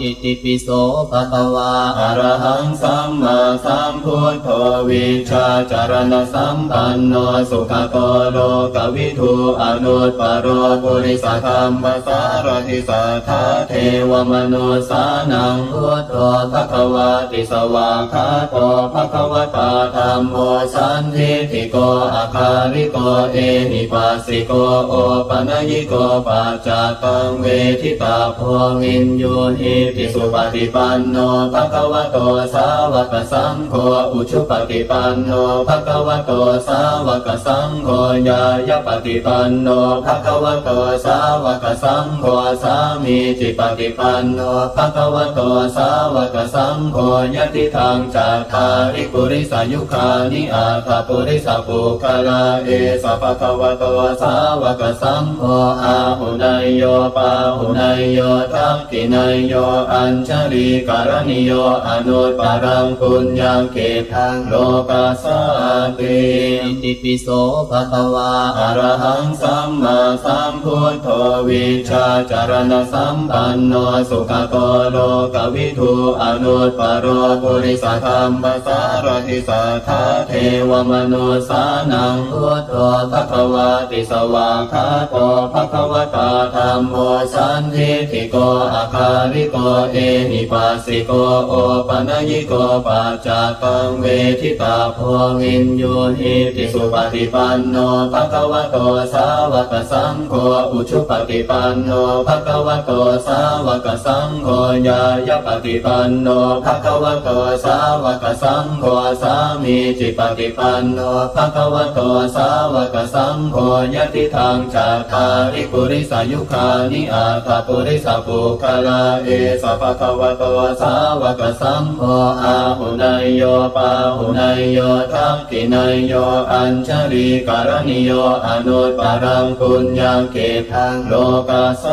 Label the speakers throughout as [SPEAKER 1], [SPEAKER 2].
[SPEAKER 1] อิติปิโสภะคะวา
[SPEAKER 2] อะระหังสัมมาสัมพุทโธวิชชาจารณสัมปันโนสุขโตโลกวิทูอนุตตโรปุริสธรรมสารถิสัทธาเทวมนุสานังพุทโธภะคะวาติสวากขาโตภะคะวตาธัมโมสันทิฏฐิโกอาคาริโกเอหิปัสสิโกโอปนัญิโกปัจจตังเวทิตาโพวินโยหิติสุปฏิปันโนภะคะวะโตสาวกสังโฆอุชุปฏิปันโนภะคะวะโตสาวกสังโฆญาญปฏิปันโนภะคะวะโตสาวกสังโฆสามีจิปฏิปันโนภะคะวะโตสาวกสังโฆยะติทังจัตตาริปุริสยุคานิอาตปุริสปุคลาเอสะภะคะวะโตสาวกสังโฆอาหุนายโยปาหุนายโยทักขินายโยอัญชลีการณิโยอนุตตรังปุญญเกทังโลกัสสติ
[SPEAKER 1] อิติปิโสภะคะวา
[SPEAKER 2] อะระหังสัมมาสัมพุทโธวิชชาจารณสัมปันโนสุขโตโลกวิทูอนุตตโรปุริสธรรมสารถิสัทธาเทวมนุสานังพุทโธภะคะวาติสวากขาโตภะคะวตาธัมโมสันทิฏฐิโกอาคาริโกเอหิปัสสิโกโอปนัญิโกปัจจตังเวทิตาโพวินโยหิติสุปฏิปันโนภะคะวะโตสาวกสังโฆอุชุปฏิปันโนภะคะวะโตสาวกสังโฆญาญปฏิปันโนภะคะวะโตสาวกสังโฆสามีจิปฏิปันโนภะคะวะโตสาวกสังโฆยะติทังจัตตาริปุริสยุคานิอาตปุริสปุคลาเอสะภะคะวะโตสาวกสังโฆอาหุนายโยปาหุนายโยทักขินายโยอัญชลีการณิโยอนุตตรังปุญญเกทังโลกัสส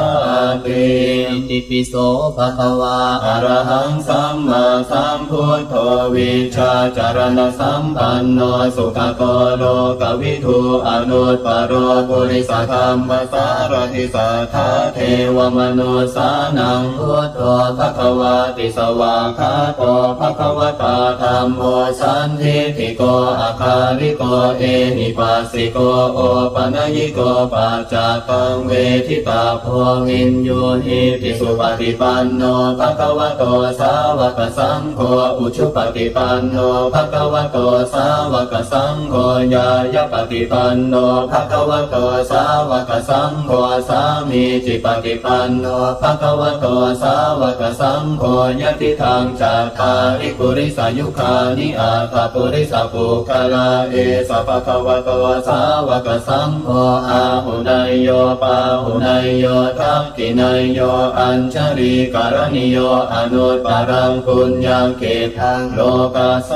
[SPEAKER 2] ติ
[SPEAKER 1] อิติปิโสภะคะวา
[SPEAKER 2] อะระหังสัมมาสัมพุทโธวิชชาจารณสัมปันโนสุขโตโลกวิทูอนุตตโรปุริสธรรมสารถิสัทธาเทวมนุสานังพุทโธภะคะวาติสวากขาโตภะคะวตาธัมโมสันทิฏฐิโกอาคาริโกเอหิปัสสิโกโอปนัญิโกปัจจตังเวทิตาโพวินโยหิติสุปฏิปันโนภะคะวะโตสาวกสังโฆอุชุปฏิปันโนภะคะวะโตสาวกสังโฆญาญปฏิปันโนภะคะวะโตสาวกสังโฆสามีจิปฏิปันโนภะคะวะโตสาวกสังโฆยะติทังจัตตาริปุริสยุคานิอาตปุริสปุคลาเอสะภะคะวะโตสาวกสังโฆอาหุนายโยปาหุนายโยทักขินายโยอัญชลีการณิโยอนุตตรังปุญญเกทังโลกัสส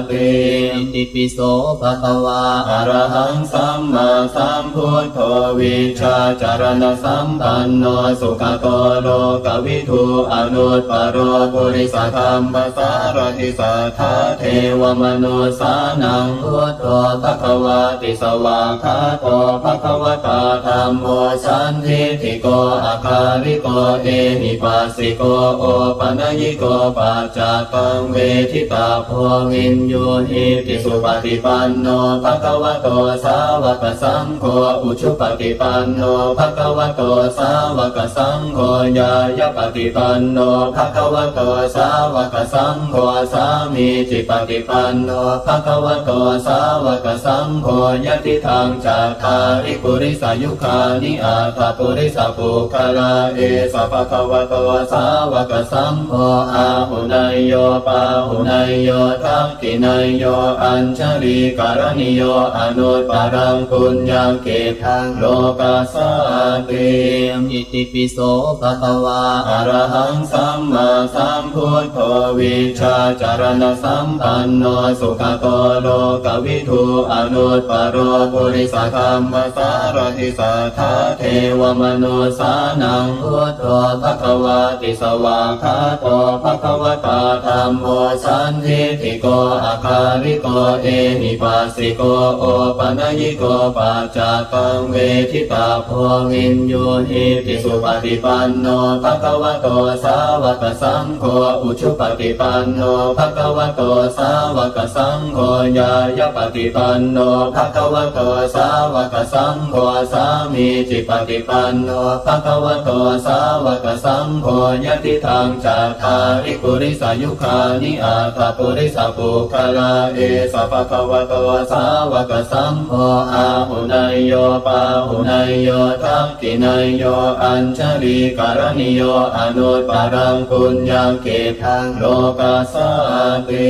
[SPEAKER 2] ติ
[SPEAKER 1] อิติปิโสภะคะวา
[SPEAKER 2] อะระหังสัมมาสัมพุทโธวิชชาจารณสัมปันโนสุขโตโลกวิทูอนุตตโรปุริสธรรมสารถิสัทธาเทวมนุสานังพุทโธภะคะวาติสวากขาโตภะคะวตาธัมโมสันทิฏฐิโกอาคาริโกเอหิปัสสิโกโอปนัญิโกปัจจตังเวทิตาโพวินโยหิติสุปฏิปันโนภะคะวะโตสาวกสังโฆอุชุปฏิปันโนภะคะวะโตสาวกสังโฆญาญปฏิปันโนภะคะวะโตสาวกสังโฆสามีจิปฏิปันโนภะคะวะโตสาวกสังโฆยะติทังจัตตาริปุริสยุคานิอาตปุริสปุคลาเอสะภะคะวะโตสาวกสังโฆอาหุนายโยปาหุนายโยทักขินายโยอัญชลีการณิโยอนุตตรังปุญญเกทังโลกัสสติ
[SPEAKER 1] อิติปิโสภะคะวา
[SPEAKER 2] อะระหังสัมมาสัมพุทโธวิชชาจารณสัมปันโนสุขโตโลกวิทูอนุตตโรปุริสธรรมสารถิสัทธาเทวมนุสานังพุทโธภะคะวาติสวากขาโตภะคะวตาธัมโมสันทิฏฐิโกอาคาริโกเอหิปัสสิโกโอปนัญิโกปัจจตังเวทิตาโพวินโยหิติสุปฏิปันโนภะคะวะโต สาวกสังโฆอุชุปฏิปันโนภะคะวะโตสาวกสังโฆญาญาปฏิปันโนภะคะวะโตสาวกสังโฆสามีจิปฏิปันโนภะคะวะโตสาวกสังโฆยะติทางจัตตาริปุริสายุคานิอาตาปุริสาปุคลาเอสะภะคะวะโตสาวกสังโฆอาหุนายโยปาหุนายโยทักขินายโยอัญชลีการณิโยอนุตปารังปุญญาเกทังโลกาสาติ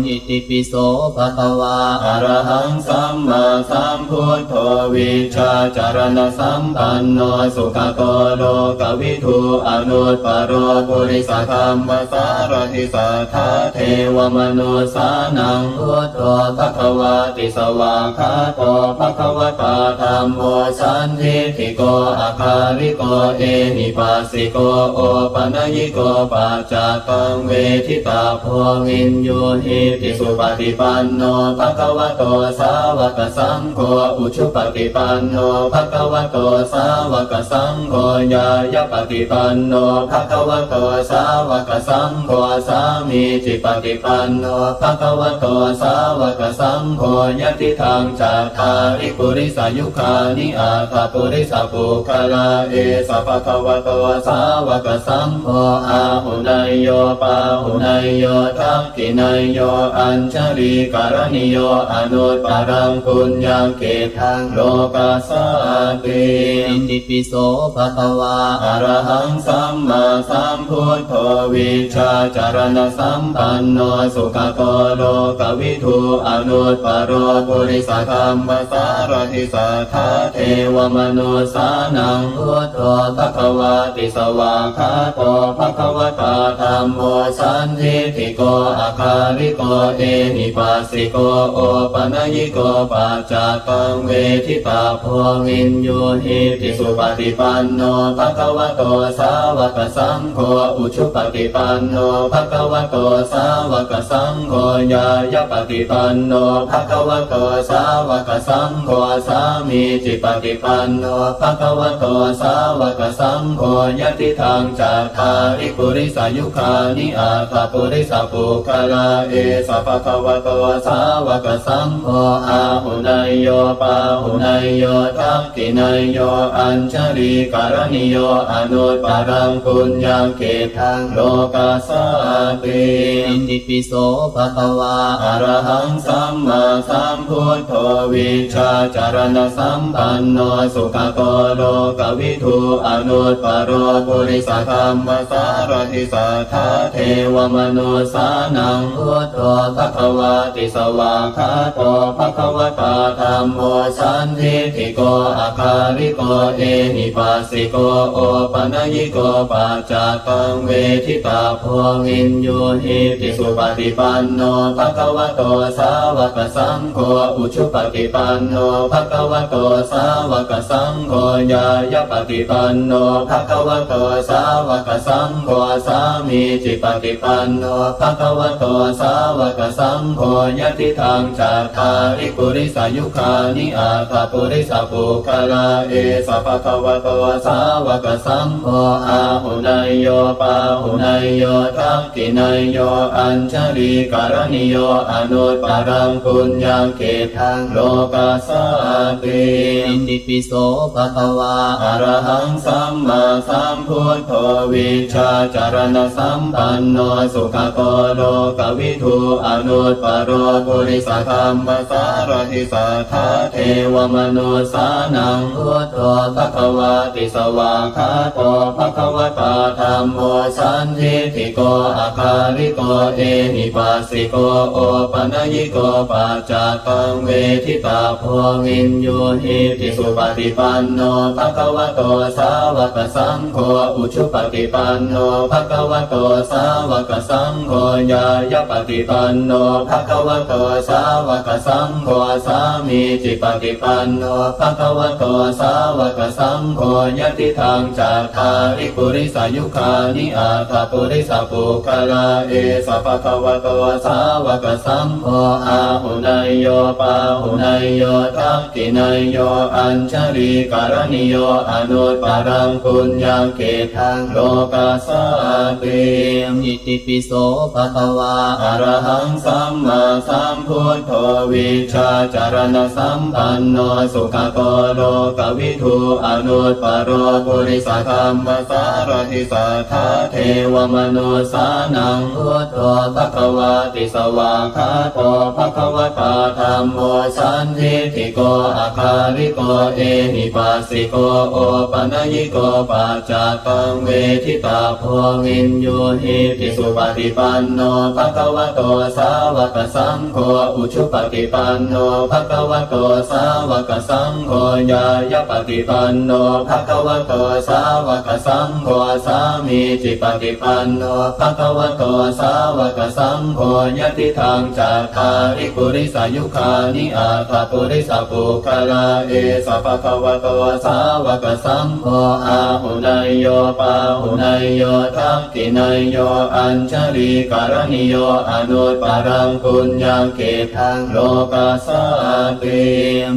[SPEAKER 1] อิติปิโสภะคะวา
[SPEAKER 2] อะระหังสัมมาสัมพุทโธวิชาจารณสัมปันโนสุขโตโลกวิทูอนุตปโรปุริสธรรมสารทิสัทธาเทวมนุสานังพุทโธภควาติสวากขาโตภควตาธัมโมสันทิฏฐิโกอาคาริโกเอหิปัสสิโกโอปัญญิโกปัจจตังเวทิตาโพวินโยหิติสุปฏิปันโนภควโตสาวกสังโฆอุชุปฏิปันโนภควโตสาวกสังโฆญาญาปฏิปันโนภควโตสาวกสังโฆสามีจิปฏิปันโนภควโตสาวกสังโฆยะติทางจัตตาริปุริสายุคานิอาตาปุริสาปุคลาเอสะภควโตสาวกสังโฆอาหุนายโยปาหุนายโยทักขินายโยอัญชลีการณิโยอนุตปารังปุญญาเกทังโลกาสาติ
[SPEAKER 1] อิติปิโสภะคะวา
[SPEAKER 2] อะระหังสัมมาสัมพุทโธวิชาจารณสัมปันโนสุขโตโลกวิทูอนุตปโรปุริสธรรมสารทิสัทธาเทวมนุสานังพุทโธภควาติสวากขาโตภควตาธัมโมสันทิฏฐิโกอาคาริโกเอหิปัสสิโกโอปัญญิโกปัจจตังเวทิตาโพวินโยหิติสุปฏิปันโนภควโตสาวกสังโฆอุชุปฏิปันโนภควโตสาวกสังโฆญาญาปฏิปันโนภควโตสาวกสังโฆสามีจิปฏิปันโนภควโตสาวกสังโฆยะติทางจัตตาริปุริสายุคานิอาตาปุริสาปุคลาเอสะภควโตสาวกสังโฆอาหุนายโยปาหุนายโยทักขินายโยอัญชลีการณิโยอนุตปารังปุญญาเกทังโลกาสาติ
[SPEAKER 1] อิติปิโสภะคะวา
[SPEAKER 2] อะระหังสัมมาสัมพุทโธวิชาจารณสัมปันโนสุขโตโลกวิทูอนุตปโรปุริสธรรมสารทิสัทธาเทวมนุสานังพุทโธภควาติสวากขาโตภควตาธัมโมสันทิฏฐิโกอาคาริโกเอหิปัสสิโกโอปัญญิโกปัจจตังเวทิตาโพวินโยหิติสุปฏิปันโนภควโตสาวกสังโฆอุชุปฏิปันโนภควโตสาวกสังโฆญาญาปฏิปันโนภควโตสาวกสังโฆสามีจิปฏิปันโนภควโตสาวกสังโฆยะติทางจัตตาริปุริสายุคานิอาตาปุริสาปุคลาเอสะภควโตสาวกสังโฆอาหุนายโยปาหุนายโยทักขินายโยอัญชลีการณิโยอนุตปารังปุญญาเกทังโลกาสาติ
[SPEAKER 1] อิติปิโสภะคะวา
[SPEAKER 2] อะระหังสัมมาสัมพุทโธวิชาจารณสัมปันโนสุขโตโลกวิทูอนุตปโรปุริสธรรมสารทิสัทธาเทวมนุสานังพุทโธภควาติสวากขาโตภควตาธัมโมสันทิฏฐิโกอาคาริโกเอหิปัสสิโกโอปัญญิโกปัจจตังเวทิตาโพวินโยหิติสุปฏิปันโนภควโตสาวกสังโฆอุชุปฏิปันโนภควโตสาวกสังโฆญาญาปฏิปันโนภควโตสาวกสังโฆสามีจิปฏิปันโนภควโตสาวกสังโฆยะติทางจัตตาริปุริสายุคานิอาตาปุริสาปุคลาเอสะภควโตสาวกสังโฆอาหุนายโยปาหุนายโยทักขินายโยอัญชลีการณิโยอนุตปารังปุญญาเกทังโล กัสสะติ
[SPEAKER 1] อิติปิโสภะคะวา
[SPEAKER 2] อะระหังสัมมาสัมพุทโธวิชาจารณสัมปันโนสุขโตโลกวิทูอนุตตรปุริสธรรมสารทิสัทธาเทวมนุสานังพุทโธภควาติสวากขาโตภควตาธัมโมสันทิฏฐิโกอาคาริโกเอหิปัสสิโกโอปัญญิโกปัจจตังเวทิตาโพวินโยหิติสุปฏิปันโนภควโตสาวกสังโฆอุชุปฏิปันโนภควโตสาวกสังโฆญายปฏิปันโนภควโตสาวกสังโฆสามีจิปฏิปันโนภควโตสาวกสังโฆยติทางจัตตาริปุริสายุคานิอาตปุริสปุคลาเอสะภควโตสาวกสังโฆอาหุนายโยปาหุนายโยทักขินายโยอัญชลีการณิโยอนุตตรังปุญญเกทังโลกัสสะติ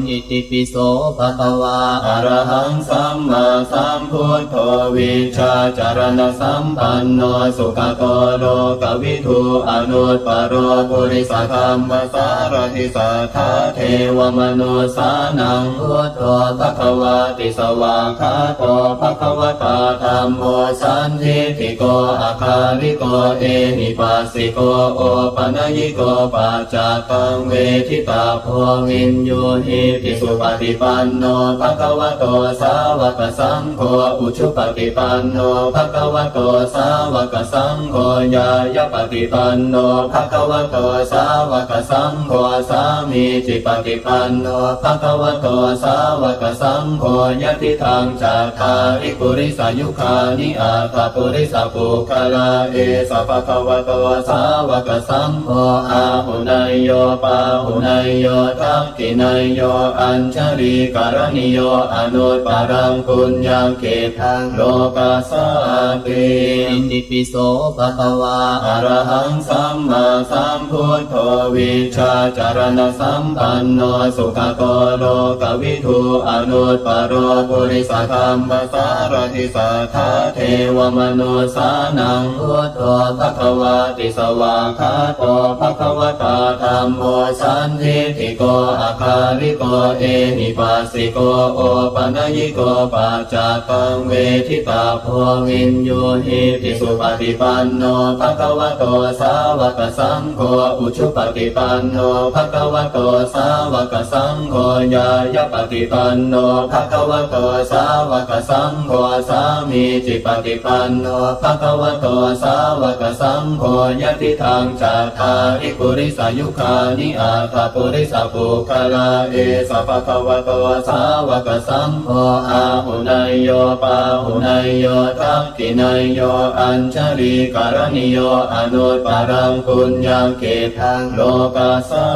[SPEAKER 1] อิติปิโสภะคะวา
[SPEAKER 2] อะระหังสัมมาสัมพุทโธวิชาจารณสัมปันโนสุขโตโลกวิทูอนุตตรปุริสธรรมสารทิสัทธาเทวมนุสานังพุทโธภควาติสวากขาโตภควตาธัมโมสันทิฏฐิโกอาคาริโกเอหิปัสสิโกโอปัญญิโกปัจจตังเวทิตาโพวินโยหิติสุปฏิปันโนภควโตสาวกสังโฆอุชุปฏิปันโนภควโตสาวกสังโฆญายปฏิปันโนภควโตสาวกสังโฆสามีจิปฏิปันโนภควโตสาวกสังโฆยติทางจัตตาริปุริสายุคานิอาตปุริสปุคลาเอสะภควโตสาวกสังโฆอาหุนายโยปาหุนายโยทักขินายโยอัญชลีการณิโยอนุตตรังปุญญเกทังโลกัสสะติ
[SPEAKER 1] อิติปิโสภะคะวา
[SPEAKER 2] อะระหังสัมมาสัมพุทโธวิชาจารณสัมปันโนสุขโตโลกวิทูอนุตตรปุริสธรรมสารทิสัทธาเทวมนุสานังพุทโธภควาติสวากขาโตภควตาธัมโมสันทิฏฐิโกอาคาริโกเอหิปัสสิโกโอปัญญิโกปัจจตังเวทิตาโพวินโยหิติสุปฏิปันโนภควโตสาวกสังโฆอุชุปฏิปันโนภควโตสาวกสังโฆญายปฏิปันโนภควโตสาวกสังโฆสามีจิปฏิปันโนภควโตสาวกสังโฆยติทางจัตตาริปุริสายุคานิอาตปุริสปุคลาเอสะภควโตสาวกสังโฆอาหุนายโยปาหุนายโยทักขินายโยอัญชลีการณิโยอนุตตรังปุญญเกทังโลกัสสะ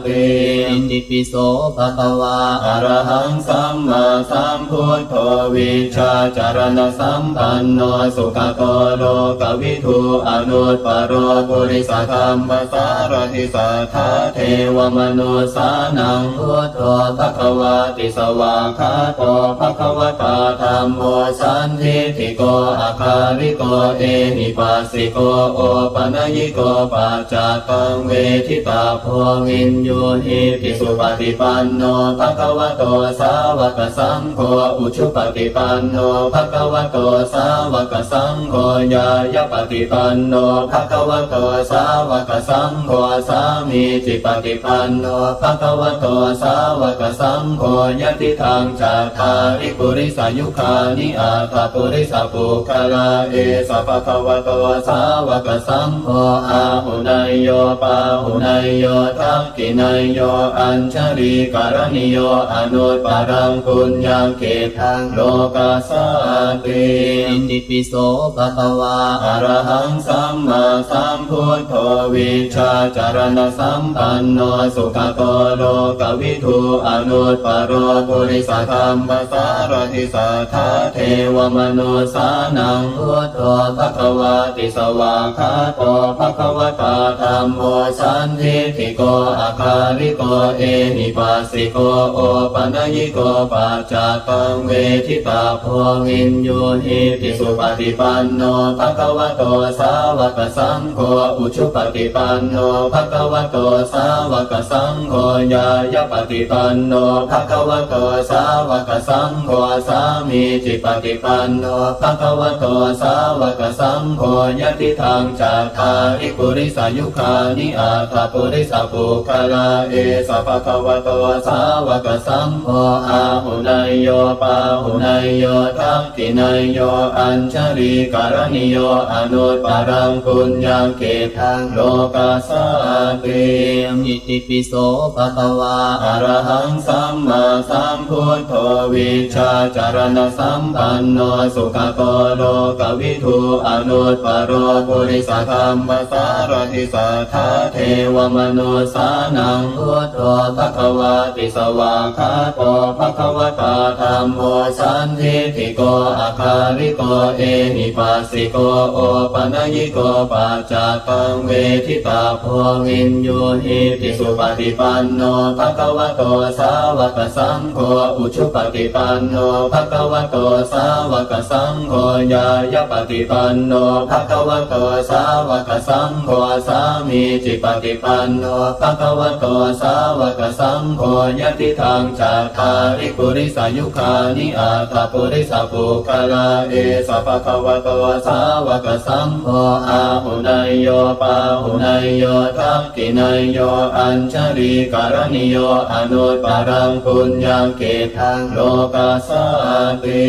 [SPEAKER 2] ติ
[SPEAKER 1] อิติปิโสภะคะวา
[SPEAKER 2] อะระหังสัมมาสัมพุทโธวิชาจารณสัมปันโนสุขโตโลกวิทูอนุตตรปุริสธรรมสารทิสัทธาเทวมนุสานังพุทโธภควาติสวากขาโตภควตาธัมโมสันทิฏฐิโกอาคาริโกเอหิปัสสิโกโอปัญญิโกปัจจตังเวทิตาโพวินโยหิติสุปฏิปันโนภควโตสาวกสังโฆอุชุปฏิปันโนภควโตสาวกสังโฆญายปฏิปันโนภควโตสาวกสังโฆสามีจิปฏิปันโนภควโตสาวกสังโฆยติทางจัตตาริปุริสายุคานิอาตปุริสปุคลาเอสะภควโตสาวกสังโฆอาหุนายโยปาหุนายโยทักขินายโยอัญชลีการณิโยอนุตตรังปุญญเกทังโลกัสสะติ
[SPEAKER 1] อิติปิโสภะคะวา
[SPEAKER 2] อะระหังสัมมาสัมพุทโธวิชาจารณสัมปันโนสุขโตโลกวิทูอนุตตรปุริสธรรมสารทิสัทธาเทวมนุสานังพุทโธภควาติสวากขาโตภควตาธัมโมสันทิฏฐิโกอาคาริโกเอหิปัสสิโกโอปัญญิโกปัจจตังเวทิตาโพวินโยหิติ สุปฏิปันโนภะคะวะโตสาวกสังโฆอุชุปฏิปันโนภะคะวะโตสาวกสังโฆญาญาปฏิปันโนภะคะวะโตสาวกสังโฆสามีจิปฏิปันโนภะคะวะโตสาวกสังโฆยะติทางจัตตาริปุริสายุคานิอาตาปุริสปุคลาเอสะภะคะวะโตสาวกสังโฆอาหุนายโยปาหุนายโยทักขินายโยอัญชลีการณิโยอนุตตรังปุญญเกตังโลกาสาติ
[SPEAKER 1] อิติปิโสภะคะวา
[SPEAKER 2] อะระหังสัมมาสัมพุทโธวิชาจารณสัมปันโนสุขโตโลกวิทูอนุตตโรปุริสธรรมสารทิสัทธาเทวมนุสานังพุทโธภะคะวาติสวากขาโตภะคะวตาธัมโมสันทิฏฐิโกอาคาริโกเอหิปัสสิโกโอปัญญิโกปัจจตังเวทิตาโพวินโยหิติสุปฏิปันโนภะคะวะโตสาวกสังโฆอุชุปฏิปันโนภะคะวะโตสาวกสังโฆญาญาปฏิปันโนภะคะวะโตสาวกสังโฆสามีจิปฏิปันโนภะคะวะโตสาวกสังโฆยะติทางจัตตาริปุริสายุคานิอาตาปุริสปุคลาเอสะภะคะวะโตสาวกสังโฆอาหุนายโยปาหุนายโยทักขินายโยอัญชลีการณิโยอนุตตรังปุญญเกตังโลกาสาติ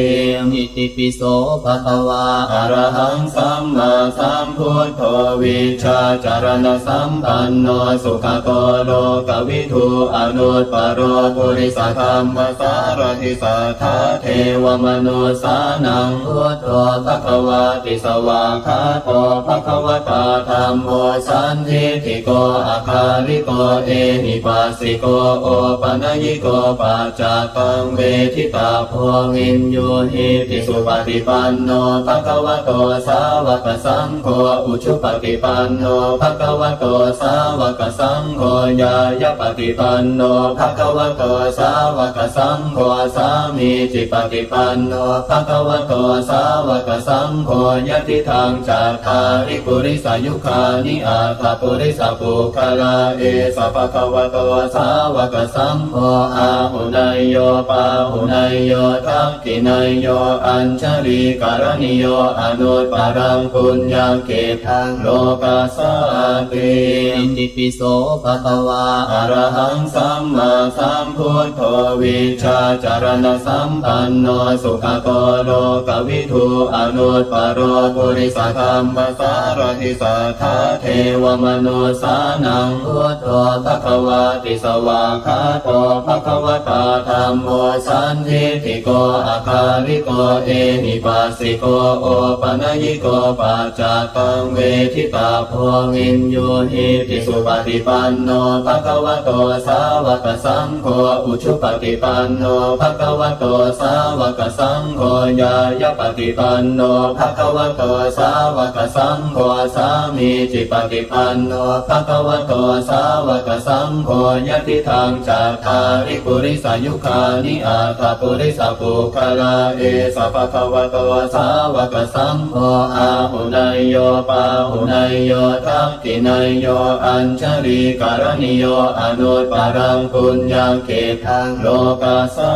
[SPEAKER 1] อิติปิโสภะคะวา
[SPEAKER 2] อะระหังสัมมาสัมพุทโธวิชาจารณสัมปันโนสุขโตโลกวิทูอนุตตโรปุริสธรรมสารทิสัทธาเทวมนุสานังพุทโธภะคะวาติสวากขาโตภะคะวตาธัมโมสันทิฏฐิโกอาคาริโกเอหิปัสสิโกโอปัญญิโกปัจจตังเวทิตาโพวินโยหิติสุปฏิปันโนภะคะวะโตสาวกสังโฆอุชุปฏิปันโนภะคะวะโตสาวกสังโฆญาญาปฏิปันโนภะคะวะโตสาวกสังโฆสามีจิปฏิปันโนภะคะวะโตสาวกสังโฆยะติทางจัตตาริปุริสายุคานิอาตาปุริสปุคลาเอสะภะคะวะโตสาวกสังโฆอาหุนายโยปาหุนายโยทักขินายโยอัญชลีการณิโยอนุตตรังปุญญเกตังโลกาสาติ
[SPEAKER 1] อิติปิโสภะคะวา
[SPEAKER 2] อะระหังสัมมาสัมพุทโธวิชาจารณสัมปันโนสุขโตโลกวิทูอนุตตโรปุริสธรรมสารทิสัทธาเทวมนุสานังพุทโธภะคะวาติสวากขาโตภะคะวตาธัมโมสันทิฏฐิโกอาคาริโกเอหิปัสสิโกโอปัญญิโกปัจจตังเวทิตาโพวินโยหิติสุปฏิปันโนภะคะวะโตสาวกสังโฆอุชุปฏิปันโนภะคะวะโตสาวกสังโฆญาญาปฏิปันโนภะคะวะโตสาวกสังโฆสามีจิปฏิปันโนภะคะวะโตสาวกสังโฆยะติทางจัตตาริปุริสายุคานิอาตาปุริสปุคลาเอสะภะคะวะโตสาวกสังโฆอาหุนายโยปาหุนายโยทักขินายโยอัญชลีการณิโยอนุตตรังปุญญเกตังโลกาสา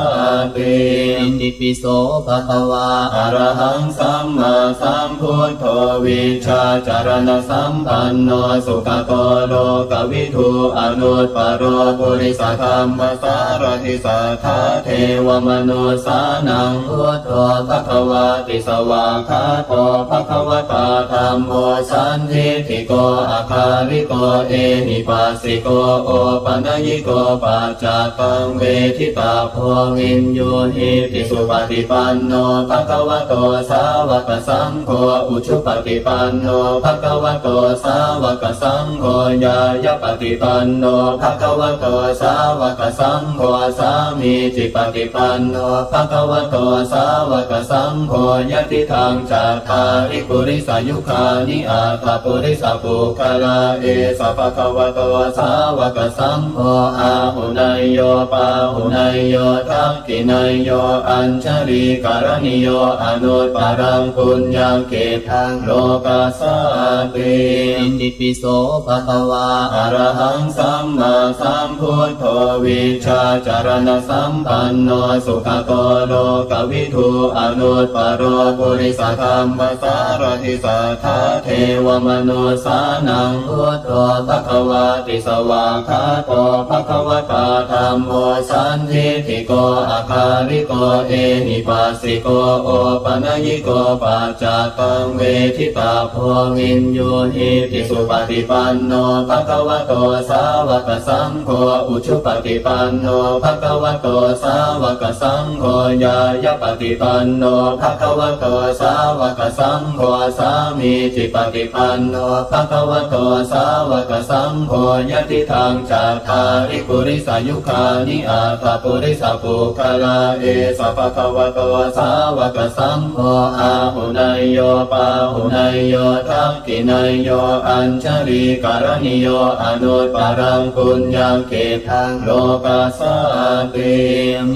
[SPEAKER 2] ติ
[SPEAKER 1] อิติปิโสภะคะวา
[SPEAKER 2] อะระหังสัมมาสัมพุทโธวิชาจารณสัมปันโนสุขโตโลกวิทูอนุตตโรปุริสธรรมสารทิสัทธาเทวมนุสานังพุทโธภะคะวาติสวากขาโตภะคะวตาธัมโมสันทิฏฐิโกอาคาริโกเอหิปัสสิโกโอปัญญิโกปัจจตังเวทิตาโพวินโยหิติสุปฏิปันโนภะคะวะโตสาวกสังโฆอุชุปฏิปันโนภะคะวะโตสาวกสังโฆญาญาปฏิปันโนภะคะวะโตสาวกสังโฆสามีจิปฏิปันโนภะคะวะโตสาวกสังโฆยะติทางจัตตาริปุริสายุคานิอาตาปุริสปุคลาเอสะภะคะวะโตสาวกสังโฆอาหุนายโยปาหุนายโยทักขินายโยอัญชลีการณิโยอนุต นุตปารังปุญญเกทังโลกัสสะติ
[SPEAKER 1] อิติปิโสภะคะวา
[SPEAKER 2] อะระหังสัมมาสัมพุทโธวิชชาจารณสัมปันโนสุขโตโลกวิทูอนุตปโรปุริสธรรมสารทิสัทธาเทวมนุสานังพุทโธภควาติสวากขาโตภควตาธัมโมสันทิฏฐิโกอาคาริโกเอหิปัสสิโกโอปนัญญิโกปัจจตังเวทิตาโพวินโยหิติสุปฏิปันโนภควโตสาวกสังโฆอุชุปฏิปันโนภควโตสาวกสังโฆญายปฏิปันโนภควโตสาวกสังโฆสามีจิปฏิปันโนภควโตสาวกสังโฆยติทางจาทาริปุริสายุคานิอาตาปุริสาปุคลาเอสะภควโตสาวกสังโฆอาหุนายโยปาหุนายโยทักขินายโยอัญชลีการณิโยอนุตปารังปุญญเกทังโลกัสสะติ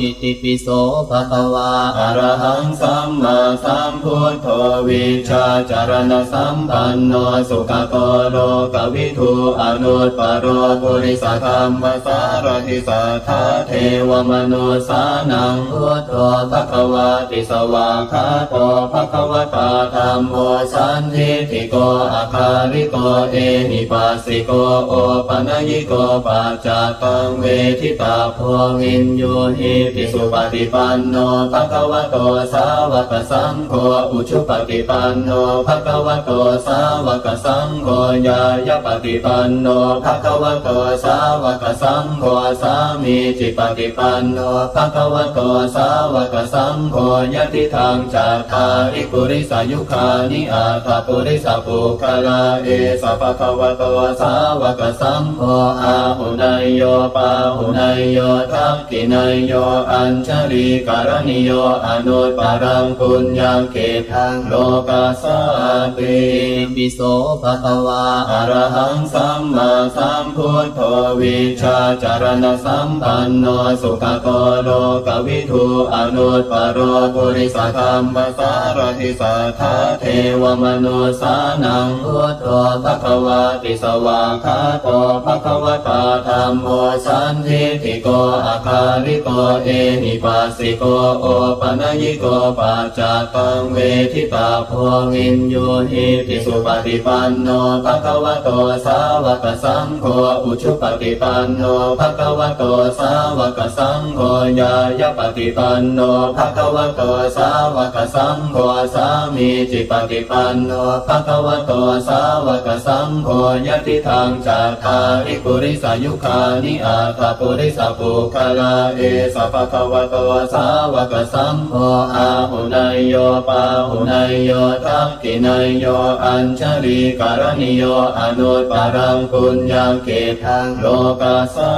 [SPEAKER 1] อิติปิโสภะคะวา
[SPEAKER 2] อะระหังสัมมาสัมพุทโธวิชชาจารณสัมปันโนสุขโตโลกวิทูอนุตปโรปุริสธรรมสารทิสัทธาเทวมนุสานังพุทโธภควาติสวากขาโตภควตาธัมโมสันทิฏฐิโกอาคาริโกเอหิปัสสิโกโอปนัญญิโกปัจจตังเวทิตาโพวินโยหิติสุปฏิปันโนภควโตสาวกสังโฆอุชุปฏิปันโนภควโตสาวกสังโฆญายปฏิปันโนภควโตสาวกสังโฆสามีจิปฏิปันโนภควโตสาวกสังโฆยติทางจาทาริปุริสายุคานิอาตาปุริสาปุคลาเอสะภควโตสาวกสังโฆอาหุนายโยปาหุนายโยทักขินายโยอัญชลีการณิโยอนุตปารังปุญญเกทังโลกัสสะติ
[SPEAKER 1] อิติปิโสภะคะวา
[SPEAKER 2] อะระหังสัมมาสัมพุทโธวิชชาจารณสัมปันโนสุขโตโลกวิทูอนุตปโรปุริสธรรมสารทิสัทธาเทวมนุสานังพุทโธภควาติสวากขาโตภควตาธัมโมสันทิฏฐิโกอาคาริโกเอหิปัสสิโกโอปนัญญิโกปัจจตังเวทิตาโพวินโยหิติสุปฏิปันโนภควโตสาวกสังโฆอุชุปฏิปันโนภควโตสาวกสังโฆญายปฏิปันโนภควโตสาวกสังโฆสามีจิปฏิปันโนภควโตสาวกสังโฆยติทางจาทาริปุริสายุคานิอาตาปุริสาปุคลาเอสะภควโตสาวกสังโฆอาหุนายโยปาหุนายโยทักขินายโยอัญชลีการณิโยอนุตปารังปุญญเกทังโลกัสสะ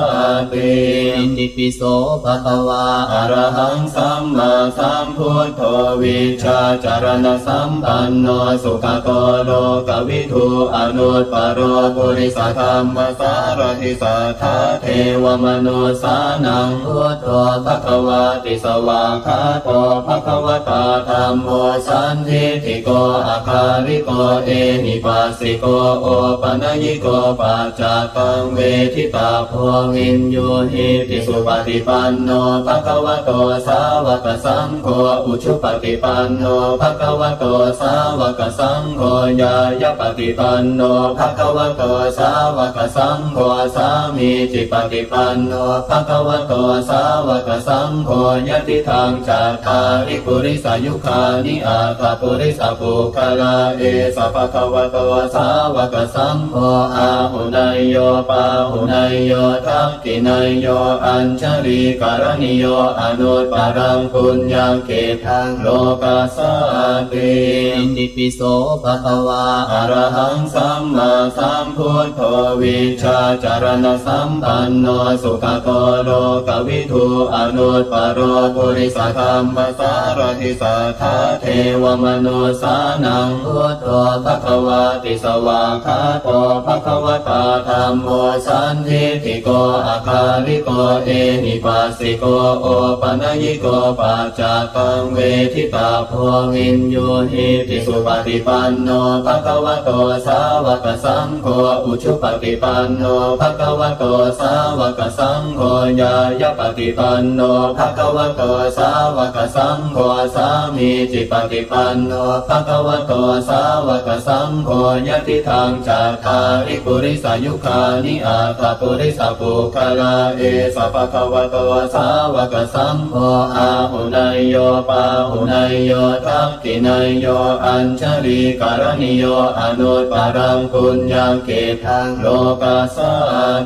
[SPEAKER 2] ติ
[SPEAKER 1] อิติปิโสภะคะวา
[SPEAKER 2] อะระหังสัมมาสัมพุทโธวิชชาจารณสัมปันโนสุขโตโลกวิทูอนุตปโรปุริสธรรมสารทิสัทธาเทวมนุสานังพุทโธภควาติสวากขาโตภควตาธัมโมสันทิฏฐิโกอาคาริโกเอหิปัสสิโกโอปนัญญิโกปัจจตังเวทิตาโพวินโยหิติสุปฏิปันโนภควโตสาวกสังโฆอุชุปฏิปันโนภควโตสาวกสังโฆญายปฏิปันโนภควโตสาวกสังโฆสามีจิปฏิปันโนภควโตสาวกสังโฆยติทางจาทาริปุริสายุคานิอาตาปุริสาปุคลาเอสะภควโตสาวกสังโฆอาหุนายโยปาหุนายโยทักขินายโยอัญชลีการณิโยอนุตปารังปุญญเกทังโลกัสสะติ
[SPEAKER 1] อิติปิโสภะคะวา
[SPEAKER 2] อะระหังสั มมาสัมพุทโธวิชาจารณสัมปันโนสุขโตโลกวิทูอนุตตรปุริสธรรมสารทิสัทธาเทวมนุสานังพุทโธภควาติสวากขาโตภควตาธัมโมสันทิฏฐิโกอาคาริโกเอหิปัสสิโกโอปนัญญิโกปัจจตังเวทิตาโพวินโยหิติสุปฏิปันโนภควโตสาวกสังโฆอุชุปฏิปันโนภควโตสาวกสังโฆญายปฏิปันโนภควโตสาวกสังโฆสามีจิปฏิปันโนภควโตสาวกสังโฆยะติทางจัตตาริปุริสายุคานิอาตปุริสปุคลาเอสะภควโตสาวกสังโฆอาหุนายโยปาหุนายโยทักขินายโยอัญชลีการณิโยอนุตตรังปุญญเกตังโลกัสสะ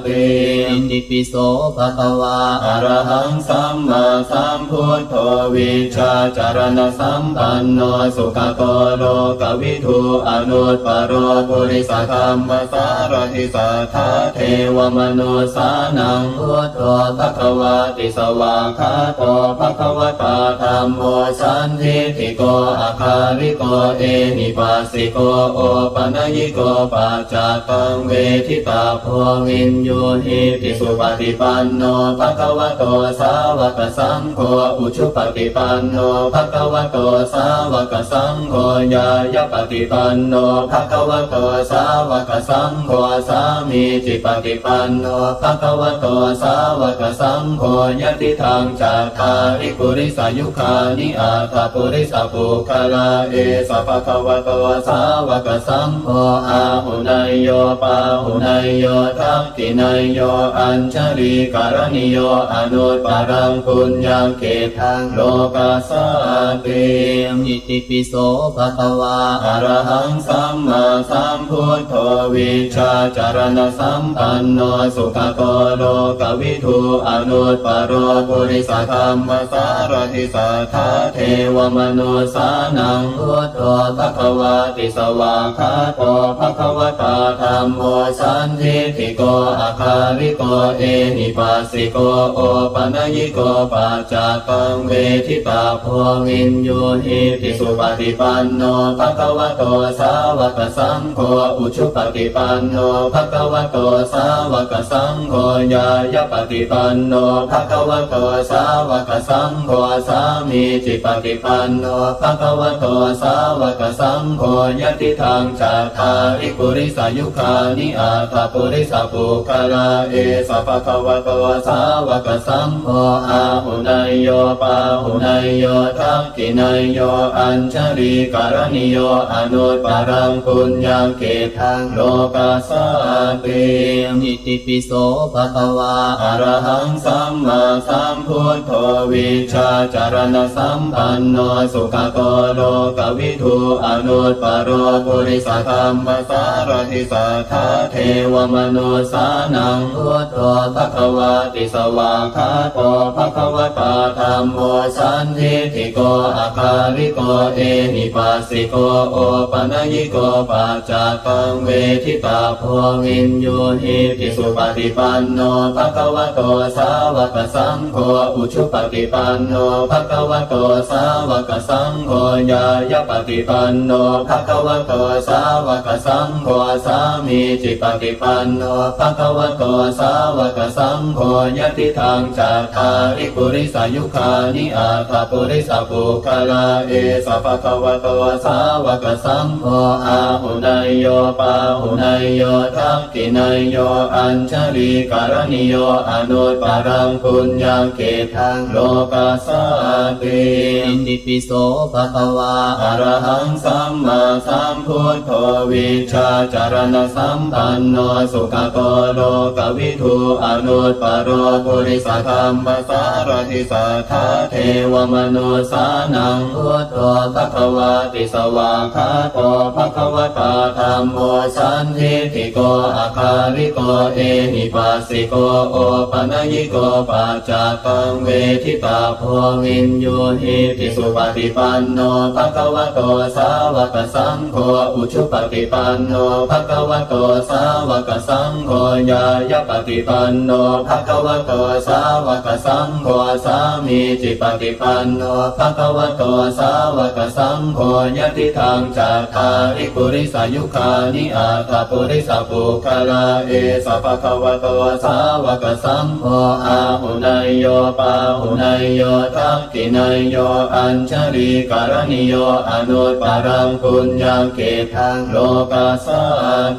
[SPEAKER 2] ติ
[SPEAKER 1] อิติปิโสภะคะวา
[SPEAKER 2] อะระหังสัมมาสัมพุทโธวิชาจารณสัมปันโนสุขโตโลกวิทูอนุตตรปุริสธรรมสารทิสัทธาเทวมนุสานังพุทโธภควาติสวากขาโตภควตาธัมโมสันทิฏฐิโกอาคาริโกเอหิปัสสิโกโอปนัญญิโกปัจจตังเวทิตาโพวินโยหิติสุปฏิปันโนภควโตสาวกสังโฆอุชุปฏิปันโนภควโตสาวกสังโฆญายปฏิปันโนภควโตสาวกสังโฆสามีจิปฏิปันโนภควโตสาวกสังโฆยะติทางจัตตาริปุริสายุคานิอาตปุริสปุคลาเอสะภควโตสาวกสังโฆอาหุนายโยปาหุนายโยทักขินายโยอัญชลีการณิโยอนุตตรังปุญญเกตังโลกัสสะติ
[SPEAKER 1] อิติปิโสภะคะวา
[SPEAKER 2] อะระหังสัมมาสัมพุทโธวิชาจารณสัมปันโนสุขโตโลกวิทูอนุตตรปุริสธรรมสารทิสัทธาเทวมนุสานังพุทโธภควาติสวากขาโตภควตาธัมโมสันทิฏฐิโกอาคาริโกเอหิปัสสิโกโอปนัญญิโกปัจจตังเวทิตาโพวินโยหิติสุปฏิปันโนภควโตสาวกสังโฆอุชุปฏิปันโนภควโตสาวกสังโฆญายปฏิปันโนภควโตสาวกสังโฆสามีจิปฏิปันโนภควโตสาวกสังโฆยะติทางจัตตาริปุริสายุคานิอาตปุริสปุคลาเอสะภควโตสาวกสังโฆอาหุนายโยปาหุนายโยทักขินายโยอัญชลีการณิโยอนุตตรังปุญญเกตังโลกัสสะติ
[SPEAKER 1] อิติปิโสภะคะวา
[SPEAKER 2] อะระหังสัมมาสัมพุทโธวิชาจารณสัมปันโนสุขโตโลกวิทูอนุตตรปุริสธรรมสารทิสัทธาเทวมนุสานังพุทโธภควาติสวากขาโตภควตาธัมโมสันทิฏฐิโกอาคาริโกเอหิปัสสิโกโอปนัญญิโกปัจจตังเวทิตาโพวินโยหิติสุปฏิปันโนภควโตสาวกสังโฆอุชุปฏิปันโนภควโตสาวกสังโฆญายปฏิปันโนภควโตสาวกสังโฆสามีจิปฏิปันโนภควโตสาวกสังโฆยะติทางจัตตาริปุริสายุคานิอาตปุริสปุคลาเอสะภควโตสาวกสังโฆอาหุนายโยปาหุนายโยทักขินายโยอัญชลีการณิโยอนุตตรังปุญญเกตังโลกัสสะติ
[SPEAKER 1] อิติปิโสภะคะวา
[SPEAKER 2] อะระหังสัมมาสัมพุทโธวิชาจารณสัมปันโนสุขโตโลกวิทูอนุตตรปุริสธรรมสารทิสัทธาเทวมนุสานังพุทโธภควาติสวากขาโตภควตาธัมโมสันทิฏฐิโกอาคาริโกเอหิปัสสิโกโอปนัญญิโกปัจจตังเวทิตาโพวินโยหิติสุปฏิปันโนภควโตสาวกสังโฆอุชุปฏิปันโนภ ภะคะวะโตสาวกสังโฆญายปฏิปันโนภะคะวะโตสาวกสังโฆสามีจิปฏิปันโนภะคะวะโตสาวกสังโฆยะติทังจัตตาริปุริสายุคานิอาตาปุริสปุคลาเอสะภะคะวะโตสาวกสังโฆอาหุนายโยปาหุนายโยทักขินายโยอัญชลีการณิโยอนุตตรังปุญญังเกทังโลกัสสะ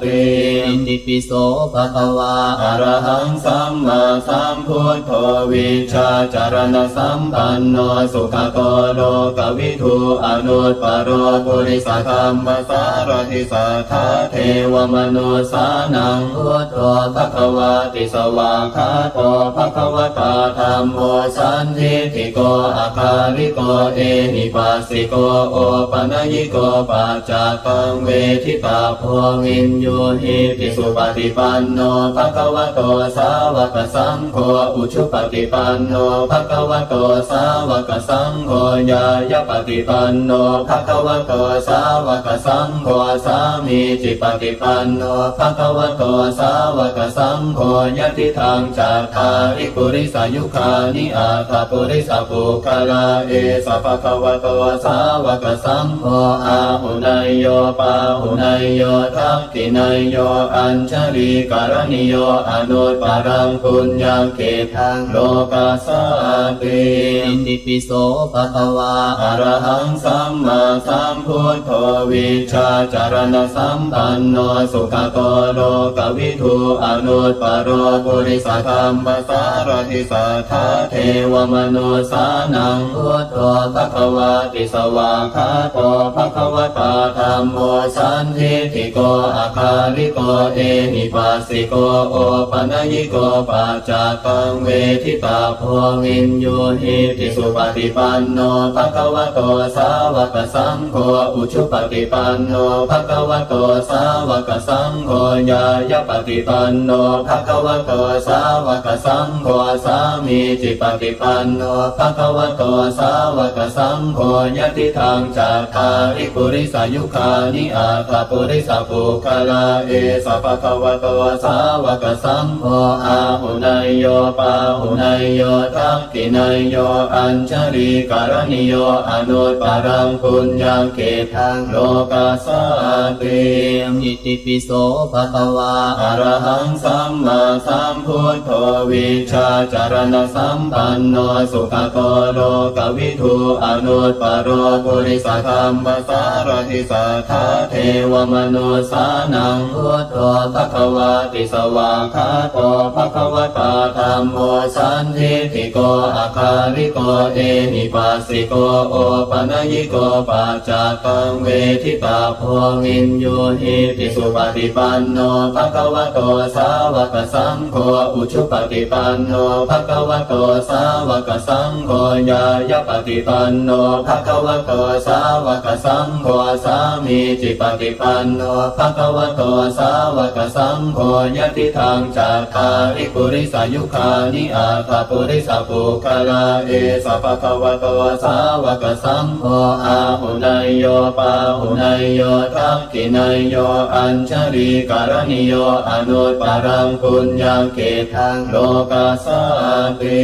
[SPEAKER 2] ติ
[SPEAKER 1] อิติปิโสภะคะวา
[SPEAKER 2] อะระหังสัมมาสัมพุทโธวิชาจารณสัมปันโนสุขโตโลกวิทูอนุตตรปุริสธรรมสารทิสัทธาเทวมนุสานังพุทโธภะคะวาติสวากขาโตภะคะวตาธัมโมสันทิฏฐิโกอาคาริโกเอหิปัสสิโกโอปัญญิโกปัจจตังเวทิตาโพวินโยหิติสุปฏิปันโนภะคะวะโตสาวกสังโฆอุชุปฏิปันโนภะคะวะโตสาวกสังโฆญายปฏิปันโนภะคะวะโตสาวกสังโฆสามีจิปฏิปันโนภะคะวะโตสาวกสังโฆยะติทังจัตตาริปุริสายุคานิอาตาปุริสปุคลาเอสะภะคะวะโตสาวกสังโฆอาหุนายโยปาหุนายโยทักขินายโยอัญชลีการณิโยอนุตตรังปุญญังเกทังโลกัสสะติ
[SPEAKER 1] อิติปิโสภะคะวา
[SPEAKER 2] อะระหังสัมมาสัมพุทโธวิชาจารณสัมปันโนสุขโตโลกวิทูอนุตตรปุริสธรรมสารทิสัทธาเทวมนุสานังพุทโธภะคะวาติสวากขาโตภะคะวตาธัมโมสันทิฏฐิโกอาคาริโกเอหิปัสสิโกโอปัญญิโกปัจจตังเวทิตาโพวินโยหิติสุปฏิปันโนภะคะวะโตสาวกสังโฆอุชุปฏิปันโนภะคะวะโตสาวกสังโฆญายปฏิปันโนภะคะวะโตสาวกสังโฆสามีจิปฏิปันโนภะคะวะโตสาวกสังโฆยะติทังจัตตาริปุริสายุคานิอาตาปุริสปุคลาเอสะภะคะวะโตสาวกสังโฆอาหุนายโยปาหุนายโยทักขินายโยอัญชลีการณิโยอนุตตรังปุญญังเกทังโลกัสสะติ
[SPEAKER 1] อิติปิโสภะคะวา
[SPEAKER 2] อะระหังสัมมาสัมพุทโธวิชาจารณสัมปันโนสุขโตโลกวิทูอนุตตรปุริสธรรมสารทิสัทธาเทวมนุสานังพุทโธภะคะวาติสวากขาโตภะคะวตาธัมโมสันทิฏฐิโกอาคาริโกเอหิปัสสิโกโอปัญญิโกปัจจตังเวทิตาโพวินโยหิติสุปฏิปันโนภะคะวะโตสาวกสังโฆอุชุปฏิปันโนภะคะวะโตสาวกสังโฆญายปฏิปันโนภะคะวะโตสาวกสังโฆสามีจิปฏิปันโนภะคะวะโตสาวกสังโฆยะติทังจัตตาริปุริสายุคานิอาตาปุริสปุคลาเอสะภะคะวะโตสาวกสังโฆอาหุนายโยปาหุนายโยทักขินายโยอัญชลีการณิโยอนุตตรังปุญญังเกทังโลกัสสะติ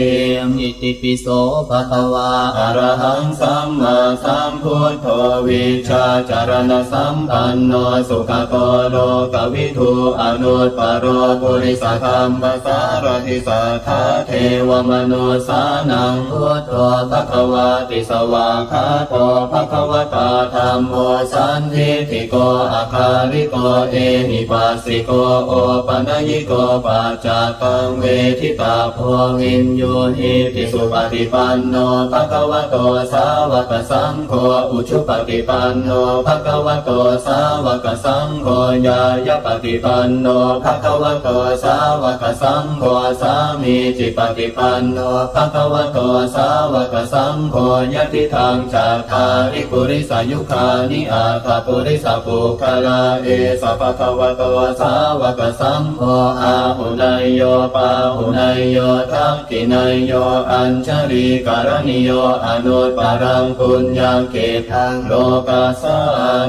[SPEAKER 1] อิติปิโสภะคะวา
[SPEAKER 2] อะระหังสัมมาสัมพุทโธวิชาจารณสัมปันโนสุขโตโลกวิทูอนุตตรปุริสธรรมสารทิสัทธาเทวมนุสานังพุทโธภะคะวาติสวากขาโตภะคะวตาธัมโมสันทิฏฐิโกอาคาริโกเอหิปัสสิโกโอปัญญิโกปัจจตังเวทิตาโพวินโยหิติสุปฏิปันโนภะคะวะโตสาวกสังโฆอุชุปฏิปันโนภะคะวะโตสาวกสังโฆญายปฏิปันโนภะคะวะโตสาวกสังโฆสามีจิปฏิปันโนภะคะวะโตสาวกสังโฆยะติทังจัตตาริปุริสายุคานิอาตาปุริสปุคลาเอสะภะคะวะโตสาวกสังโฆอาหุนายโยปาหุนายโยทักขินายโยอัญชลีการณิโยอนุตตรังปุญญังเกทังโลกัสสะ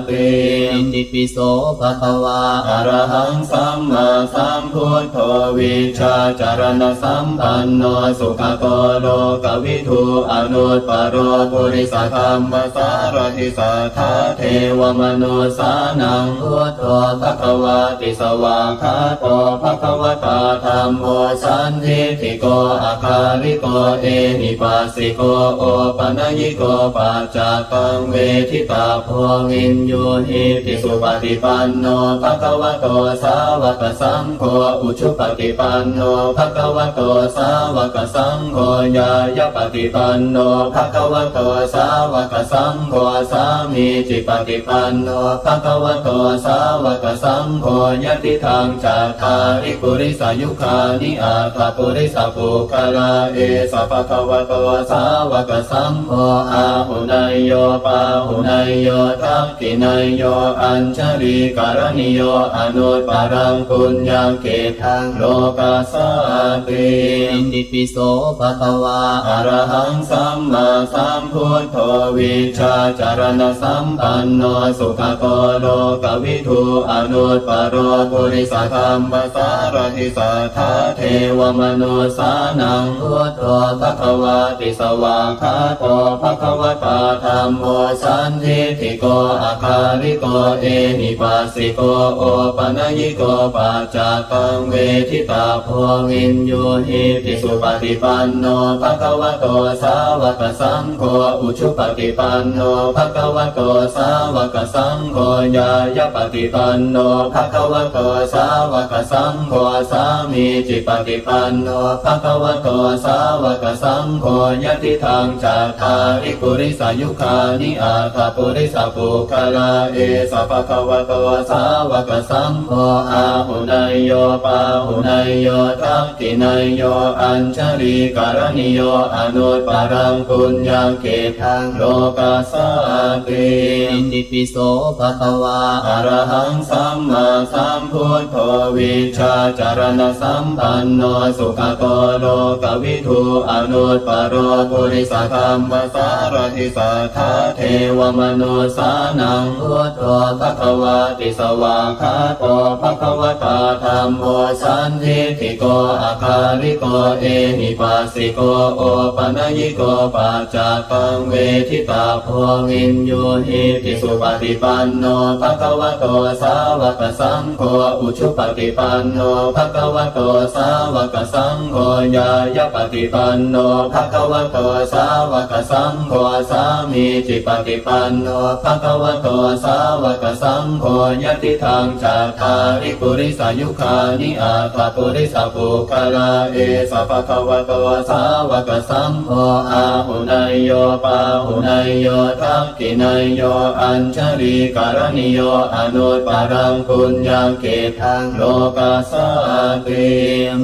[SPEAKER 2] ติ
[SPEAKER 1] อิติปิโสภะ คะวา
[SPEAKER 2] อะระหังสัมมาสัมพุทโธวิชาจารณสัมปันโนสุขโตโลกวิทูอนุตตรปุริสธรรมสารทิสัทธาเทวมนุสานังพุทโธภควาติสวากขาโตภควตาธัมโมสันทิฏฐิโกอาคาริโกเอหิปัสสิโกโอปัญญิโกปัจจตังเวทิตาโพวินโยหิติสุปฏิปันโนภควโตสาวกสังโฆอุชุปฏิปันโนภควโตสาวกสังโฆญาญปฏิปันโนภควโตสาวกสังโฆสามีจิปฏิปันโนภควโตสาวกสังโฆยติทางจัตตาริปุริสายุคานิอาตปุริสปุคลาเอสะภควโตสาวกสังโฆอาหุนายโยปาหุนายโยทักขินายโยอัญชลีการณิโยอนุตปรังปุญญเกทังโลกาสาติ
[SPEAKER 1] อิติปิโสภะคะวา
[SPEAKER 2] อะระหังสัมมาสัมพุทโธวิชาจารณสัมปันโนสุขโตโลกวิทูอนุตตรปุริสธรรมสารทิสัทธาเทวมนุสานังพุทโธภควาติสวากขาโตภควตาธัมโมสันทิฏฐิโกอาคาริโกเอหิปัสสิโกโอปัญญิโกปัจจตังเวทิตาโพวินโยหิติสุปฏิปันโนภควโตสาวกสังโฆอุชุปฏิปันโนภควโตสาวกสังโฆญาญปฏิปันโนภควโตสาวกสังโฆสามีจิปฏิปันโนภควโตสาวกสังโฆยติทางจัตตาริปุริสายุคานิอาตปุริสปุคลาเอสะภควโตสาวกสังโฆอาหุนายโยปาหุนายโยทักขินายโยอัญชลีการณิโยอนุตปรังปุญญเกทังโลกาสาติ
[SPEAKER 1] อิติปิโสภะคะวา
[SPEAKER 2] อะระหังสัมมาสัมพุทโธวิชาจารณสัมปันโนสุขโตโลกวิทูอนุตตรปุริสธรรมสารทิสัทธาเทวมนุสานังพุทโธภควาติสวากขาโตภควตาธัมโมสันทิฏฐิโกอาคาริโกเอหิปัสสิโกโอปัญญิโกปัจจตังเวทิตาโพวินโยหิติสุปฏิปันโนภควโตสาวกสังโฆอุชุปฏิปันโนภควโตสาวกสังโฆญาญปฏิปันโนภควโตสาวกสังโฆสามีจิปฏิปันโนภควโตสาวกสังโฆยติทางจัตตาริปุริสายุคานิอาตปุริสปุคลาเอสะภควโตสาวกสังโฆอาหุนายโยปาหุนายโยทักขินายโยอัญชลีการณิโยอนุตปรังปุญญเกทังโลกาสาติ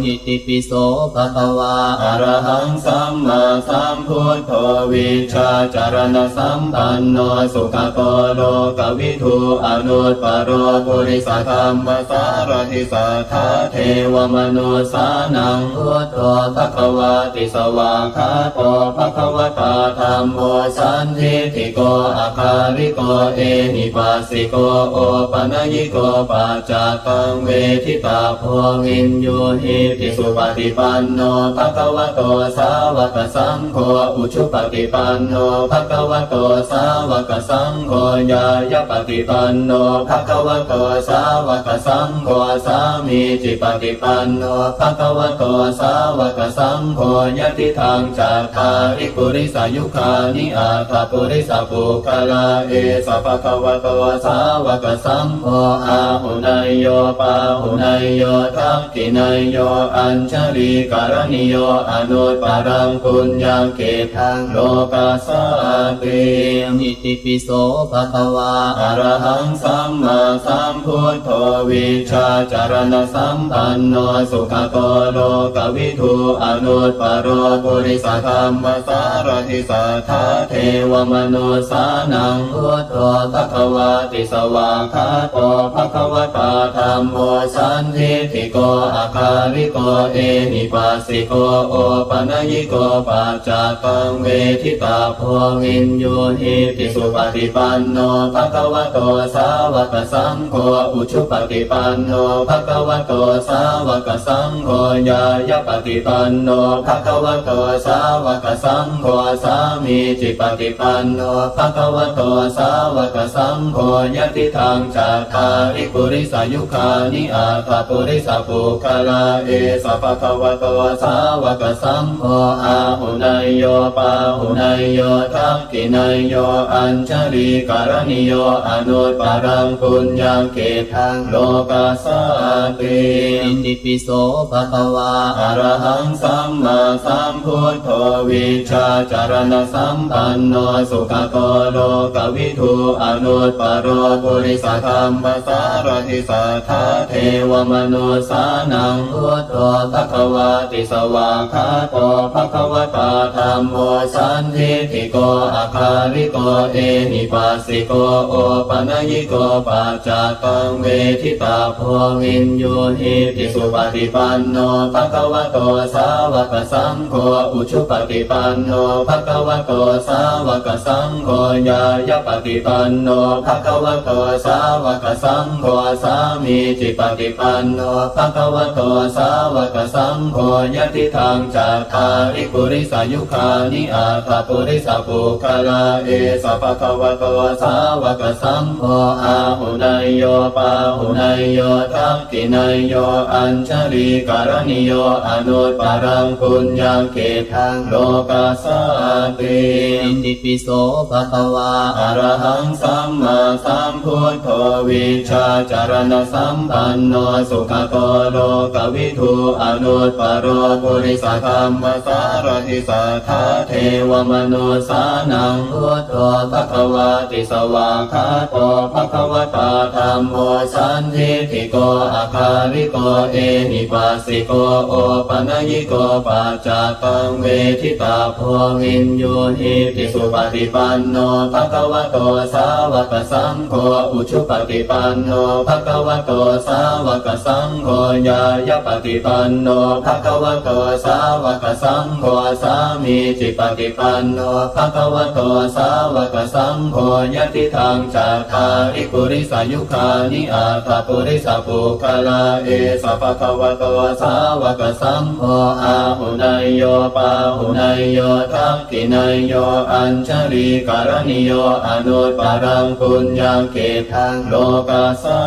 [SPEAKER 1] อิติปิโสภะคะวา
[SPEAKER 2] อะระหังสัมมาสัมพุทโธวิชาจารณสัมปันโนสุขโตโลกวิทูอนุตตรปุริสธรรมสารทิสัทธาเทวมนุสานังพุทโธภควาติสวากขาโตภควตาธัมโมสันทิฏฐิโกอาคาริโกเอหิปัสสิโกโอปัญญิโกปัจจตังเวทิตาโพวินโยหิติสุปฏิปันโนภควโตสาวกสังโฆอุชุปฏิปันโนภควโตสาวกสังโฆญาญปฏิปันโนภควโตสาวกสังโฆสามีจิปฏิปันโนภควโตสาวกสังโฆยติทางจัตตาริปุริสายุคานิอาตปุริสปุคลาเอสะภควโตสาวกสังโฆอาหุนายโยปาหุนายโยทักขินายโยอัญชลีการณิโยอนุตปรังปุญญเกทังโลกาสาติ
[SPEAKER 1] อิติปิโสภะคะวา
[SPEAKER 2] อะระหังสัมมาสัมพุทโธวิชาจารณสัมปันโนสุขโตโลกวิทูอนุตตรปุริสธรรมสารทิสัทธาเทวมนุสานังพุทโธภควาติสวากขาโตภควตาธัมโมสันทิฏฐิโกอาคาริโกเอหิปัสสิโกโอปัญญิโกปัจจตังเวทิตาโพวินโยหิติสุปฏิปันโนภควโตสาวกสั สังโฆอุชุปฏิปันโนภควโตสาวกสังโฆญายปฏิปันโนภควโตสาวกสังโฆสามีจิปฏิปันโนภควโตสาวกสังโฆยะติทางจัตตาริปุริสายุคานิอาตปุริสปุคลาเอสภควโตสาวกสังโฆอาหุนายโยปาหุนายโยทักขินายโยอัญชลีการณิโยอนุตปารังปุญญาเกทังโลกาสาติ
[SPEAKER 1] อิติปิโสภะคะวา
[SPEAKER 2] อะระหังสัมมาสัมพุทโธวิชาจารณสัมปันโนสุขโตโลกวิทูอนุตปโรปุริสธรรมสารทิสัทธาเทวมนุสานังพุทโธภควาติสวากขาโตภควตาธัมโมสันทิฏฐิโกอาคาริโกเอหิปัสสิโกโอปนัญญิโกปัจจตังเวทิตาโพวินโยหิติสุปฏิปันโนภควโตสาวกสังโฆอุชุปฏิปันโนภควโตสาวกสังโฆญายปฏิปันโนภควโตสาวกสังโฆสามีจิปฏิปันโนภควโตสาวกสังโฆยะติทางจัตตาริปุริสายุคานิอาตปุริสปุคลาเอสภควโตสาวกสังโฆอาหุนายโยปาหุนายโยทักขินายโยอัญชลีการณิโยอนุตปารังปุญญาเกทังโลกาสาติ
[SPEAKER 1] อิติปิโสภะคะวา
[SPEAKER 2] อะระหังสัมมาสัมพุทโธวิชาจารณสัมปันโนสุขโตโลกวิทูอนุตปโรปุริสธรรมสารทิสัทธาเทวมนุสานังพุทโธภควาติสวากขาโตภควตาธัมโมสันทิฏฐิโกอาคาริโกเอหิปัสสิโกโอปนัญญิโกปัจจตังเวทิตาโพวินโยหิติสุปฏิปันโนภควโตสาวกสังโฆอุชุปฏิปันโนภควโตสาวกสังโฆญายปฏิปันโนภควโตสาวกสังโฆสามีจิปฏิปันโนภควโตสาวกสังโฆยะติทางจัตตาริปุริสายุคานิอาตปุริสปุคลาเอสภควโตสาวกสังโฆอาหุนายโยปาหุนายโยทักขินายโยอัญชลีการณิโยอนุตปารังปุญญาเกทังโลกาสา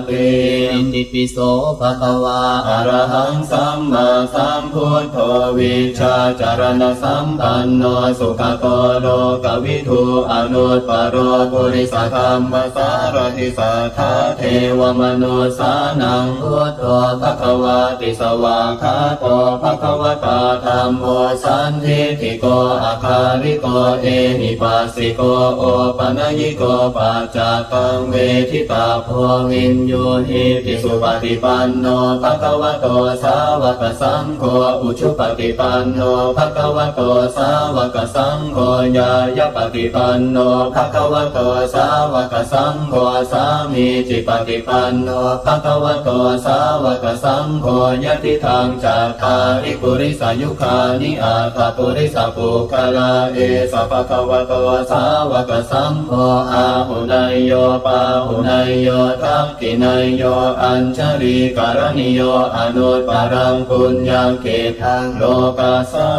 [SPEAKER 2] ติ
[SPEAKER 1] อิติปิโสภะคะวา
[SPEAKER 2] อะระหังสัมมาสัมพุทโธวิชาจารณสัมปันโนสุขโตโลกวิทูอนุตปโรปุริสธรรมสารทิสัทธาเทวมนุสานังพุทโธภควาติสวากขาโตภควตาธัมโมสันทิฏฐิโกอาคาริโกเอหิปัสสิโกโอปนัญญิโกปัจจตังเวทิตาโพวินโยหิติสุปฏิปันโนภควโตสาวกสังโฆอุชุปฏิปันโนภควโตสาวกสังโฆญายปฏิปันโนภควโตสาวกสังโฆสามีจิปฏิปันโนภควโตสาวกสังโฆยะติทางจัตตาริปุริสายุคานิอาตปุริสปุคลาเอสภควโตสาวกสังโฆอาหุนายโยปาหุนายโยทักขินายโยอัญชลีการณิโยอนุตปารังปุญญาเกทังโลกาสา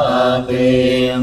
[SPEAKER 2] ติ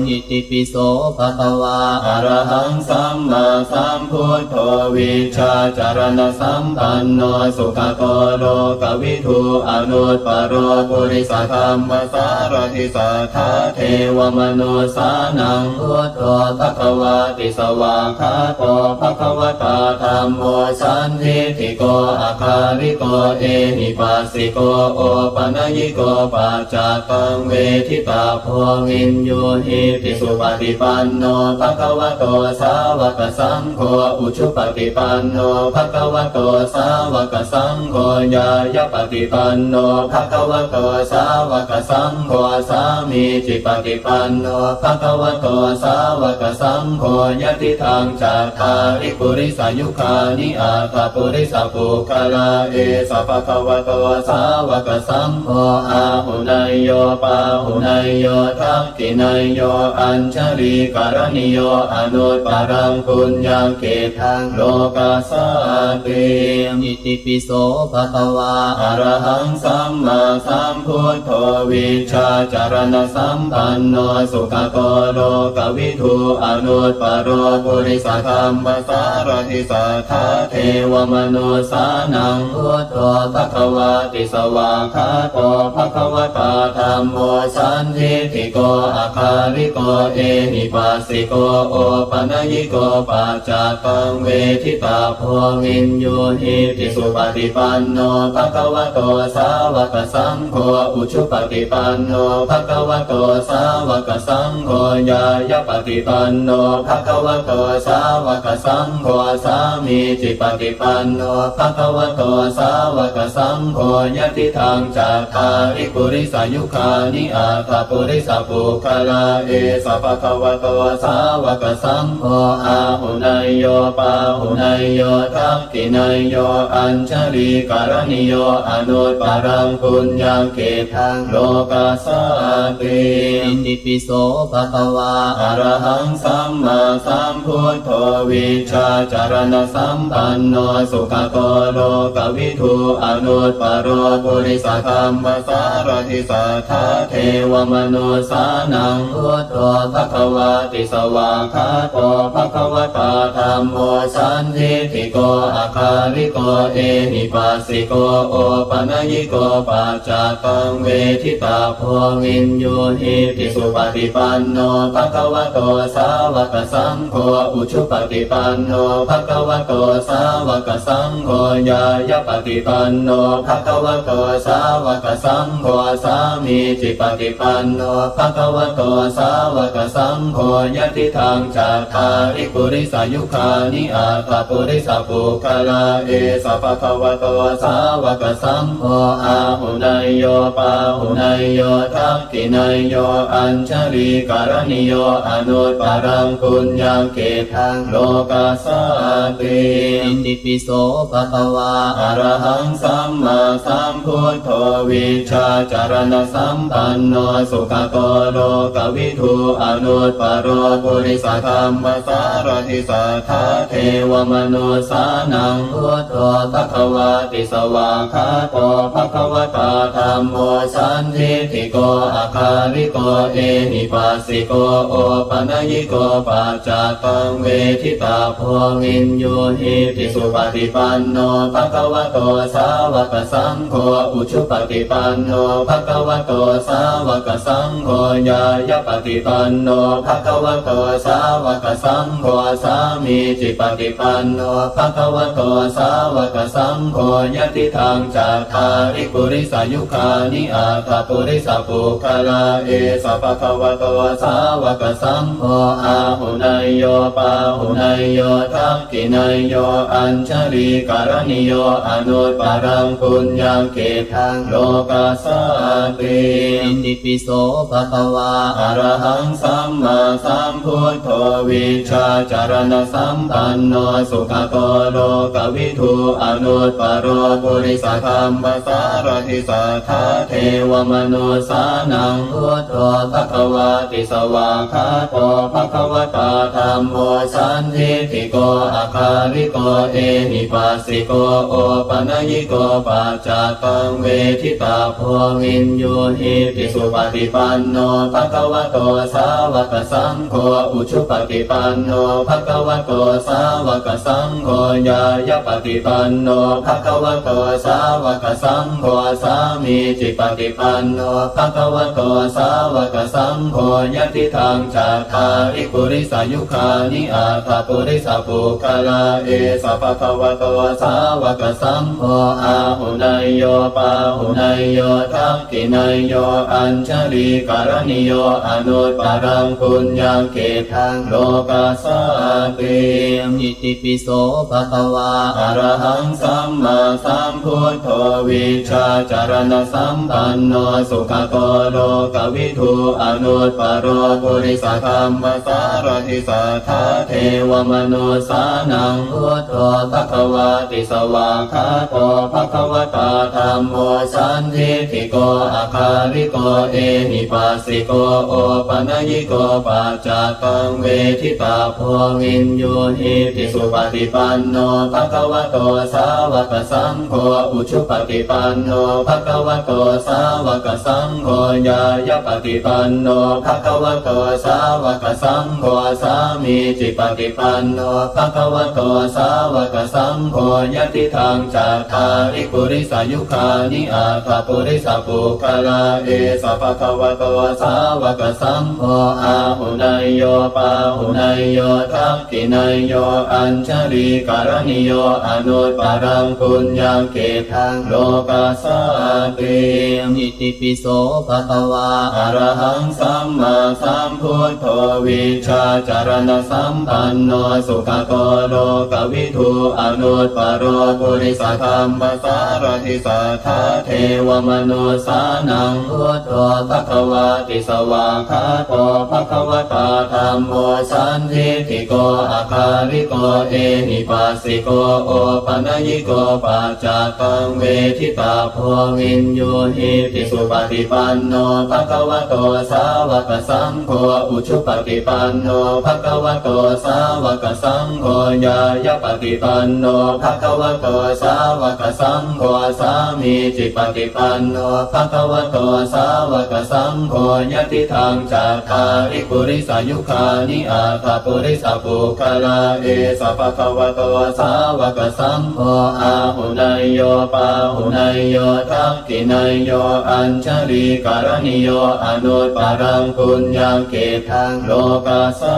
[SPEAKER 1] อิติปิโสภะคะวา
[SPEAKER 2] อะระหังสัมมาสัมพุทโธวิชาจารณสัมปันโนสุขโตโลกวิทูอนุตปโรปุริสธรรมสารทิสัทธาเทวมนุสานังพุทโธภควาติสวากขาโตภควตาธัมโมสันทิฏฐิโกอาคาริโกเอหิปัสสิโกโอปนัญญิโกปัจจตังเวทิตาโพวินโยหิติสุปฏิปันโนภควโตสาวกสังโฆอุชุปฏิปันโนภควโตสาวกสังโฆญายปฏิปันโนภควโตสาวกสังโฆสามีจิปฏิปันโนภควโตสาวกสังโฆยะติทางจัตตาริปุริสายุคานิอาตปุริสปุคลาเอสภควโตสาวกสังโฆอาหุนายโยปาหุนายโยทักขินายโยอัญชลีการณิโยอนุตปารังปุญญาเกทังโลกาสา ติ
[SPEAKER 1] อิติปิโสภะคะวา
[SPEAKER 2] อะระหังสัมมาสัมพุทโธวิชชาจารณสัมปันโนสุขโตโลกวิทูอนุตตรโรปุริสธรรมสารทิสัทธาเทวมนุสานังพุทโธภควาติสวากขาโตภควตาธัมโมสันทิฏฐิโกอาคาริโกเอหิปัสสิโกโอปัญญิโกปัจจตังเวทิตาโพวินโยหิติสุปฏิปันโนภควโตสาวกสังโฆอุชุปฏิปันโนภควโตสาวกสังโฆญาญปฏิปันโนภควโตสาวกสังโฆสามีจิปฏิปันโนภควโตสาวกสังโฆยติทางจัตตาริปุริสายุคานิอาตาปุริสปุคลาเอสะภควโตสาวกสังโฆอาหุนายโยปาหุนายโยทักขินายโยอัญชลีการณิโยอนุตตรังปุญญเกทังโลกาสาติ
[SPEAKER 1] อิติปิโสภะคะวา
[SPEAKER 2] อะระหังสัมมาสัมพุทโธวิชชาจารณสัมปันโนสุขโตโลกวิทูอนุตตรโรปุริสธรรมสารทิสัทธาเทวมนุสานังพุทโธภควาติสวากขาโตภควตาธัมโมสันทิฏฐิโกอาคาริโกเอหิปัสสิโกโอปัญญิโกปัจจตังเวทิตาโพวินโยหิติสุปฏิปันโนภควโตสาวกสังโฆอุชุปฏิปันโนภควโตสาวกสังโฆญาญปฏิปันโนภควโตสาวกสังโฆสามีจิปฏิปันโนภควโตสาวกสังโฆยติทางจัตตาริปุริสายุคานิอาตาปุริสปุคลาเอสะภควโตสาวกสังโฆอาหุนายโยปาหุนายโยทักขินายโยอัญชลีการณิโยอนุตตรังปุญญเกทังโลกาสาติ
[SPEAKER 1] อิติปิโสภะคะวา
[SPEAKER 2] อะระหังสัมมาสัมพุทโธวิชชาจารณสัมปันโนสุขโตโลกวิทูอนุตตรโรปุริสธรรมสารทิสัทธาเทวมนุสานังพุทโธภควาติสวากขาโตภควตาธัมโมสันทิฏฐิโกอาคาริโกเอหิปัสสิโกโอปัญญิโกปัจจตังเวทิตาโพวินโยหิติสุปฏิปันโนภควโตสาวกสังโฆอุชุปฏิปันโนภควโตสาวกสังโฆญาญปฏิปันโนภควโตสาวกสังโฆสามีจิปฏิปันโนภควโตสาวกสังโฆยติทางจัตตาริปุริสายุคานิอาตาปุริสปุคลาเอสะภควโตสาวกสังโฆอาหุนายโยปาหุนายโยทักขินายโยอัญชลีการณิโยอนุตตรังปุญญเกทังโลกาสาติ
[SPEAKER 1] อิติปิโสภะคะวา
[SPEAKER 2] อะระหังสัมมาสัมพุทโธวิชชาจารณสัมปันโนสุขโตโลกวิทูอนุตตรโรปุริสธรรมสารทิสัทธาเทวมนุสานังพุทโธภควาติสวากขาโตภควตาธัมโมสันทิฏฐิโกอาคาริโกเอหิปัสสิโกโอปัญญิโกปัจจตังเวทิตาโพวินโยหิติสุปฏิปันโนภควโตสาวกสังโฆอุชุปฏิปันโนภควโตสาวกสังโฆญาญปฏิปันโนภควโตสาวกสังโฆสามีจิปฏิปันโนภควโตสาวกสังโฆยติทางจัตตาริปุริสายุคานิอาตาปุริสปุคลาเอสะภควโตสาวกสังโฆอาหุนายโยปาหุนายโยทักขินายโยอัญชลีการณิโยอนุตตรังปุญญเกทังโลกาสาติ
[SPEAKER 1] อิติปิโสภะคะวา
[SPEAKER 2] อะระหังสัมมาสัมพุทโธวิชชาจารณสัมปันโนสุขโตโลกวิทูอนุตตรโรปุริสธรรมสารทิสัทธาเทวมนุสานังพุทโธภควาติสวากขาโตภควตาธัมโมสันทิฏฐิโกอาคาริโกเอหิปัสสิโกโอปัญญิโกปัจจตังเวทิตาโพวินโยหิติสุปฏิปันโน ภะคะวะโตสาวกสังโฆอุชุปฏิปันโนภะคะวะโตสาวกสังโฆญายปฏิปันโนภะคะวะโตสาวกสังโฆสามีจิปฏิปันโนภะคะวะโตสาวกสังโฆยะติทางจัตตาริปุริสายุคานิอาภาปุริสาปุคลาเอสะภะคะวะโตสาวกสังโฆอาหุนายโยปาหุนายโยทักขินายโยอัญชลีการณิโยอนุตปารังปุญญาเกทังโลกาสาติ
[SPEAKER 1] อิติปิโสภะคะวา
[SPEAKER 2] อะระหังสัมมาสัมพุทโธวิชาจารณสัมปันโนสุขโตโลกวิทูอนุตปโรปุริสธรรมสารทิสัทธาเทวมนุสานังพุทโธภะคะวาติสวากขาโตภะคะวตาธัมโมสันทิฏฐิโกอาคาริโกเอหิปัสสิโกโอปัญญิโกปัจจตังเวทิตาโพวินโยหิติสุปฏิปันโนภะคะวะโตสาวกสังโฆอุชุปฏิปันโนภะคะวะโตสาวกสังโฆญายปฏิปันโนภะคะวะโตสาวกสังโฆสามีจิปฏิปันโนภะคะวะโตสาวกสังโฆยะติทางจัตตาริปุริสายุคานิอาภาปุริสาปุคลาเอสะภะคะวะโตสาวกสังโฆอาหุนายโยปาหุนายโยทักขินายโยอัญชลีการณิโยอนุตปารังปุญญาเกทังโลกาสา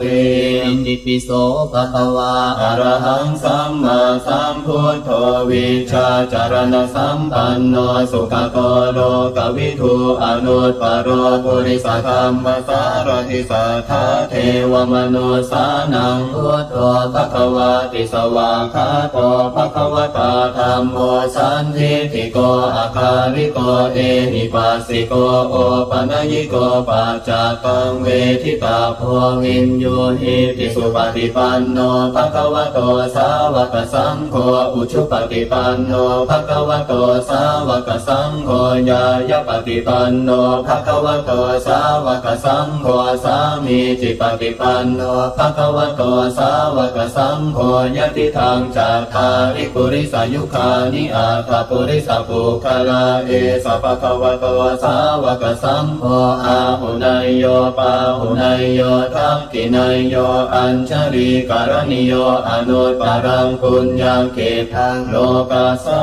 [SPEAKER 2] ติ
[SPEAKER 1] อิติปิโสภะคะวา
[SPEAKER 2] อะระหังสัมมาสัมพุทโธวิชาจารณสัมปันโนสุขโตโลกวิทูอนุตปโรปุริสธรรมสารทิสัทธาเทวมนุสานังพุทโธภะคะวาติสวากขาโตภะคะวตาธัมโมสันทิฏฐิโกอาคาริโกเอหิปัสสิโกโอปัญญิโกปัจจตังเวทิตาโพวินโยหิติสุปฏิปันโนภะคะวะโตสาวกสังโฆอุชุปฏิปันโนภะคะวะโตสาวกสังโฆญายปฏิปันโนภะคะวะโตสาวกสังโฆสามีจิปฏิปันโนภะคะวะโตสาวกสังโฆยะติทางจัตตาริปุริสายุคานิอาภาปุริสาปุคลาเอสะภะคะวะโตสาวกสังโฆอาหุนายโยปาหุนายโยทักขินายโยอัญชลีการณิโยอนุตปารังปุญญาเกทังโลกาสา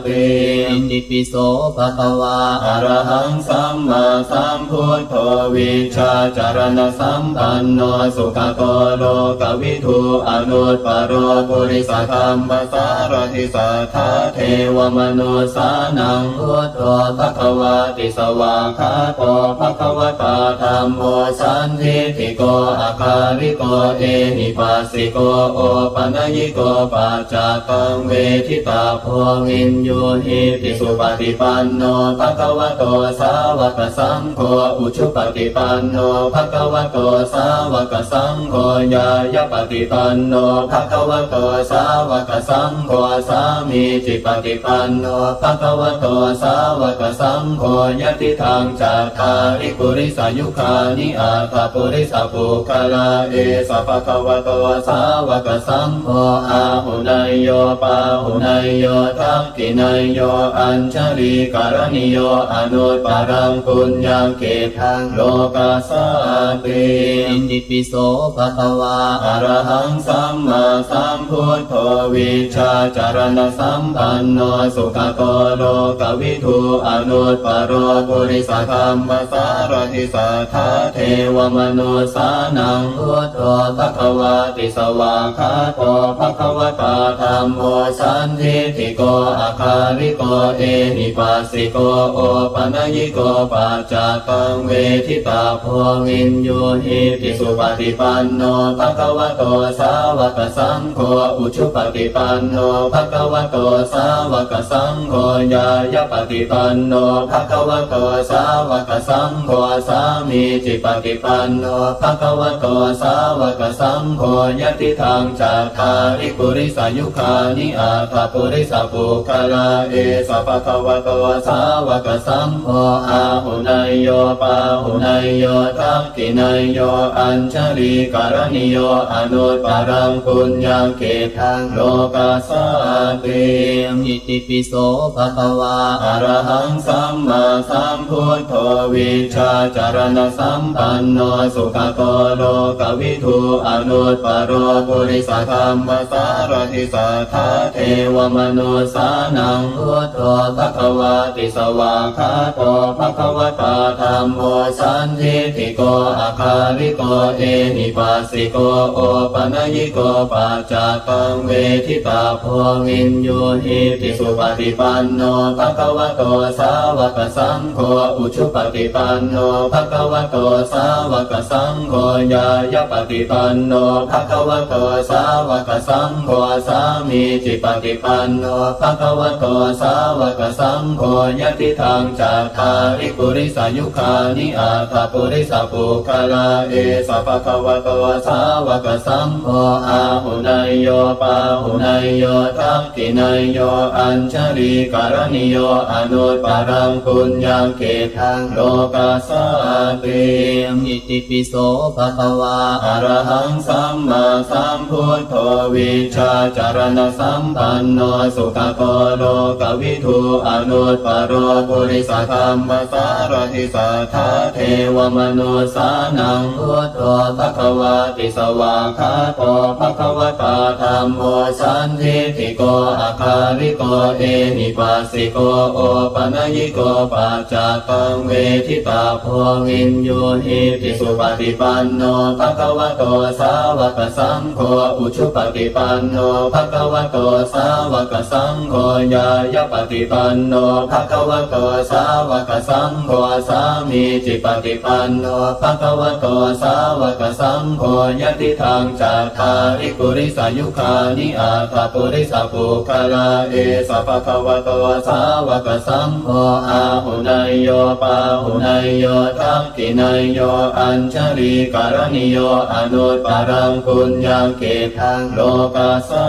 [SPEAKER 2] ติ
[SPEAKER 1] อิติปิโสภะคะวา
[SPEAKER 2] อะระหังสัมมาสัมพุทโธวิชาจารณสัมปันโนสุขโตโลกวิทูอนุตปโรปุริสธรรมสารทิสัทธาเทวมนุสานังพุทโธภะคะวาติสวากขาโตภะคะวตาธัมโมสันทิฏฐิโกอาคาริโกเอหิปัสสิโกโอปัญญิโกปัจจตังเวทิตาโพวินโยหิติสุปฏิปันโนภะคะวะโตสาวกสังโฆอุชุปฏิปันโนภะคะวะโตสาวกสังโฆญายปฏิปันโนภะคะวะโตสาวกสังโฆสามีจิปฏิปันโนภะคะวะโตสาวกสังโฆยะติทางจัตตาริปุริสายุคานิอาภาปุริสาปุคลาเอสะภะคะวะโตสาวกสังโฆอาหุนายโยปาหุนายโยทักขินายโยอัญชลีการณิโยอนุตปารังปุญญาเกทังโลกาสาติ
[SPEAKER 1] อิติปิโสภะคะวา
[SPEAKER 2] อะระหังสัมมาสัมพุทโธวิชาจารณสัมปันโนสุขโตโลกวิทูอนุตปโรปุริสธรรมสารทิสัทธาเทวมนุสานังพุทโธภะคะวาติสวากขาโตภะคะวตาธัมโมสันทิฏฐิโกอาคาริโกเอหิปัสสิโกโอปัญญิโกปัจจตังเวทิตาโพวินโยหิติสุปฏิปันโนภะคะวะโตสาวกสังโฆอุชุปฏิปันโนภะคะวะโตสาวกสังโฆญายปฏิปันโนภะคะวะโตสาวกสังโฆสามีจิปฏิปันโนภะคะวะโตสาวกสังโฆยะติทางจัตตาริปุริสายุคานิอาภาปุริสาปุคลาเอสะภะคะวะโตสาวกสังโฆอาหุนายโยปาหุนายโยทักขินายโยอัญชลีการณิโยอนุตปารังปุญญา ยังเกตังโลกัสสะติ
[SPEAKER 1] อิติปิโสภะคะวา
[SPEAKER 2] อะระหังสัมมาสัมพุทโธวิชาจารณสัมปันโนสุขโตโลกวิทูอนุตตรปุริสธรรมสารทิสัทธาเทวมนุสานังพุทโธภควาติสวากขาโตภควตาธัมโมสันทิฏฐิโกอาคาริโกเอหิปัสสิโกโอปัญญิโกปัจจตังเวทิตาโพวินโยหิติสุปฏิปันโนภควโตสาวกสังโฆอุชุปฏิปันโนภควโตสาวกสังโฆญายปฏิปันโนภควโตสาวกสังโฆสามีจิปฏิปันโนภควโตสาวกสังโฆยติทางจัตตาริปุริสายุคานิอาตาปุริสปุคลาเอสภควโตสาวกสังโฆอาหุนายโยปาหุนายโยทักขินายโยอัญชลีการณิโยอนุตตรังปุญญังเกตังโลกัสสะติ
[SPEAKER 1] อิติปิโสภะคะวา
[SPEAKER 2] อะระหังสัมมาสัมพุทโธวิชาจารณสัมปันโนสุขโตโลกวิทูอนุตตรปุริสธรรมสารทิสัทธาเทวมนุสานังพุทโธภควาติสวากขาโตภควตาธัมโมสันทิฏฐิโกอาคาริโกเอหิปัสสิโกโอปัญญิโกปัจจตังเวทิตาโพวินโยหิติสุปฏิปันโนภควโตสาวกสังโฆอุชุปฏิปันโนภควโตสาวกสังโฆญายปฏิปันโนภควโตสาวกสังโฆสามีจิปฏิปันโนภควโตสาวกสังโฆยติทางจัตตาริปุริสายุคานิอาตาปุริสปุคลาเอสภควโตสาวกสังโฆอาหุนายโยปาหุนายโยทักขินายโยอัญชลีการณิโยอนุตตรังปุญญังเกตังโลกัสสะ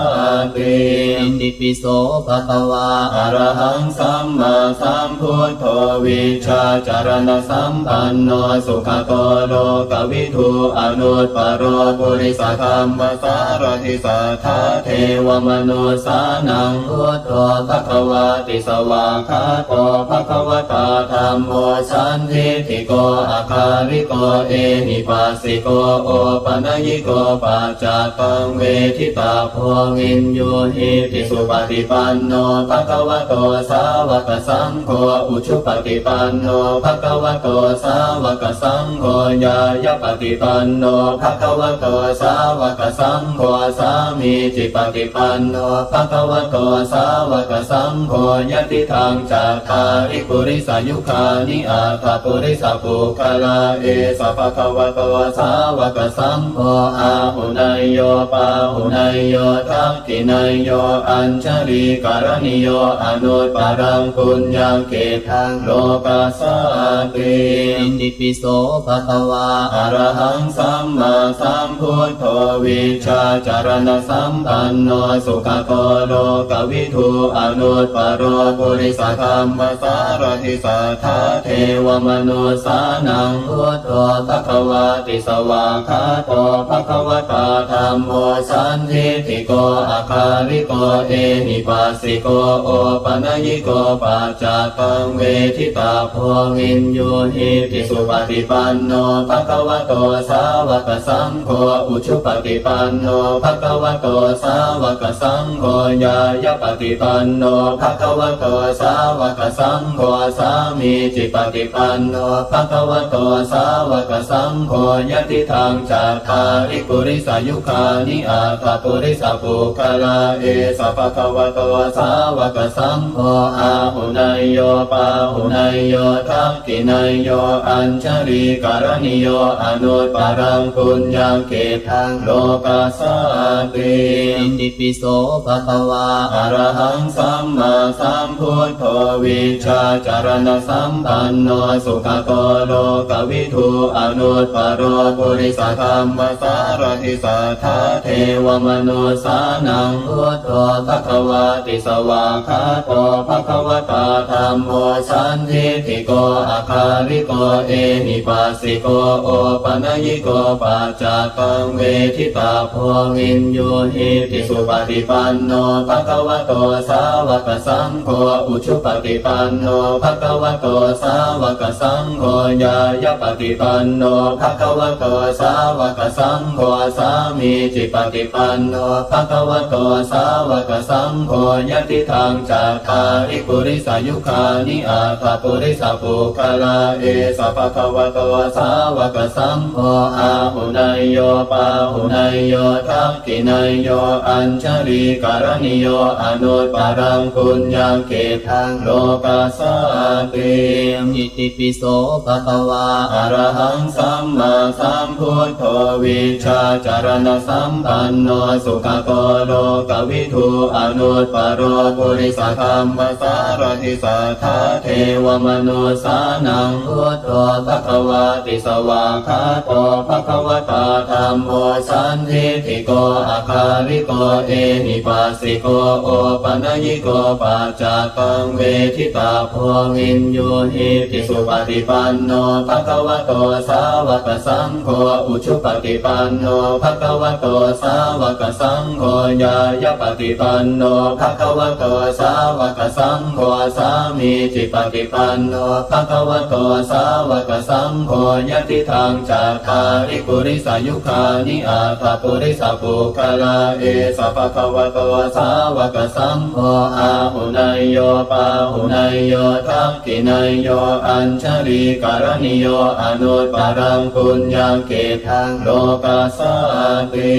[SPEAKER 2] ติ
[SPEAKER 1] อิติปิโสภะคะวา
[SPEAKER 2] อะระหังสัมมาสัมพุทโธวิชาจารณสัมปันโนสุขโตโลกวิทูอนุตตรปุริสธรรมสารทิสัทธาเทวมนุสานังพุทโธภควาติสวากขาโตภควตาธัมโมสันทิฏฐิโกอาคาริโกเอหิปัสสิโกโอปัญญิโกปัจจตังเวทิตาโพวินโยหิติสุปฏิปันโนภควโตสาวกสังโฆอุชุปฏิปันโนภควโตสาวกสังโฆญายปฏิปันโนภควโตสาวกสังโฆสามีจิปฏิปันโนภควโตสาวกสังโฆยติทางจัตตาริปุริสายุคานิอาตาปุริสปุคลาเอสภควโตสาวกสังโฆอาหุนายโยปาหุนายโยทักขินายโยอัญชลีการณิโยอนุตตรังปุญญังเกตังโลกัสสะติ
[SPEAKER 1] อิติปิโสภะคะวา
[SPEAKER 2] อะระหังสัมมาสัมพุทโธวิชาจารณสัมปันโนสุขโตโลกวิทูอนุตตรปุริสธรรมสารทิสัทธาเทวมนุสานังพุทโธภควาติสวากขาโตภควตาธัมโมสันทิฏฐิโกอาคาริโกเอหิปัสสิโกโอปัญญิโกปัจจตังเวทิตาโพวินโยหิติสุปฏิปันโนภควโตสาวกสังโฆอุชุปฏิปันโนภควโตสาวกสังโฆญายปฏิปันโนภควโตสาวกสังโฆสามีจิปฏิปันโนภควโตสาวกสังโฆยติทางจัตตาริปุริสายุคานิอาตาปุริสปุคลาเอสภควโตสาวกสังโฆอาหุนายโยปาหุนายโยทักขินายโยอัญชลีการณิโยอนุตตรังปุญญังเกตังโลกัสสะติ
[SPEAKER 1] อิติปิโสภะคะวา
[SPEAKER 2] อะระหังสัมมาสัมพุทโธวิชาจารณสัมปันโนสุขโตโลกวิทูอนุตตรปุริสธรรมสารทิสัทธาเทวมนุสานังพุทโธภควาติสวากขาโตภควตาธัมโมสันทิฏฐิโกอาคาริโกเอหิปัสสิโกโอปัญญิโกปัจจตังเวทิตาโพวิน
[SPEAKER 1] นโยเห
[SPEAKER 2] อิ
[SPEAKER 1] ติ
[SPEAKER 2] สุปฏิปันโนภะคะวะโตสาวกสังโฆอุชุปฏิปันโนภะคะวะโตสาวกสังโฆญาญปฏิปันโนภะคะวะโตสาวกสังโฆสามีจิปฏิปันโนภะคะวะโตสาวกสังโฆยะติทางจัตตาริปุริสายุคานิอาภาปุริสาปุคลาเอสะภะคะวะโตสาวกสังโฆอาหุนายโยปาหุนายโยทักขินายโยอัญชลีการณิโยอนุตปารังปุญญาเกทังโลกาสาติ
[SPEAKER 1] อิติปิโสภะคะวา
[SPEAKER 2] อะระหังสัมมาสัมพุทโธวิชาจารณสัมปันโนสุขโกโลกวิทูอนุตปโรปุริสธรรมสารทิสัทธาเทวมนุสานังพุทโธภะคะวาติสวากขาโตภะคะวตาธัมโมสันทิฏฐิโกอาคาริโกเอหิปัสสิโกโอปัญญิโกปัจจตังเวทิตาโพวินโยเหติสุปฏิปันโนภะคะวะโตสาวกสังโฆอุชุปฏิปันโนภะคะวะโตสาวกสังโฆญาญปฏิปันโนภะคะวะโตสาวกสังโฆสามีจิปฏิปันโนภะคะวะโตสาวกสังโฆยะติทางจัตตาริปุริสายุคานิอาภาปุริสาปุคลาเอสะภะคะวะโตสาวกสังโฆอาหุนายโยปาหุนายโยทักขินายโยอัญชลีการณิโยอนุตปารังปุญญาเกทังโลกาสาติ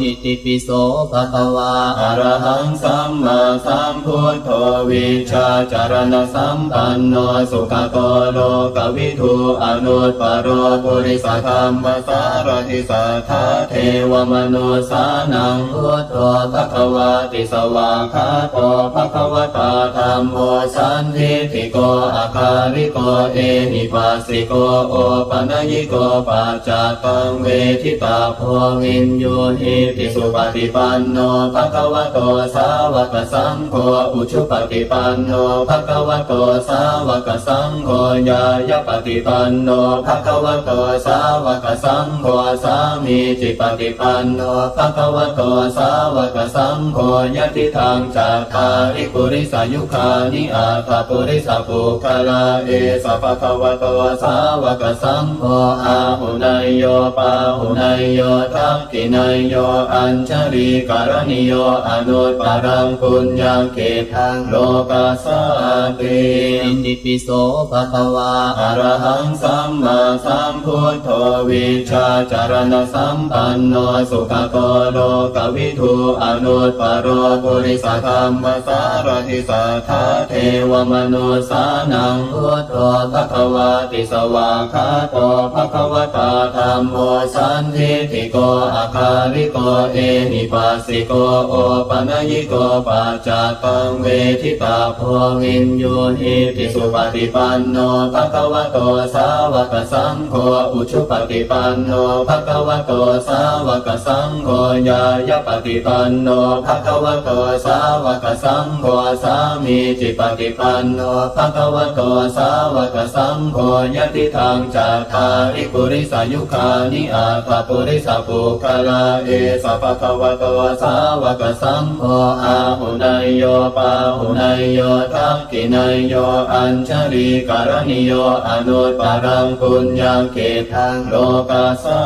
[SPEAKER 1] อิติปิโสภะคะวา
[SPEAKER 2] อะระหังสัมมาสัมพุทโธวิชาจารณสัมปันโนสุขโกโลกวิทูอนุตปโรปุริสธรรมสารทิสัทธาเทวมนุสานังพุทโธภะคะวาติสวากขาโตภะคะวตาธัมโมสันทิฏฐิโกอาคาริโกเอหิปัสสิโกโอปัญญิโกปัจจตังเวทิตาโพวินโยเหติสุปฏิปันโนภะคะวะโตสาวกสังโฆอุชุปฏิปันโนภะคะวะโตสาวกสังโฆญาญปฏิปันโนภะคะวะโตสาวกสังโฆสามีจิปฏิปันโนภะคะวะโตสาวกสังโฆยะติทางจัตตาริปุริสายุคานิอาภาปุริสาปุคลาเอสะภะคะวะโตสาวกสังโฆอาหุนายโยปาหุนายโยทักขินายโยอัญชลีการณิโยอนุตปารังปุญญาเกทังโลกาสาติ
[SPEAKER 1] อิติปิโสภะคะวา
[SPEAKER 2] อะระหังสัมมาสัมพุทโธวิชาจารณสัมปันโนสุขโกโลกวิทูอนุตปโรปุริสธรรมสารทิสัทธาเทวมนุสานังพุทโธภะคะวาติสวากขาโตภะคะวตาธัมโมสันทิฏฐิโกอาคาริโกเอหิปัสสิโกโอปัญญิโกปัจจตังเวทิตาโพวินโยเหติสุปฏิปันโนภะคะวะโตสาวกสังโฆอุชุปฏิปันโนภะคะวะโตสาวกสังโฆญาญปฏิปันโนภะคะวะโตสาวกสังโฆสามีจิปฏิปันโนภะคะวะโตสาวกสังโฆยะติทางจัตตาริปุริสายุคานิอาภาปุริสาปุคลาเอสะภะคะวะโตสาวกสังโฆอาหุนายโยปาหุนายโยทักขินายโยอัญชลีการณิโยอนุตปารังปุญญาเกทังโลกาสา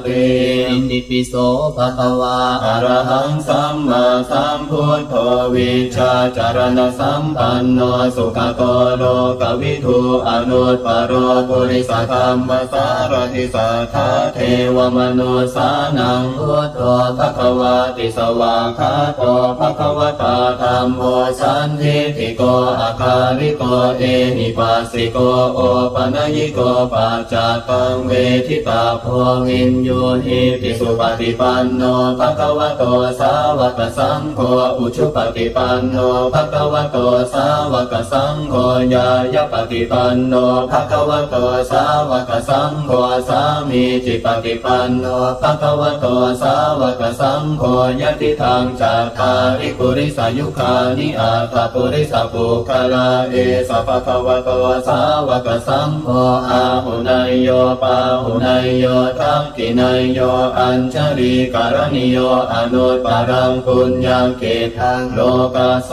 [SPEAKER 2] ติ
[SPEAKER 1] อิติปิโสภะคะวา
[SPEAKER 2] อะระหังสัมมาสัมพุทโธวิชาจารณสัมปันโนสุขโกโลกวิทูอนุตปโรปุริสธรรมสารทิสัทธาเทวมนุสานังพุทโธภะคะวาติสวากขาโตภะคะวตาธัมโมสันทิฏฐิโกอาคาริโกเอหิปัสสิโกโอปัญญิโกปัจจตังเวทิตาโพวินโยเหติสุปฏิปันโนภะคะวะโตสาวกสังโฆอุชุปฏิปันโนภะคะวะโตสาวกสังโฆญาญปฏิปันโนภะคะวะโตสาวกสังโฆสามีจิปฏิปันโนภะคะวะโตสาวกสังโฆยะติทางจัตตาริปุริสายุคานิอาภาปุริสาปุคลาเอสะภะคะวะโตสาวกสังโฆอาหุนายโยปาหุนายโยทักขินายโยอัญชลีการ ณิโยอนุตตรังปุญญเกตังโลกัสส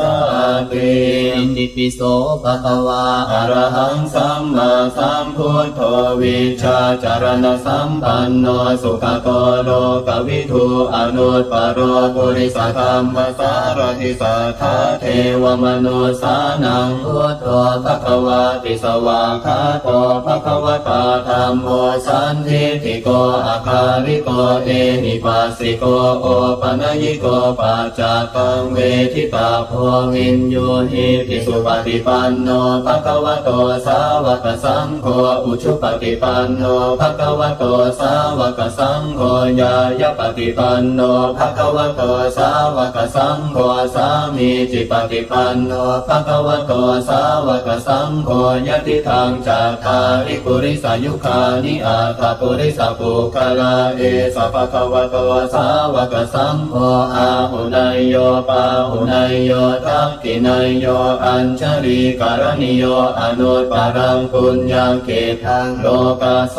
[SPEAKER 2] ติ
[SPEAKER 1] อิติปิโสภะคะวา
[SPEAKER 2] อะระหังสัมมาสัมพุทโธวิชชาจารณสัมปันโนสุขโตโลกวิทูอนุตตโรปุริสธรรมสารทิสัทธาเทวมนุสานังพุทโธภควาติสวากขาโตภควตาธัมโมสันทิฏฐิโกอาคาริโกเอหิปัสสิโกโอปนยิโกปัจจตังเวทิตาโพวินโยหิภิกษุปฏิปันโนภควโตสาวกสังโฆอุชุปฏิปันโนภควโตสาวกสังโฆญายปฏิปันโนภควโตสาวกสังโฆสามีจิปฏิปันโนภควโตสาวกสังโฆยติทางจาคาริปุริสายุคานิอาตปุริสปุคลาเอสภควโตสาวกสังโฆอาหุนายโยปาหุนายโยทักขินายโยอัญชลีการณิโยอนุตตรังปุญญเกตังโลกัสส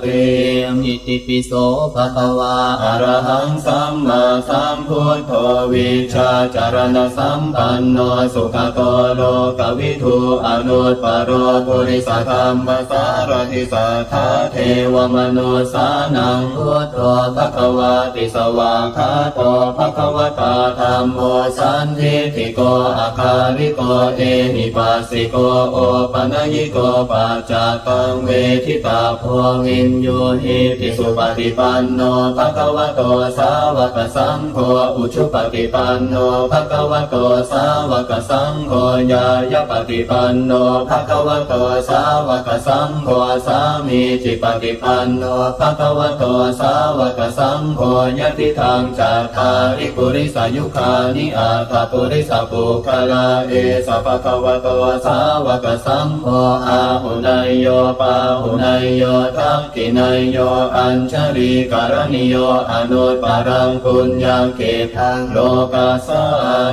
[SPEAKER 2] ติ
[SPEAKER 1] อิติปิโสภะคะวา
[SPEAKER 2] อะระหังสัมมาสัมพุทโธวิชชาจารณสัมปันโนสุขโตโลกวิทูอนุตตโรปุริสธรรมสารทิสัทธาเทวมนุสานังพุทโธภควาติสวากขาโตภควตาธัมโมสันทิฏฐิโกอาคาริโกเอหิปัสสิโกโอปนยิโกปัจจตังเวทิตาโพวินโยหิภิกษุปฏิปันโนภควโตสาวกสังโฆอุชุปฏิปันโนภควโตสาวกสังโฆญายปฏิปันโนภควโตสาวกสังโฆสามีจิปฏิปันโนภควโตสาวกสังโฆยติทางจาคาริปุริสายุคานิอาตปุริสปุคลาเอสภควโตสาวกสังโฆอาหุนายโยปาหุนายโยทักขินายโยอัญชลีการณิโยอนุตตรังปุญญเกตังโลกัสส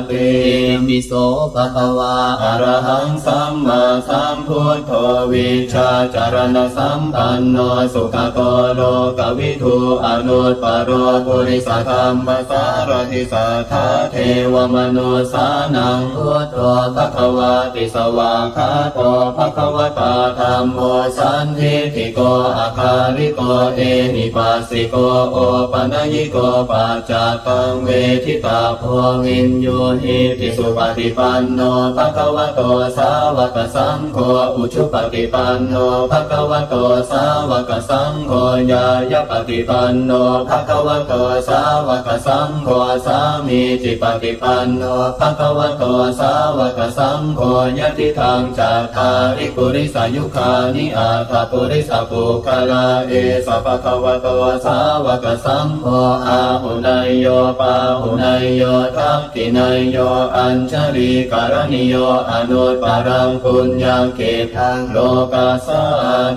[SPEAKER 2] ติ
[SPEAKER 1] อิติปิโสภะคะวา
[SPEAKER 2] อะระหังสัมมาสัมพุทโธวิชชาจารณสัมปันโนสุขโตโลกวิทูอนุตตโรปุริสธรรมสารทิสัทธาเทวมนุสานังพุทโธภควาติสวากขาโตภควตาธัมโมสันทิฏฐิโกอาคาริโกเอหิปัสสิโกโอปนยิโกปัจจตังเวทิตาโพวินโยหิภิกษุปฏิปันโนภควโตสาวกสังโฆอุชุปฏิปันโนภควโตสาวกสังโฆญายปฏิปันโนภควโตสาวกสังโฆสามีจิปฏิปันโนภควโตสาวกสังโฆยติทางจาคาริปุริสายุคานิอาตปุริสปุคลาเอสภควโตสาวกสังโฆอาหุนายโยปาหุนายโยทักขินายโยอัญชลีการณิโยอนุตตรังปุญญเกตังโลกัสส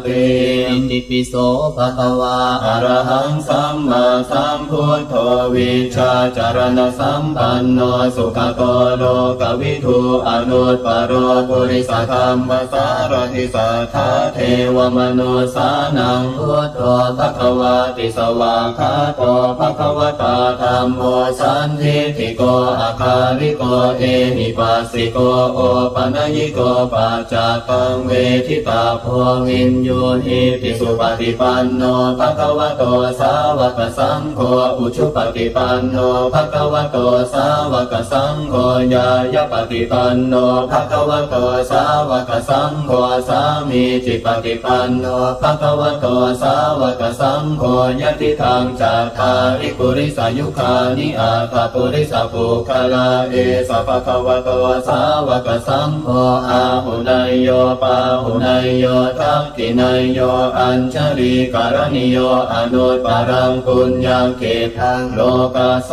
[SPEAKER 2] ติ
[SPEAKER 1] อิติปิโสภะคะวา
[SPEAKER 2] อะระหังสัมมาสัมพุทโธวิชชาจารณสัมปันโนสุขโตโลกวิทูอนุตตโรปุริสธรรมสารทิสัทธาเทวมนุสานังพุทโธภควาติสวากขาโตภควตาธัมโมสันทิฏฐิโกอาคาริโกเอหิปัสสิโกโอปนยิโกปัจจตังเวทิตาโพวินโยหิภิกษุปฏิปันโนภควโตสาวกสังโฆอุชุปฏิปันโนภควโตสาวกสังโฆญายปฏิปันโนภควโตสาวกสังโฆสามีจิปฏิปันโนภควโตสาวกสังโฆยติทางจาคาริปุริสายุคานิอาตปุริสปุคลาเอสภควโตสาวกสังโฆอาหุนายโยปาหุนายโยทักขินายโยอัญชลีการณิโยอนุตตรังปุญญเกตังโลกัสส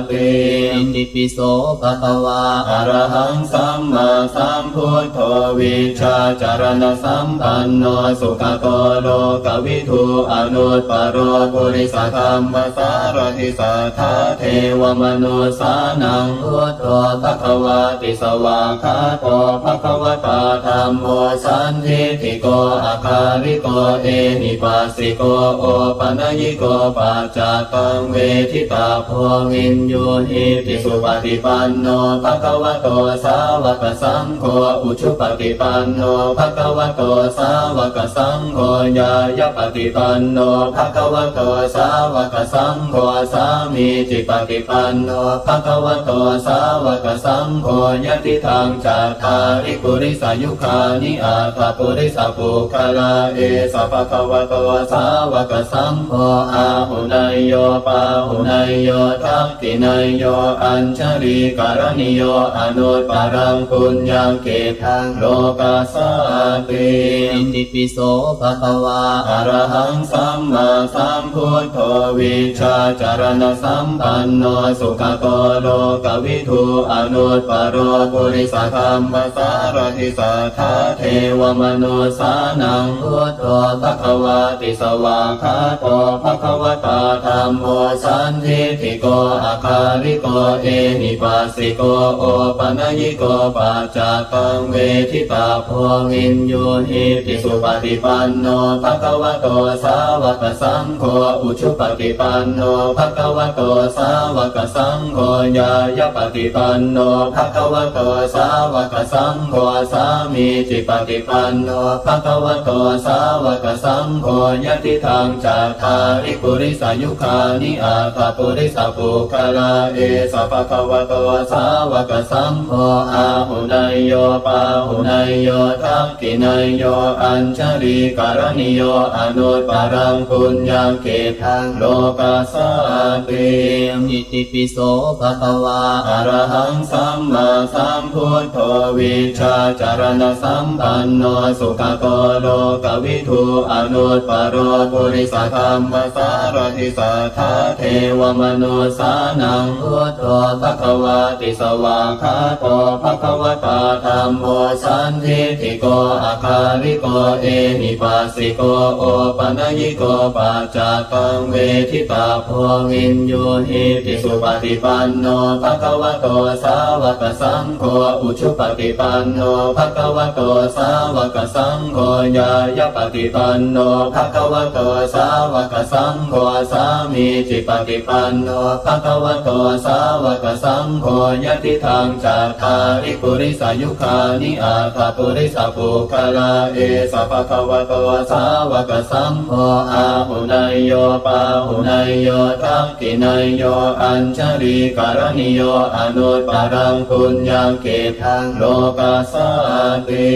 [SPEAKER 2] ติ
[SPEAKER 1] อิติปิโสภะคะวา
[SPEAKER 2] อะระหังสัมมาสัมพุทโธวิชชาจารณสัมปันโนสุขโตโลกวิทูอนุตตโรปุริสธรรมสารทิสัทธาเทวมนุสานังพุทโธภควาติสวากขาโตภควตาธัมโมสันทิฏฐิโกอาคาริโกเอหิปัสสิโกโอปนยิโกปัจจตั งเวทิตาโพวินโยหิติสุปฏิปันโนภะคะวะโตสาวกสังโฆอุชุปฏิปันโนภะคะวะโตสาวกสังโฆญาญปฏิปันโนภะคะวะโตสาวกสังโฆสามีจิปฏิปันโนภะคะวะโตสาวกสังโฆยะติทางจาคาริปุริสายุคานิอาตปุริสปุคลาเอสะภะคะวะโตสาวกสังโฆอาหุนายโยปาหุนายโยทักขินายโยอัญชลีการณิโยอนุตปารังปุญญาเกทังโลกาสาติ
[SPEAKER 1] อิติปิโสภะคะวา
[SPEAKER 2] อะระหังสัมมาสัมพุทโธวิชาจารณสัมปันโนสุขโตโลกวิทูอนุตปโรปุริสธรรมสารทิสัทธาเทวมนุสานังพุทโธภะคะวาติสวากขาโตภะคะวตาธัมโมสันทิฏฐิโกอาคาริโกเอหิปัสสิโกโอปนัญิโกปัจจตังเวทิตาโพวินโยหิติสุปฏิปันโนภะคะวะโตสาวกสังโฆอุชุปฏิปันโนภะคะวะโตสาวกสังโฆญาญปฏิปันโนภะคะวะโตสาวกสังโฆสามีจิปฏิปันโนภะคะวะโตสาวกสังโฆยะติทางจาคาริปุริสายุคานิอาตปุริสปุคลาเอสะภะคะวะโตสาวกสังโฆอาหุนายโยปาหุนายโยทักขินายโยอัญชลีการณิโยอนุตปารังปุญญาเกทังโลกาสาติ
[SPEAKER 1] อิติปิโสภะคะวา
[SPEAKER 2] อะระหังสัมมาสัมพุทโธวิชาจารณสัมปันโนสุขโตโลกวิทูอนุตปโรปุริสธรรมสารทิสัทธาเทวมนุสานังพุทโธภะคะวาติสวากขาโตภะคะวตาธัมโมสันทิฏฐิโกอาคาริโกเอหิปัสสิโกโอปนัญิโกปัจจตังเวทิตาโพวินโยหิติสุปฏิปันโนภะคะวะโตสาวกสังโฆอุชุปฏิปันโนภะคะวะโตสาวกสังโฆญาญปฏิปันโนภะคะวะโตสาวกสังโฆสามีจิปฏิปันโนภะคะวะโตสาวกสังโฆยะติทางจาคาริปุริสายุคานิอาตปุริสปุคลาเอสะภะคะวะโตสาวกสังโฆอาหุนายโยปาหุนายโยทักขินายโยอัญชลีการณิโยอนุตปารังปุญญาเกทังโลกาสาติ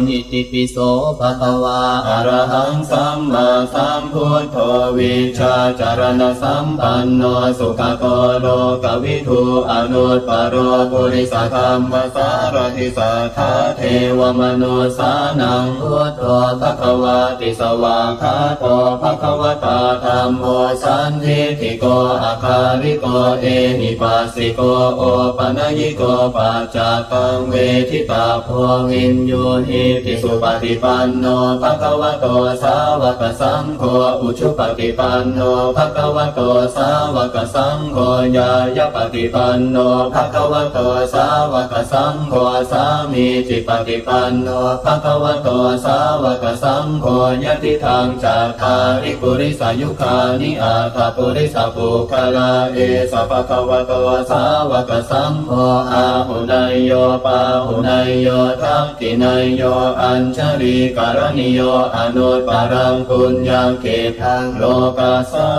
[SPEAKER 1] อิติปิโสภะคะวา
[SPEAKER 2] อะระหังสัมมาสัมพุทโธวิชาจารณสัมปันโนสุขโตโลกวิทูอนุตปโรปุริสธรรมสารทิสัทธาเทวมนุสานังพุทโธภะคะวาติสวากขาโตภะคะวตาธัมโมสันทิฏฐิโกอาคาริโกเอหิปัสสิโกโอปนัญิโกปัจจตังเวทิตาโพวินโยหิติสุปฏิปันโนภะคะวะโตสาวกสังโฆอุชุปฏิปันโนภะคะวะโตสาวกสังโฆญาญปฏิปันโนภะคะวะโตสาวกสังโฆสามีจิปฏิปันโนภะคะวะโตสาวกสังโฆยะติทางจาคาริปุริสายุคานิอาตปุริสปุคลาเอสะภะคะวะโตสาวกสังโฆอาหุนายโยปาหุนายโยทักขินายโยอัญชลีการณิโยอนุตปารังปุญญาเกทังโลกาสา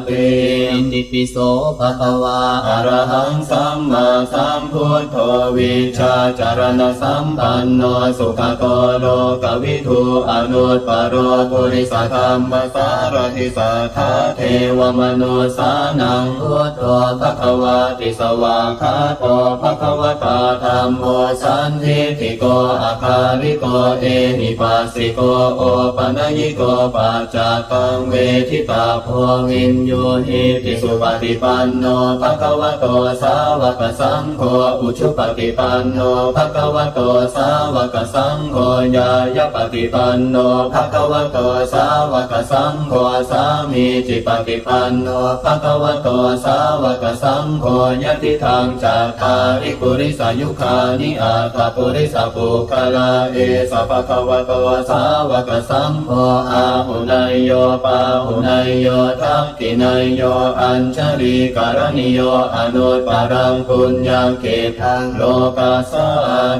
[SPEAKER 2] ติ
[SPEAKER 1] อิติปิโสภะคะวา
[SPEAKER 2] อะระหังสัมมาสัมพุทโธวิชาจารณสัมปันโนสุขโตโลกวิทูอนุตปโรปุริสธรรมสารทิสัทธาเทวมนุสานังพุทโธภะคะวาติสวากขาโตภะคะวตาธัมโมสันทิฏฐิโกอาคาริโกเอหิปัสสิโกโอปนัญิโกปัจจตังเวทิตาโพวินโยหิติสุปฏิปันโนภะคะวะโตสาวกสังโฆอุชุปฏิปันโนภะคะวะโตสาวกสังโฆญาญปฏิปันโนภะคะวะโตสาวกสังโฆสามีจิปฏิปันโนภะคะวะโตสาวกสังโฆยะติทางจาคาริปุริสายุคานิอาตปุริสปุคลาเอสะภะคะวะโตสาวกสังโฆอาหุนายโยปาหุนายโยทักขินาย โยอัญชลีการณิโยอนุตปารังปุญญังเกทังโลกัสสา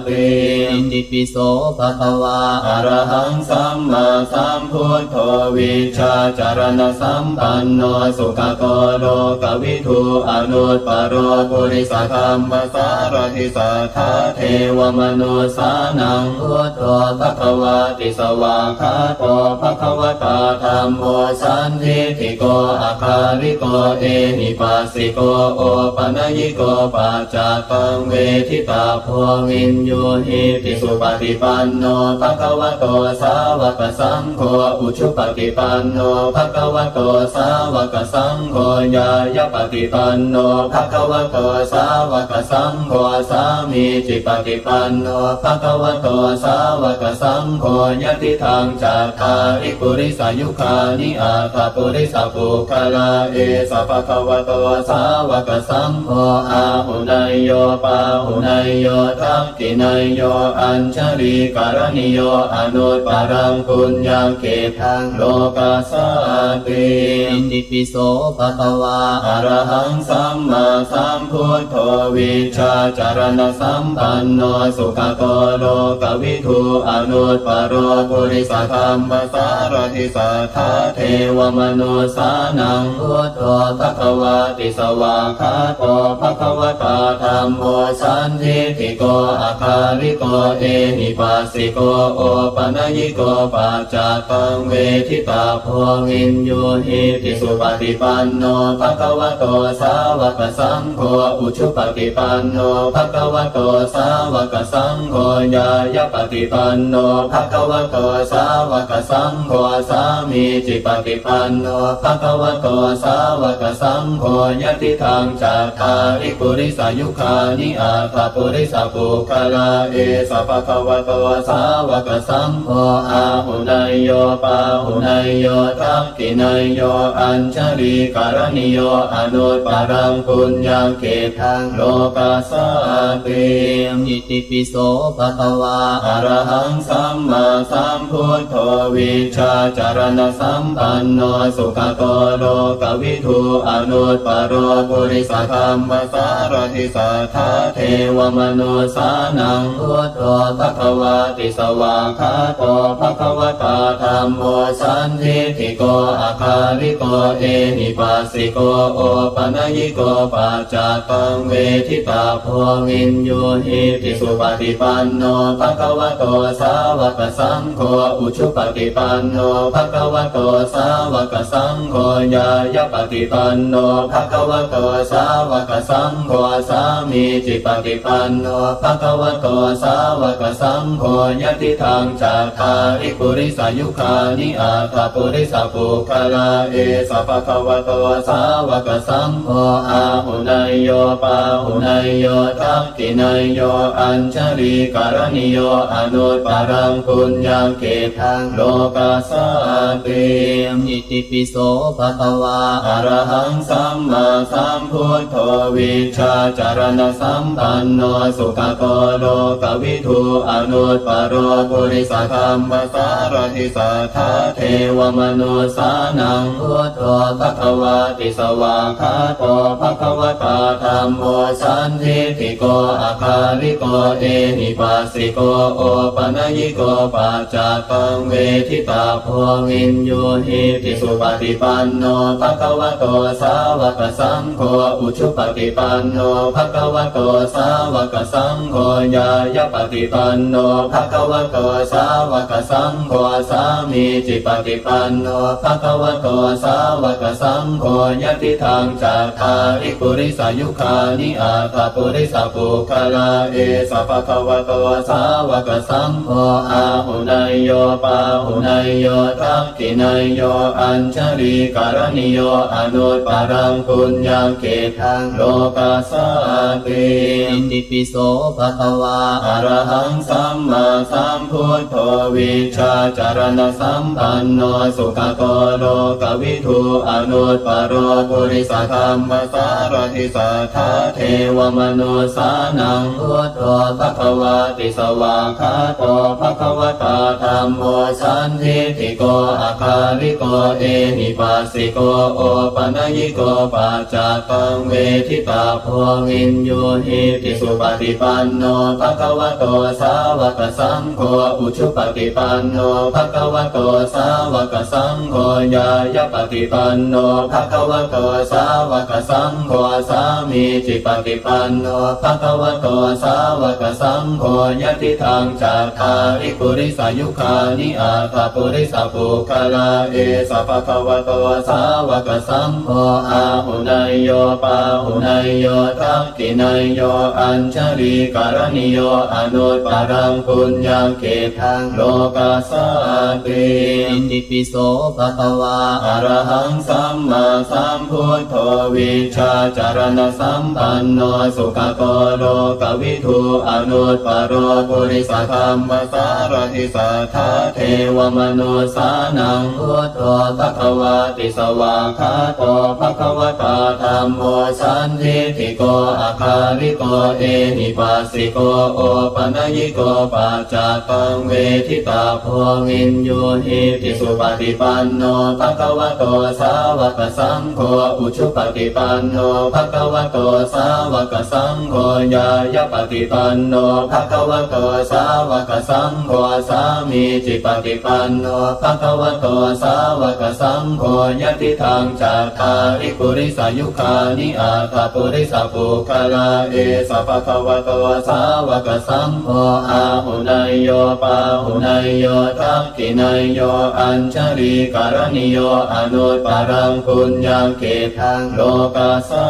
[SPEAKER 2] ติ
[SPEAKER 1] อิติปิโสภะคะวา
[SPEAKER 2] อะระหังสัมมาสัมพุทโธวิชาจารณสัมปันโนสุขโกโลกวิทูอนุตปโรปุริสธรรมสารทิสัทธาเทวมนุสานังพุทโธภควาติสวากขาโตภควตาธัมโมสันทิฏฐิโกอาคาริโกเอหิปัสสิโกโอปัญญิโกปัจจตังเวทิตาโพวินโยหิติสุปฏิปันโนภควโตสาวกสังโฆอุชุปฏิปันโนภควโตสาวกสังโฆญายปฏิปันโนภควโตสาวกสังโฆสามีจิปฏิปันโนภควโตสาวกสังโฆยติทางจัตตาริปุริสายุคานิอาตาปุริสปุคลาเอสภควโตสาวกสังโฆอาหุนายโยปาหุนายโยทักขินายโยอัญชลีการณิโยอนุตปารังปุญญังเกทังโลกัสสาติ
[SPEAKER 1] อิติปิโสภะคะวา
[SPEAKER 2] อะระหังสัมมาสัมพุทโธวิชาจารณสัมปันโนสุขโกโลกวิทูอนุตปโรปุริสธรรมสารทิสัทธาเทวมนุสานังพุทโธภควาติสวากขาโตภควตาธัมโมสันทิฏฐิโกอาคาริโกเอหิปัสสิโกโอปัญญิโกปัจจตังเวทิตาโพวินโยหิติสุปฏิปันโนภควโตสาวกสังโฆอุชุปฏิปันโนภควโตสาวกสังโฆญายปฏิปันโนภควโตสาวกสังโฆสามีจิปฏิปันโนภควโตสาวกสังโฆยติทางจัตตาริปุริสายุคานิอาตาปุริสปุคลาเอสภควโตสาวกสังโฆอาหุนายโยปาหุนายโยทักขินายโยอัญชลีการณิโยอนุตปารังปุญญังเกทังโลกัสสาติ
[SPEAKER 1] อิติปิโสภะคะวา
[SPEAKER 2] อะระหังสัมมาสัมพุทโธวิชาจารณสัมปันโนสุขโกโลกวิทูอนุตปโรปุริสธรรมสารทิสัทธาเทวมนุสานังพุทโธภควาติสวากขาโตภควตาธัมโมสันทิฏฐิโกอาคาริโกเอหิปัสสิโกโอปัญญิโกปัจจตังเวทิตาโพวินโยหิติสุปฏิปันโนภควโตสาวกสังโฆอุชุปฏิปันโนภควโตสาวกสังโฆญายปฏิปันโนภควโตสาวกสังโฆสามีจิปฏิปันโนภควโตสาวกสังโฆยติทางจัตตาริปุริสายุคานิอาตาปุริสปุคลาเอสภควโตสาวกสังโฆอาหุนายโยปาหุนายโยทักขินายโยอัญชลีการณิโยอนุตปารังปุญญังเกทังโลกัสสาติ
[SPEAKER 1] อิติปิโสภะคะวา
[SPEAKER 2] อะระหังสัมมาสัมพุทโธวิชาจารณสัมปันโนสุขโกโลกวิทูอนุตปโรปุริสธรรมสารทิสัทธาเทวมนุสานังพุทโธภควาติสวากขาโตภควตาธัมโมสันทิฏฐิโกอาคาริโกเอหิปัสสิโกโอปัญญิโกปัจจตังเวทิตาโพวินโยหิติสุปฏิปันโนภควโตสาวกสังโฆอุชุปฏิปันโนภควโตสาวกสังโฆญายปฏิปันโนภควโตสาวกสังโฆสามีจิปฏิปันโนภควโตสาวกสังโฆยติทางจัตตาริปุริสายุคานิอาตาปุริสปุคลาเอสภควโตสาวกสังโฆอาหุนายโยปาหุนายโยทักขินายโยอัญชลีการณิโยอนุตปารังปุญญังเกทังโลกัสสาติ
[SPEAKER 1] อิติปิโสภะคะวา
[SPEAKER 2] อะระหังสัมมาสัมพุทโธวิชาจารณสัมปันโนสุขโกโลกวิทูอนุตปโรปุริสธรรมสารทิสัทธาเทวมนุสานังพุทโธภควาติสวากขาโตภควตาธัมโมสันทิฏฐิโกอา คาริโกเอหิปัสสิโกโอปัญญิโกปัจจตังเวทิตาโพวินโยหิติสุปฏิปันโนภะคะวะโตสาวกสังโฆอุชุปฏิปันโนภะคะวะโตสาวกสังโฆญายปฏิปันโนภะคะวะโตสาวกสังโฆสามีจิปฏิปันโนภะคะวะโตสาวกสังโฆยะติทังจัตตาริปุริสายุคานิอาตาปุริสปุคลาเอสะภะคะวะโตสาวกสังโฆอาหุนายโยปาหุนายโยทักขินายโยอัญชลีการณิโยอนุตตรังปุญญเกทังโลกัสสะติ
[SPEAKER 1] อิติปิโสภะคะวา
[SPEAKER 2] อะระหังสัมมาสัมพุทโธวิชาจารณสัมปันโนสุขโกโลกวิทูอนุตตโรปุริสธรรมสารทิสัทธาเทวมนุสานังพุทโธภะคะวาติสวากขาโตภะคะวตาธัมโมสันทิฏฐิโกอาคาริโกเอหิปัสสิโกโอปัญญิโกปัจจตังเวทิตาโพวินโยหิติสุปฏิปันโนภะคะวะโตสาวกสังโฆอุชุปฏิปันโนภะคะวะโตสาวกสังโฆญายปฏิปันโนภะคะวะโตสาวกสังโฆสามีจิปฏิปันโนภะคะวะโตสาวกสังโฆยะติทังจัตตาริปุริสายุคานิอาตาปุริสปุคลาเอสะภะคะวะโตสาวกสังโฆอาหุนายโยปาหุนายโยทักขินายโยอัญชลีการณิโยอนุตตรังปุญญเกทังโลกัสสะ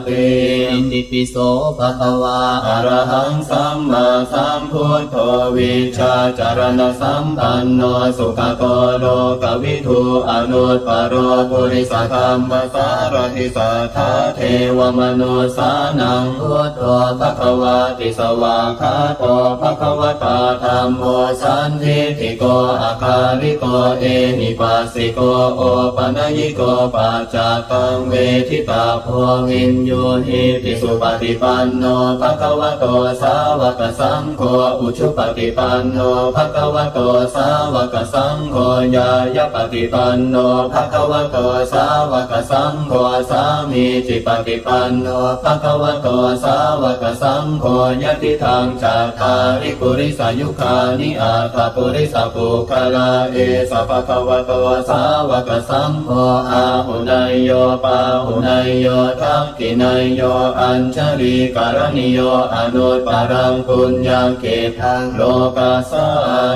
[SPEAKER 2] ติ
[SPEAKER 1] อิติปิโสภะคะวา
[SPEAKER 2] อะระหังสัมมาสัมพุทโธวิชาจารณสัมปันโนสุขโกโลกวิทูอนุตตโรปุริสธรรมสารทิสัทธาเทวมนุสานังพุทโธภะคะวาติสวากขาโตภะคะวตาธัมโมสันทิฏฐิโกอาคาริโกเอหิปัสสิโกโอปัญญิโกปัจจตังเวทิตาโพวินโยหิติสุปฏิปันโนภะคะวะโตสาวกสังโฆอุชุปฏิปันโนภะคะวะโตสาวกสังโฆญายปฏิปันโนภะคะวะโตสาวกสังโฆสามีจิปฏิปันโนภะคะวะโตสาวกสังโฆยะติทังจัตตาริปุริสายุคานิอาตาปุริสปุคลาเอสะภะคะวะโตสาวกสังโฆอาหุนายโยปาหุนายโยทักขินายโยอัญชลีการณิโยอนุตตรังปุญญเกทังโลกัสสะ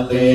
[SPEAKER 2] ติ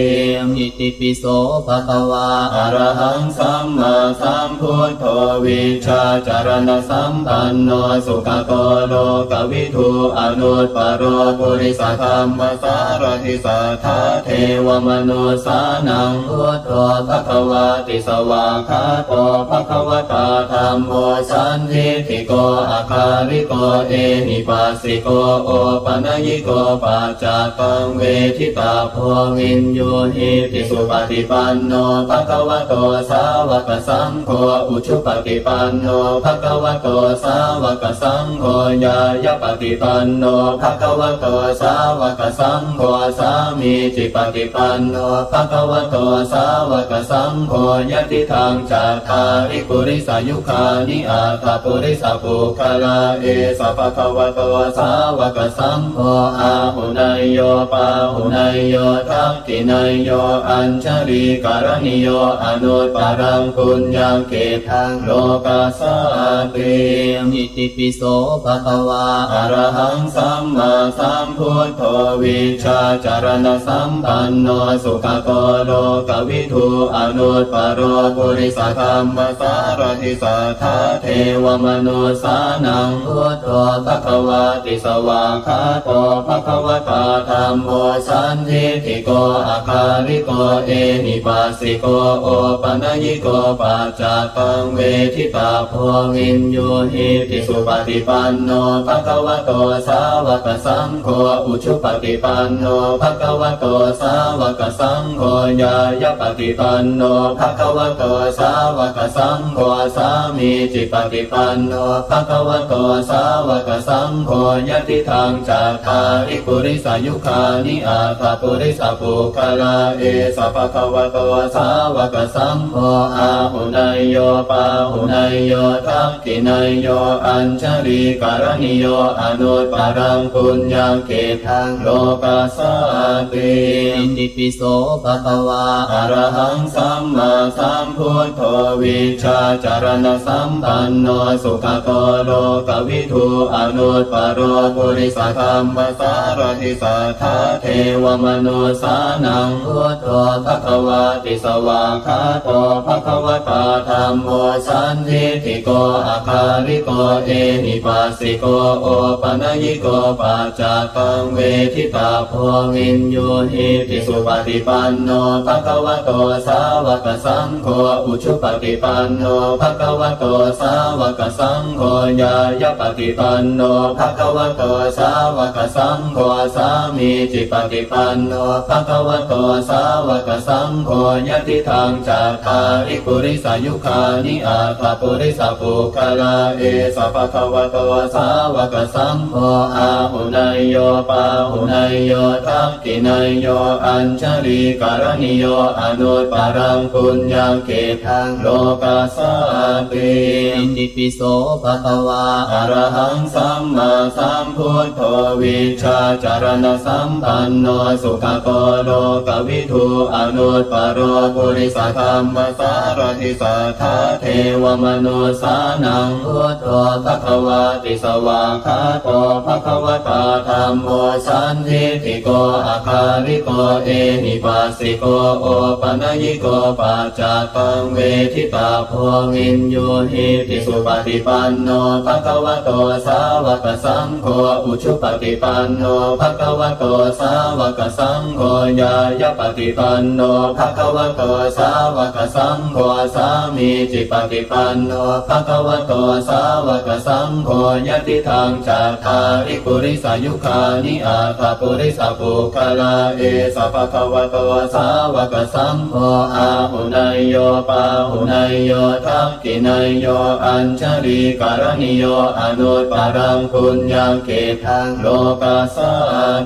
[SPEAKER 1] อิติปิโสภะคะวา
[SPEAKER 2] อะระหังสัมมาสัมพุทโธวิชาจารณสัมปันโนสุขโกโลกวิทูอนุตตโรปุริสธรรมสารทิสัทธาเทวมนุสานังพุทโธภะคะวาติสวากขาโตภะคะวตาธัมโมสันทิฏฐิโกอาคาริโกเอหิปัสสิโกโอปัญญิโกปัจจตังเวทิตาโพวินโยหิติสุปฏิปันโนภะคะวะโตสาวกสังโฆอุชุปฏิปันโนภะคะวะโตสาวกสังโฆญายปฏิปันโนภะคะวะโตสาวกสังโฆสามีจิปฏิปันโนภะคะวะโตสาวกสังโฆยะติทังจัตตาริปุริสายุคานิอาตาปุริสปุคลาเอสะภะคะวะโตสาวกสังโฆอาหุนายโยปาหุนายโยทักขินายโยอัญชลีการณิโยอนุตตรังปุญญเกทังโลกัสสะติ
[SPEAKER 1] อิติปิโสภะคะวา
[SPEAKER 2] อะระหังสัมมาสัมพุทโธวิชาจารณสัมปันโนสุขโกโลกวิทูอนุตตโรปุริสธรรมสารทิสัทธาเทวมนุสานังพุทโธภะคะวาติสวากขาโตภะคะวตาธัมโมสันทิฏฐิโกอาคาริโกเอหิปัสสิโกโอปัญญิโกปัจจตังเวทิตาโพวินโยหิติสุปฏิปันโนภะคะวะโตสาวกสังโฆอุชุปฏิปันโนภะคะวะโตสาวกสังโฆญายปฏิปันโนภะคะวะโตสาวกสังโฆสามีจิปฏิปันโนภะคะวะโตสาวกสังโฆยะติทังจัตตาริปุริสายุคานิอาตาปุริสปุคลาเอสะภะคะวะโตสา าวกสังโฆอาหุนายโยปาหุนายโยทักขินายโยอัญชลีการณิโยอนุตตรังปุญญเกทังโลกัสสติ
[SPEAKER 1] อิติปิโสภะคะวา
[SPEAKER 2] อะระหังสัมมาสัมพุทโธวิชาจารณสัมปันโนสุขโตโลกวิทูอนุตตโรปุริสธรรมสารทิสัทธาเทวมนุสานังพุทโธภควาติสวากขาโตภควตาธัมโมสันทิฏฐิโกอาคาริโกเอหิปัสสิโกโอปนัญิโกปัจจตังเวทิตาโพวินโยหิติสุปฏิปันโนภควโตสาวกสังโฆอุชุปฏิปันโนภควโตสาวกสังโฆญาญปฏิปันโนภควโตสาวกสังโฆสามีจิปฏิปันโนภควโตสาวกสังโฆยะติทางจัตตาริปุริสายุคานิอาตปุริสปุคลาเอสะภควโตสาวกสังโฆอาหุนายโยปาหุนายโยทักขินายโยอัญชลีการณิโยอนุตตรังปุญญเกทังโลกัสสติ
[SPEAKER 1] อิติปิโสภะคะวา
[SPEAKER 2] อะระหังสัมมาสัมพุทโธวิชาจารณสัมปันโนสุขโตโลกวิทูอนุตตโรปุริสธรรมสารทิสัทธาเทวมนุสานังพุทโธภควาติสวากขาโตภควตาธัมโมสันทิฏฐิโกอาคาริโกเอหิปัสสิโกโอปนัญิโกปัจจตังเวทิตาโพวินโยหิติสุปฏิปันโนภควโตสาวกสังโฆอุชุปฏิปันโนภควโตสาวกสังโฆญาญปฏิปันโนภควโตสาวกสังโฆสามีจิปฏิปันโนภควโตสาวกสังโฆยะติทางจัตตาริปุริสายุคานิอาตปุริสปุคลาเอสะภควโตสาวกสังโฆอาหุนายโยปาหุนายโยทักขินายโยอัญชลีการณิโยอนุตตรังปุญญเกทังโลกัสส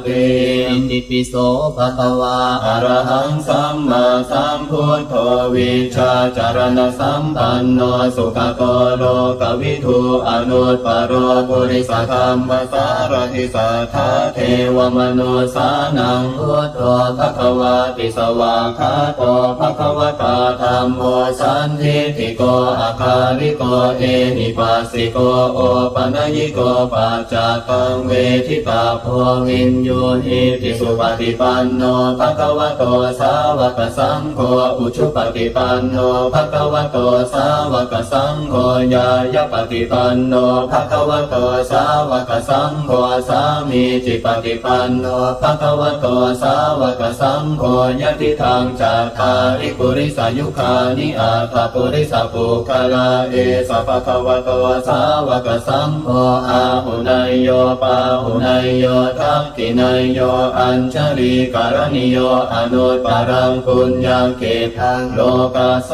[SPEAKER 2] ติ
[SPEAKER 1] อิติปิโสภะคะวา
[SPEAKER 2] อะระหังสัมมาสัมพุทโธวิชาจารณสัมปันโนสุขโตโลกวิทูอนุตตโรปุริสธรรมสารทิสัทธาเทวมนุสานังพุทโธภควาติสวากขาโตภควตาธัมโมสันทิฏฐิโกอาคาริโกเอหิปัสสิโกโอปนัญิโกปัจจตังเวทิตาโพวินโยหิติสุปฏิปันโนภควโตสาวกสังโฆอุชุปฏิปันโนภควโตสาวกสังโฆญาญปฏิปันโนภควโตสาวกสังโฆสามีจิปฏิปันโนภควโตสาวกสังโฆยะติทางจัตตาริปุริสายุคานิอาตปุริสปุคลาเอสะภควโตสาวกสังโฆอาหุนายโยปาหุนายโยทักขินายโยอัญชลีการณิโยอนุตตรังปุญญเกทังโลกัสส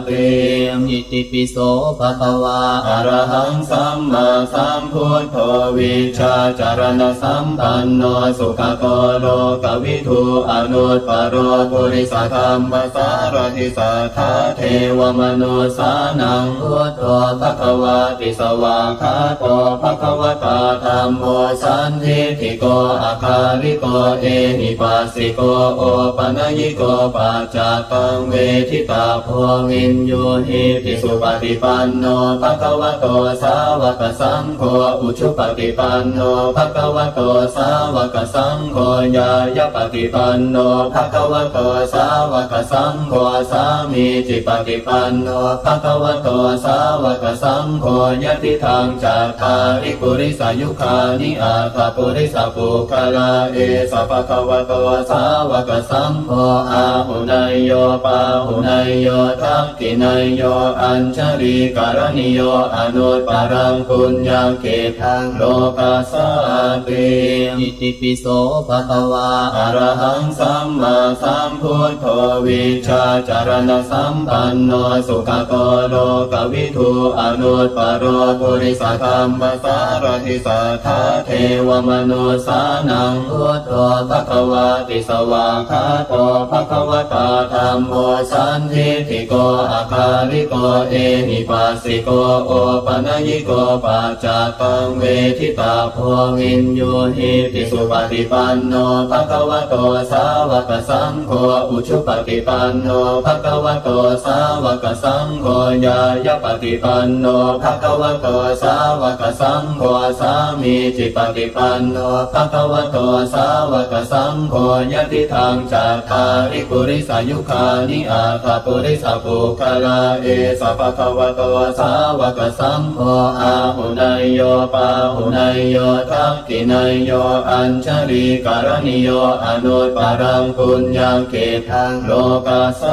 [SPEAKER 2] ติ
[SPEAKER 1] อิติปิโสภะคะวา
[SPEAKER 2] อะระหังสัมมาสัมพุทโธวิชาจารณสัมปันโนสุขโตโลกวิทูอนุตตโรปุริสธรรมสารทิสัทธาเทวมนุสานังพุทโธภควาติสวากขาโตภควตาธัมโมสันทิฏฐิโกอาคาริโกเอหิปัสสิโกโอปนัญิโกปัจจตังเวทิตาโพวินโยหิติสุปฏิปันโนภควโตสาวกสังโฆอุชุปฏิปันโนภควโตสาวกสังโฆญาญปฏิปันโนภควโตสาวกสังโฆสามีจิปฏิปันโนภควโตสาวกสังโฆยะติทางจัตตาริปุริสายุคานิอาตปุริสปุคลาเอสะภควโตสาวกสังโฆอาหุนายโยปาหุนายโยทักขินายโยอัญชลีการณิโยอนุตตรังปุญญเกทังโลกัสสติ
[SPEAKER 1] อิติปิโสภะคะวา
[SPEAKER 2] อะระหังสัมมาสัมพุทโธวิชาจารณสัมปันโนสุขโตโลกวิทูอนุตตโรปุริสธรรมสารทิสัทธาเทวมนุสานังพุทโธภควาติสวากขาโตภควตาธั ธัมโมสันทิฏฐิโกอาคาริโกเอหิปัสสิโกโอปัญญิโกปัจจตังเวทิตาโพวินโยหิติสุปฏิปันโนภะคะวะโตสาวกสังโฆอุชุปฏิปันโนภะคะวะโตสาวกสังโฆญายปฏิปันโนภะคะวะโตสาวกสังโฆสามีจิปฏิปันโนภะคะวะโตสาวกสังโฆยะติทังจัตตาริปุริสายุคานิอาตาปุริสปุ คลาเอสะภะคะวะโตสาวกสังโฆอาหุนายโยปาหุนายโยทักขินายโยอัญชลีการณิโยอนุตปรังปุญญเกตังโลกัสส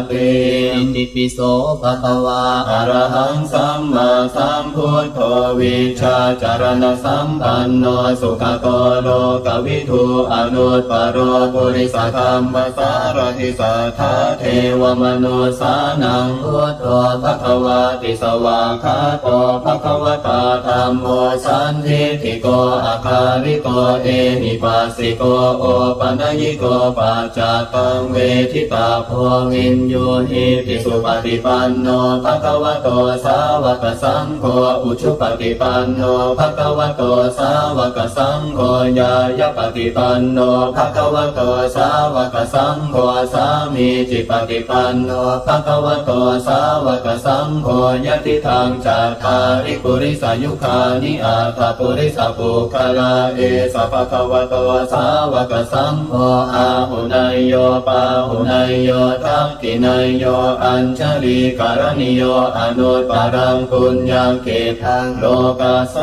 [SPEAKER 2] ติ
[SPEAKER 1] อิติปิโสภะคะวา
[SPEAKER 2] อะระหังสัมมาสัมพุทโธวิชาจารณสัมปันโนสุขโตโลกวิทูอนุตปโรปุริสธรรมสารทิสัทธาเทวมนุสานังพุทโธภะคะวาติสวากขาโตภะคะวตาธัมโมสันทิฏฐิโกอาคาริโกเอหิปัสสิโกโอปัญญิโกปัจจตังเวทิตาโพวินโยหิติสุปฏิปันโนภะคะวะโตสาวกสังโฆอุชุปฏิปันโนภะคะวะโตสาวกสังโฆญายปฏิปันโนภะคะวะโตสาวกสังโฆสามีจิปฏิปันโนภะคะวะโตสาวกสังโฆยะติทังจัตตาริปุริสายุคานิอาตาปุริสปุคลาเอสะภะคะวะโตสาวกสังโฆอาหุนายโยปาหุนายโยทักขินายโยอัญชลีการณิโยอนุตปรังปุญญเกตังโลกัสส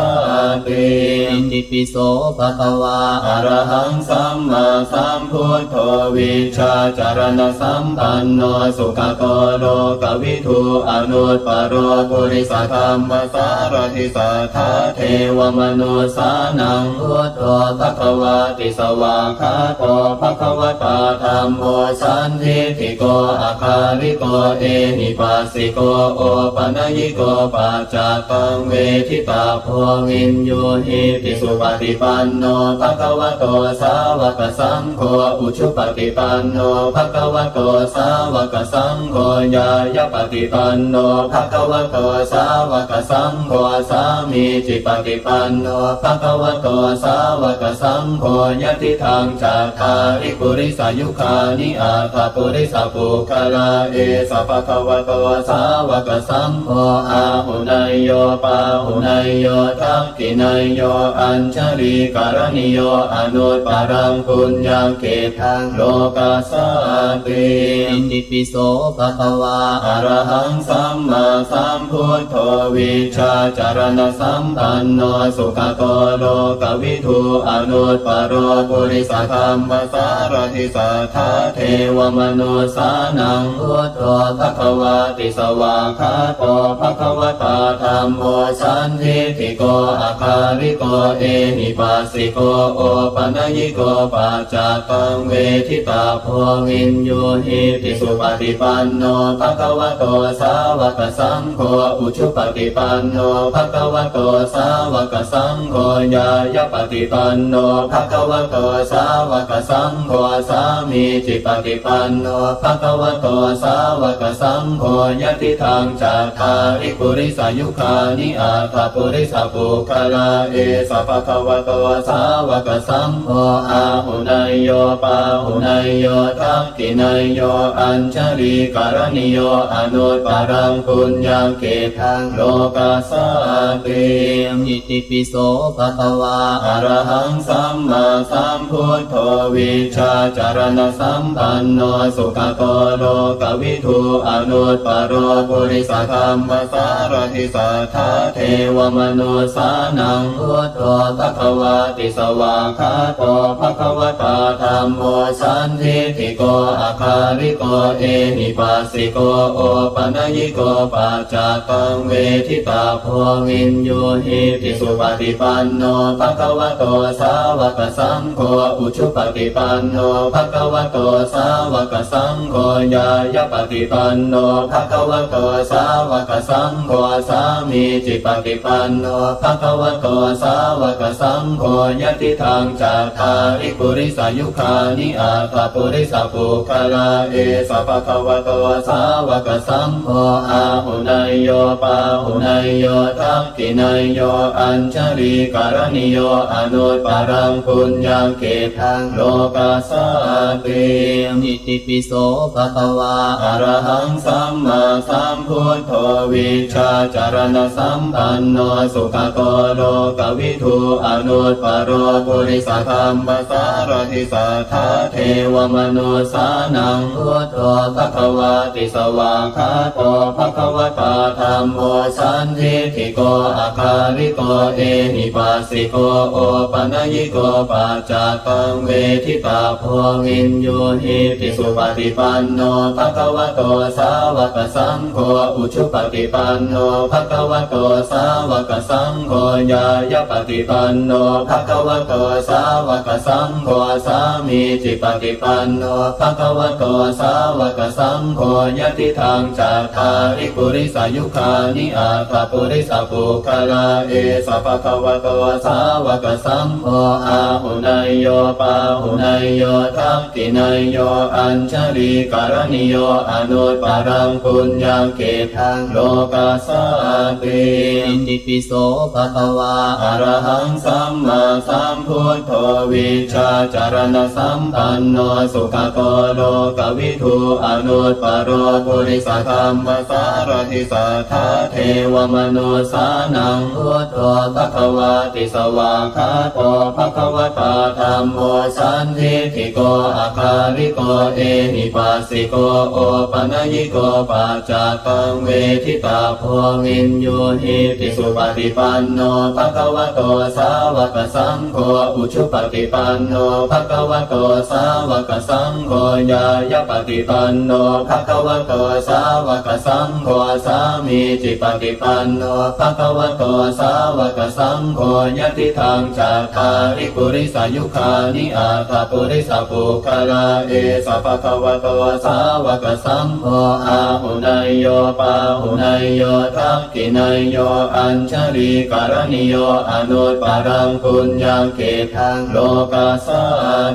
[SPEAKER 2] ติ
[SPEAKER 1] อิติปิโสภะคะวา
[SPEAKER 2] อะระหังสัมมาสัมพุทโธวิชาจารณสัมปันโนสุขโตโลกวิทูอนุตปโรปุริสธรรมสารทิสัทธาเทวมนุสานังพุทโธภะคะวาติสวากขาโตภะคะวตาธัมโมสันทิฏฐิโกอาคาริโกเอหิปัสสิโกโอปัญญิโกปัจจตังเวทิตาโพวินโยหิติสุปฏิปันโนภะคะวะโตสาวกสังโฆอุชุปฏิปันโนภะคะวะโตสาวกสังโฆญายปฏิปันโนภะคะวะโตสาวกสังโฆสามีจิปฏิปันโนภะคะวะโตสาวกสังโฆยะติทังจัตตาริปุริสายุคานิอาตาปุริสปุคลาเอสะภะคะวะโตสาวกสังโฆอาหุนายโยปาหุนายโยทักขินายโยอัญชลีการณิโยอนุตปรังปุญญเกตังโลกัสสติ
[SPEAKER 1] อิติปิโสภะคะวา
[SPEAKER 2] อะระหังสัมมาสัมพุทโธวิชาจารณสัมปันโนสุขโตโลกวิทูอนุตปโรปุริสธรรมสารทิสัทธาเทวมนุสานังพุทโธภะคะวาติสวากขาโตภะคะวตาธัมโมสันทิฏฐิโกอาคาริโกเอหิปัสสิโกโอปัญญิโกปัจจตังเวทิตาโพวินโยหิติสุปฏิปันโนภะคะวะโตสาวกสังโฆอุชุปฏิปันโนภะคะวะโตสาวกสังโฆญายปฏิปันโนภะคะวะโตสาวกสังโฆสามีจิปฏิปันโนภะคะวะโตสาวกสังโฆยะติทังจัตตาริปุริสายุคานิอาตาปุริสปุคลาเอสะภะคะวะโตสาวกสังโฆอาหุนายโยปาหุนายโยทักขินายโยอัญชลีการณิโยอนุตปรังปุญญเกตังโลกัสสติ
[SPEAKER 1] อิติปิโสภะคะวา
[SPEAKER 2] อะระหังสัมมาสัมพุทโธวิชาจารณสัมปันโนสุขโตโลกวิทูอนุตปโรปุริสธรรมสารทิสัทธาเทวมนุสานังพุทโธภะคะวาติสวากขาโตภะคะวตาธัมโมสันทิฏฐิโกอาคาริโกเอหิปัสสิโกโอปัญญิโกปัจจตังเวทิตาโพวินโยหิติสุปฏิปันโนภะคะวะโตสาวกสังโฆอุชุปฏิปันโนภะคะวะโตสาวกสังโฆญายปฏิปันโนภะคะวะโตสาวกสังโฆสามีจิปฏิปันโนภะคะวะโตสาวกสังโฆยะติทังจัตตาริปุริสายุคานิอาตาปุริสปุคลา เอสะภะคะวะโตสาวกสังโฆอาหุนายโยปาหุนายโยทักขินายโยอัญชลีการณิโยอนุตปารังปุญญาเกทังโลกัสสาติ
[SPEAKER 1] อิติปิโสภะคะวา
[SPEAKER 2] อะระหังสัมมาสัมพุทโธวิชาจารณสัมปันโนสุขโตโลกวิทูอนุตปโรปุริสธรรมสารทิสัทธาเทวมนุสานังพุทโธภควาติสวากขาโตภควตาธัมโมสันทิฏฐิโกอาคาริโกเอหิปัสสิโกโอปัญญิโกปัจจตังเวทิตาโพวินโยหิติสุปฏิปันโนภควโตสาวกสังโฆอุชุปฏิปันโนภควโตสาวกสังโฆญายปฏิปันโนภควโตสาวกสังโฆสามีจิปฏิปันโนภควโตสาวกสังโฆยติทางจัตตาริปุริสายุคานิอาตปุริสปุคลาเอสะภควโตสาวกสังโฆอาหุนายโยปาหุนายโยทักขินายโยอัญชลีการณิโยอนุตปารังปุญญาเกทังโลกัสสาติ
[SPEAKER 1] อิติปิโสภะคะวา
[SPEAKER 2] อะระหังสัมมาสัมพุทโธวิชาจารณสัมปันโนสุขโตโลกวิทูอนุตปโรปุริสธรรมสารทิสัทธาเทวมนุสานังพุทโธภควาติสวากขาโตภควตาธัมโมสันทิฏฐิโกอาคาริโกเอหิปัสสิโกโอปัญญิโกปัจจตังเวทิตาโพวินโยหิติสุปฏิปันโนภควโตสาวกสังโฆอุชุปฏิปันโนภควโตสาวกสังโฆญายปฏิปันโนภควโตสาวกสังโฆสามีจิปฏิปันโนภควโตสาวกสังโฆยติทางจัตตาริปุริสายุคานิอาตปุริสปุคลาเอสะภควโตสาวกสังโฆอาหุนายโยปาหุนายโยทักขินายโยอัญชลีการณิโยอนุตปารังปุญญาเกทังโลกัสสา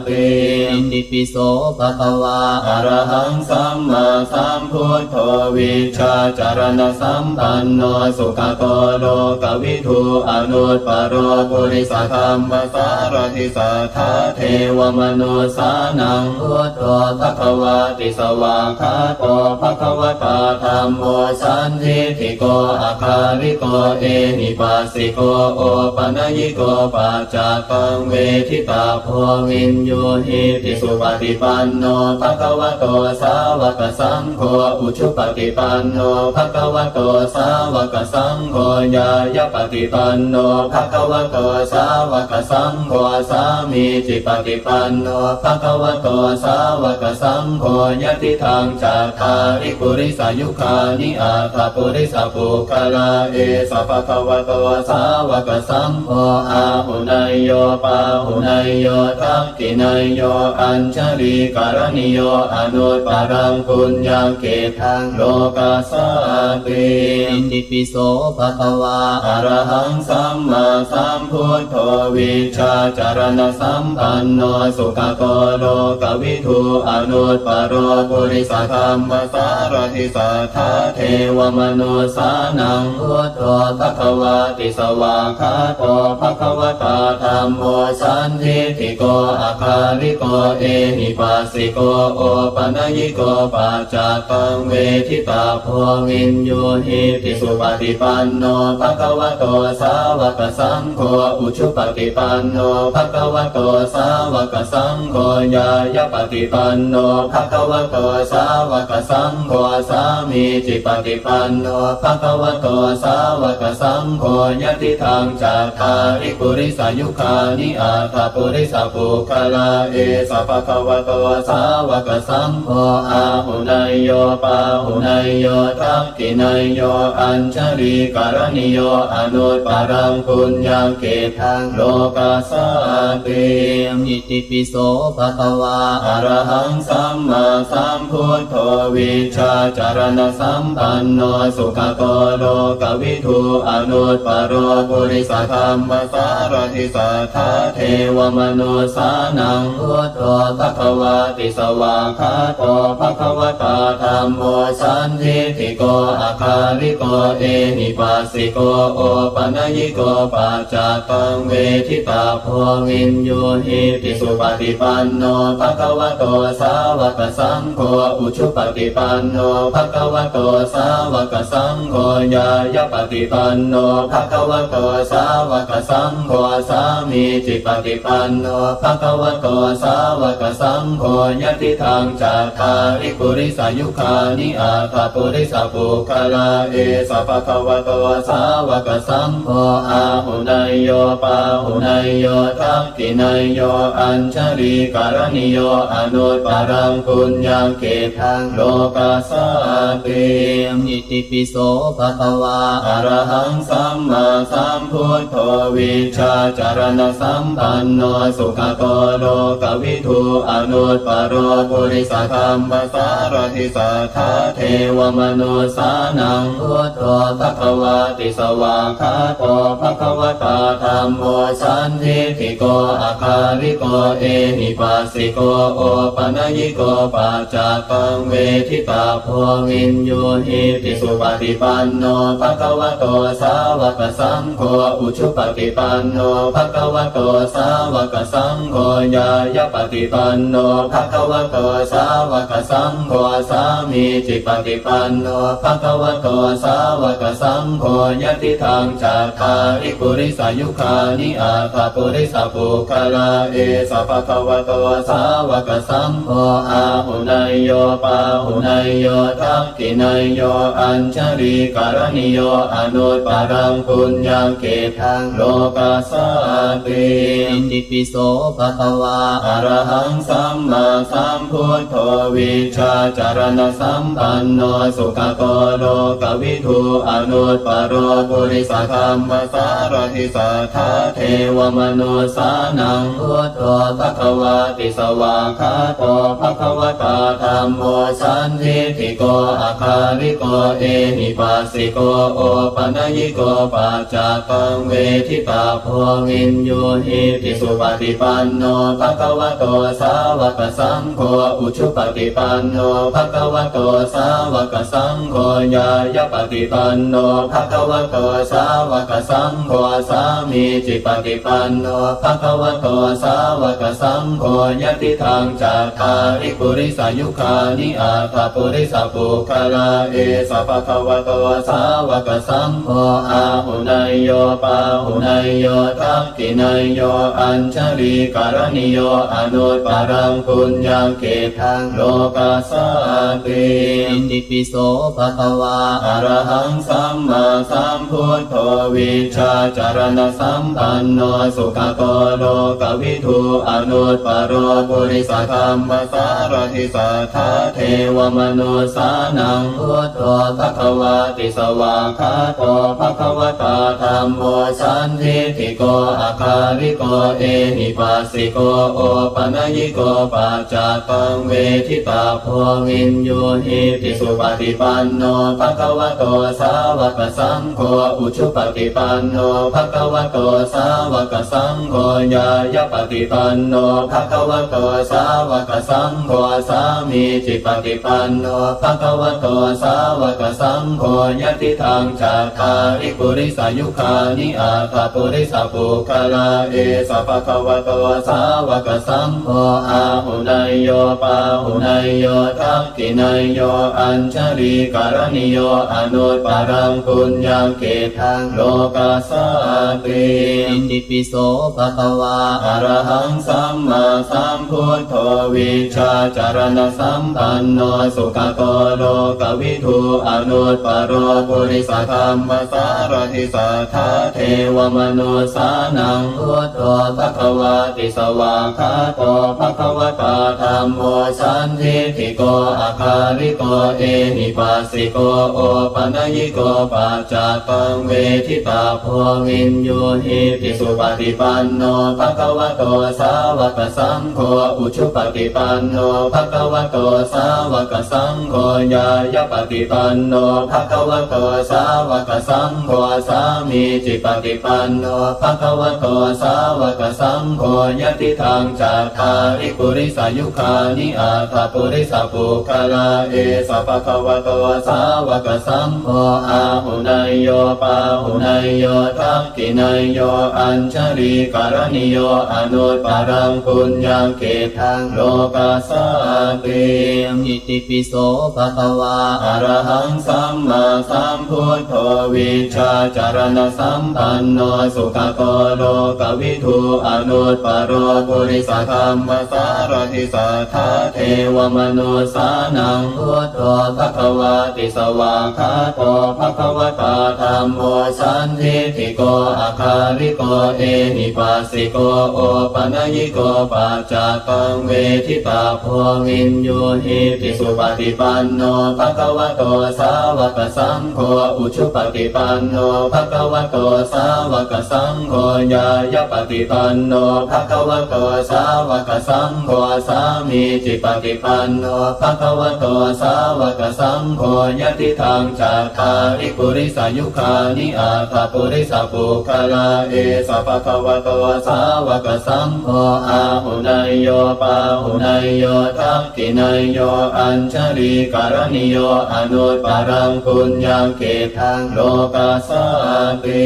[SPEAKER 2] ติ
[SPEAKER 1] อิติปิโสภะคะวา
[SPEAKER 2] อะระหังสัมมาสัมพุทโธวิชาจารณสัมปันโนสุขโตโลกวิทูอนุตปโรปุริสธรรมสารทิสัทธาเทวมนุสานังพุทโธภควาติสวากขาโตภควตาธัมโมสันทิฏฐิโกอาคาริโกเอหิปัสสิโกโอปัญญิโกปัจจตังเวทิตาโพวินโยหิติสุปฏิปันโนภควโตสาวกสังโฆอุชุปฏิปันโนภควโตสาวกสังโฆญายปฏิปันโนภควโตสาวกสังโฆสามีจิปฏิปันโนภควโตสาวกสังโฆยติทางจัตตาริปุริสายุคานิอาตปุริสปุคลาเอสะภควโตสาวกสังโฆอาหุนายโยปาหุนายโยทักขินายโยอัญชลีการณิโยอนุตปารังปุญญาเกทังโลกัสสาติ
[SPEAKER 1] อิติปิโสภะคะวา
[SPEAKER 2] อะระหังสัมมาสัมพุทโธวิชาจารณสัมปันโนสุขโตโลกวิทูอนุตปโรปุริสธรรมสารทิสัทธาเทวมนุสานังพุทโธภควาติสวากขาโตภควตาธัมโมสันทิฏฐิโกอาคาริโกเอหิปัสสิโกโอปัญญิโกปัจจตังเวทิตาโพวินโยหิติสุปฏิปันโนภควโตสาวกสังโฆอุชุปฏิปันโนภควโตสาวกสังโฆญายปฏิปันโนภควโตสาวกสังโฆสามีจิปฏิปันโนภควโตสาวกสังโฆยติทางจัตตาริปุริสายุคานิอาตปุริสปุคลาเอสะภควโตสาวกสังโฆอาหุนายโยปาหุนายโยทักขินายโยอัญชลีการณิโยอนุตปารังปุญญาเกทังโลกัสสาติ
[SPEAKER 1] อิติปิโสภะคะวา
[SPEAKER 2] อะระหังสัมมาสัมพุทโธวิชาจารณสัมปันโนสุขโตโลกวิทูอนุตปโรปุริสธรรมสารทิสัทธาเทวมนุสานังพุทโธภควาติสวาก คาโตภะคะวตาธัมโมสันทิฏฐิโกอาคาลิโกเอหิปัสสิโกโอปนัญิโกปัจจตังเวทิตาโพวินโยหิติสุปฏิปันโนภะคะวะโตสาวกสังโฆอุชุปฏิปันโนภะคะวะโตสาวกสังโฆญาญปฏิปันโนภะคะวะโตสาวกสังโฆสามีจิปฏิปันโนภะคะวะโตสาวกสังโฆยะติทางจัตตาริปุริสายุคานิอาตปุริสปุคลาเอสะภะคะวะโตสาวกสังโฆอาหุนายโยปาหุนายโยทักขินายโยอัญชลีการณิโยอนุตตรังปุญญเกทังโลกัสสาติ
[SPEAKER 1] อิติปิโสภะคะวา
[SPEAKER 2] อะระหังสัมมาสัมพุทโธวิชชาจารณสัมปันโนสุขโตโลกวิทูอนุตตโรปุริสธรรมสารทิสัทธาเทวมนุสานังพุทโธภะคะวาติสวากขาโตภะคะวตาธัมโมสันทิฏฐิโกอาคาลิโกเอหิปัสสิโกโอปนัญิโกปัจจตังเวทิตาโพวินโยหิติสุปฏิปันโนภะคะวะโตสาวกสังโฆอุชุปฏิปันโนภะคะวะโตสาวกสังโฆญาญปฏิปันโนภะคะวะโตสาวกสังโฆสามีจิปฏิปันโนภะคะวะโตสาวกสังโฆยะติทางจัตตาริปุริสายุคานิอาตปุริสปุคลาเอสะภะคะวะโตสาวกสังโฆอาหุนายโยปาหุนายโยทักขินายโยอัญชลีการณิโยอนุตตรังปุญญเกทังโลกัสสาติ
[SPEAKER 1] อิติปิโสภะคะวา
[SPEAKER 2] อะระหังสัมมาสัมพุทโธวิชชาจารณสัมปันโนสุขโตโลกวิทูอนุตตโรปุริสธรรมสารทิสัทธาเทวมนุสานังพุทโธภะคะวาติสวากขาโตภะคะวตาธัมโมสันทิฏฐิโกอาคาลิโกเอหิปัสสิโกโอปนัญิโกปัจจตังเวทิตาโพวินโยหิติสุปฏิปันโนภะคะวะโตสาวกสังโฆอุชุปฏิปันโนภะคะวะโตสาวกสังโฆญาญปฏิปันโนภะคะวะโตสาวกสังโฆสามีจิปฏิปันโนภะคะวะโตสาวกสังโฆยะติทางจัตตาริปุริสายุคานิอาตปุริสปุคลาเอสะภะคะวะโตสาวกสังโฆอาหุนายโยปาหุนายโยทักขินายโยอัญชลีการณิโยอนุตตรังปุญญเกทังโลกัสสาติ
[SPEAKER 1] อิติปิโสภะคะวา
[SPEAKER 2] อะระหังสัมมาสัมพุทโธวิชชาจารณสัมปันโนสุขโตโลกวิทูอนุตตโรปุริสธรรมสารทิสัทธาเทวมนุสานังพุทโธภะคะวาติสวากขาโตภะคะวตาธัมโมสันทิฏฐิโกอาคาลิโกเอหิปัสสิโกโอปนัญิโกปัจจตังเวทิตาโพวินโยหิติสุปฏิปันโนภะคะวะโตสาวกสังโฆอุชุปฏิปันโนภะคะวะโตสาวกสังโฆญาญปฏิปันโนภะคะวะโตสาวกสังโฆสามีจิปฏิปันโนภะคะวะโตสาวกสังโฆยะติทางจัตตาริปุริสายุคานิอาตปุริสปุคลาเอสะภะคะวะโตสาวกสังโฆอาหุนายโยปาหุนายโยทักขินายโยอัญชลีการณิโยอนุตตรังปุญญเกทังโลกัสสาติ
[SPEAKER 1] อิติปิโสภะคะวา
[SPEAKER 2] อะระหังสัมมาสัมพุทโธวิชชาจารณสัมปันโนสุขโตโลกวิทูอนุตตโรปุริสธรรมสารทิสัทธาเทวมนุสานังพุทโธภะคะวาติสวากขาโตภะคะวตาธัมโมสันทิฏฐิโกอาคาลิโกเอหิปัสสิโกโอปนัญิโกปัจจตังเวทิตาโพวินโยหิติสุปฏิปันโนภะคะวะโตสาวกสังโฆอุชุปฏิปันโนภะคะวะโตสาวกสังโฆญาญปฏิปันโนภะคะวะโตสาวกสังโฆสามีจิปฏิปันโนภะคะวะโตสาวกสังโฆยะติทางจัตตาริปุริสายุคา นิอาถาปุริสัพพุคลาเอสัพพะคะวะโตสาวกสังโฆอาหุนายโยปาหุนายโยทักขินายโยอัญชลีการณิโยอนุตตรังปุญญเกตังโลกัสสติ
[SPEAKER 1] อิติปิโสภะคะวา
[SPEAKER 2] อะระหังสัมมาสัมพุทโธวิชชาจารณสัมปันโนสุขโตโลกวิทูอนุตตโรปุริสธรรมสารทิสัทธาเทวมนุสานังพุทโธภควาติสวากขาโตภควตาธัมโมสันทิฏฐิโกอาคาริโกเอหิปัสสิโกโอปนัญญิโกปัจจตังเวทิตาโพวินโยหิติสุปฏิปันโนภควโตสาวกสังโฆอุชุปฏิปันโนภควโตสาวกสังโฆญายปฏิปันโนภควโตสาวกสังโฆสามีจิปฏิปันโนภควโตสาวกสังโฆยะติทางจัตตาริปุริสายุคานิอาถาปุริสัพพุคลาเอสัพพะคะวะโตสาวกสังโฆอาหุนายโยปาหุนายโยทักขินายโยอัญชลีการณิโยอนุตตรังปุญญเกตังโลกัสสติ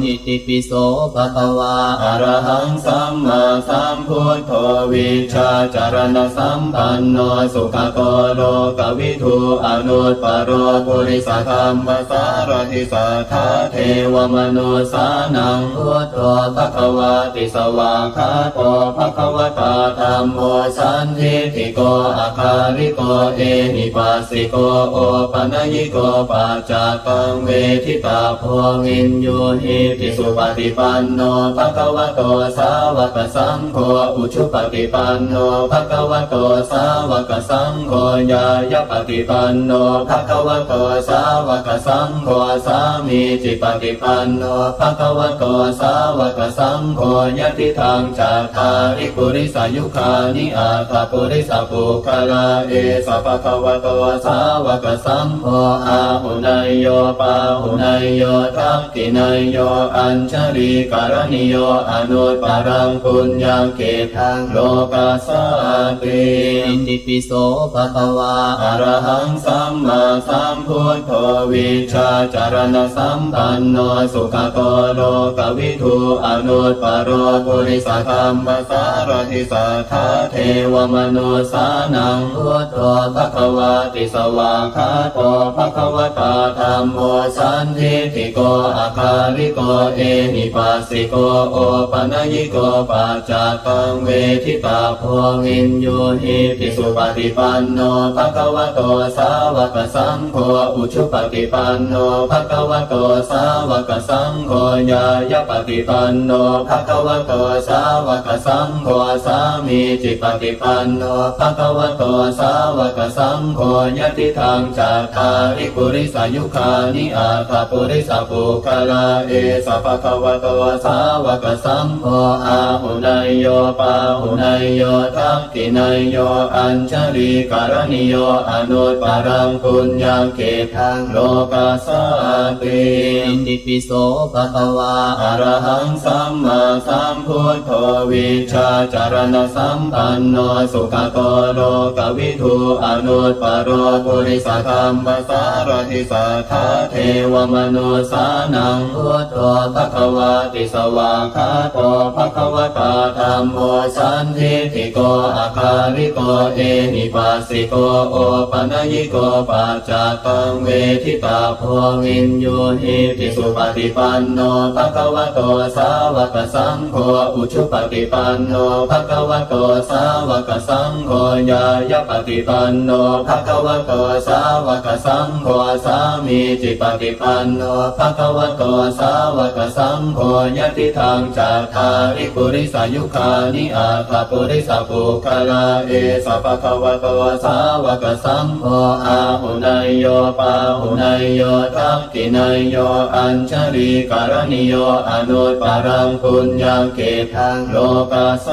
[SPEAKER 1] อิติปิโสภะคะวา
[SPEAKER 2] อะระหังสัมมาสัมพุทโธวิชชาจารณสัมปันโนสุขโตโลกวิทูอนุตตโรปุริสธรรมสารทิสัทธาเทวมนุสานังพุทโธภควาติสวากขาโตภควตาธัมโมสันทิฏฐิโกอาคาริโกเอหิปัสสิโกโอปนัญญิโกปัจจตังเวทิตาโพวินโยหิติสุปฏิปันโนภควโตสาวกสังโฆอุชุปฏิปันโนภควโตสาวกสังโฆญายปฏิปันโนภควโตสาวกสังโฆสามีจิปฏิปันโนภควโตสาวกสังโฆยะติทางจัตตาริปุริสายุคานิอาถาปุริสัพพุคลาเอสัพพะคะวะโตสาวกสังโฆอาหุนายโยปาหุนายโยทักขินายโยอัญชลีการณิโยอนุตตรังปุญญเกตังโลกัสสติ
[SPEAKER 1] อิติปิโสภะคะวา
[SPEAKER 2] อะระหังสัมมาสัมพุทโธวิชชาจารณสัมปันโนสุขโตโลกวิทูอนุตตโรปุริสธรรมสารทิสัทธาเทวมนุสานังพุทโธภควาติสวากขาโตภควตาธัมโมสันทิฏฐิโกอาคาริโกเอหิปัสสิโกโอปนัญญิโกปัจจตังเวทิตาโพวินโยหิติสุปฏิปันโนภควโตสาวกสังโฆอุชุปฏิปันโนภควโตสาวกสังโฆญายปฏิปันโนภควโตสาวกสังโฆสามีจิปฏิปันโนภควโตสาวกสังโฆยะติทางจัตตาริปุริสายุคานิอาถาปุริสัพพุคลาเอสัพพะคะวะโตสาวกสังโฆอาหุนายโยปาหุนายโยทักขินายโยอัญชลีการณิโยอนุตตรังปุญญเกตังโลกัสสติ
[SPEAKER 1] อิติปิโสภะคะวา
[SPEAKER 2] อะระหังสัมมาสัมพุทโธวิชชาจารณสัมปันโนสุขโตโลกวิทูอนุตตโรปุริสธรรมสารทิสัทธาเทวมนุสานังพุทโธภควาติสวากขาโตภควตาธัมโมสันทิฏฐิโกอาคาริโกเอหิปัสสิโกโอปนัญญิโกปัจจตังเวทิตาโพวินโยหิติสุปฏิปันโนภควโตสาวกสังโฆอุชุปฏิปันโนภควโตสาวกสังโฆญายปฏิปันโนภควโตสาวกสังโฆสามีจิปฏิปันโนภควโตสาวกสังโฆยะติทางจัตตาริปุริสายุคานิอาถาปุริสัพพุคลาเอสัพพะคะวะโตสาวกสังโฆอาหุนายโยปาหุนายโยทักขินายโยอัญชลีการณิโยอนุตตรังปุญญเกตังโลกัสส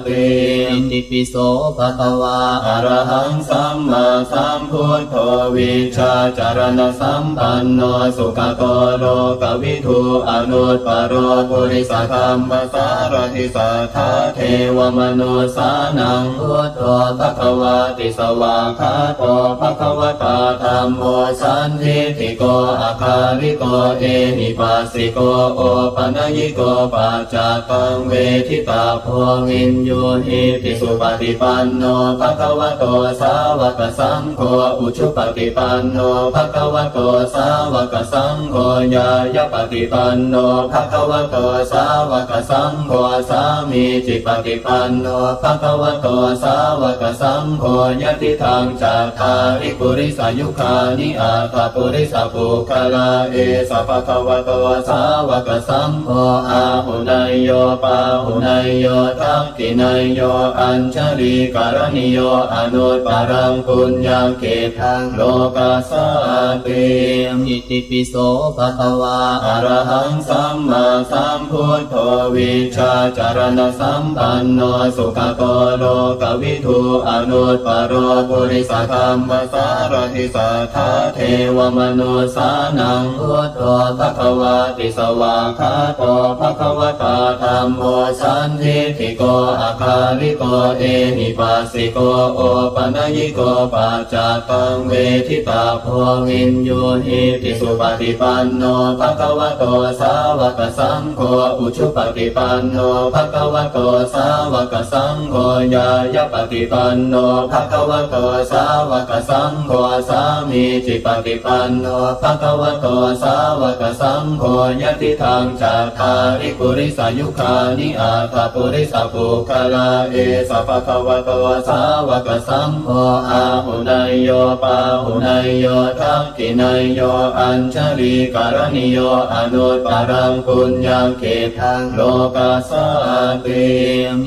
[SPEAKER 2] ติ
[SPEAKER 1] อิติปิโสภะคะวา
[SPEAKER 2] อะระหังสัมมาสัมพุทโธวิชชาจารณสัมปันโนสุขโตโลกวิทูอนุตตโรปุริสธรรมสารทิสัทธาเทวมนุสานังพุ
[SPEAKER 1] พุทโธ
[SPEAKER 2] ภควาติสวากขาโตภควตาธัมโมสันทิฏฐิโกอาคาลิโกเอหิปัสสิโกโอปัญญิโกปัจจตังเวทิตาโพวินโยหิติสุปฏิปันโนภควโตสาวกสังโฆอุชุปฏิปันโนภควโตสาวกสังโฆญายปฏิปันโนภควโตสาวกสังโฆสามีจิปฏิปันโนภควโตสาวกสังโฆยติทางจัตตาริปุริสายุคานิอาตาปุริสปุคลาเอสะภควโตสาวกสังโฆอาหุนายโยปาหุนายโยทักขินายโยอัญชลีการณิโยอนุตตรังปุญญเกทังโลกัสสติ
[SPEAKER 1] อิติปิโสภะคะวา
[SPEAKER 2] อะระหังสัมมาสัมพุทโธวิชาจารณสัมปันโนสุขโตโลกวิทูอนุตตรปุริสธรรมสารทิสัทธาเทวมนุสานังพุทโธภควาติสวากขาโตภควตาธัมโมสันทิฏฐิโกอาคาลิโกเอหิปัสสิโกโอปัญญิโกปัจจตังเวทิตาโพวินโยหิติสุปฏิปันโนภควโตสาวกสังโฆอุชุปฏิปันโนภควโตสาวกสังโฆญายปฏิปันโนภควโตสาวกสังโฆสามีจิปฏิปันโนภควโตสาวกสังโฆยติทางจัตตาริปุริสายุคานิอาตาปุริสปุคลาเอสะภควโตสาวกสังโฆอาหุนายโยปาหุนายโยทักขินายโยอัญชลีการณิโยอนุตตรังปุญญเกทังโลกัสสติ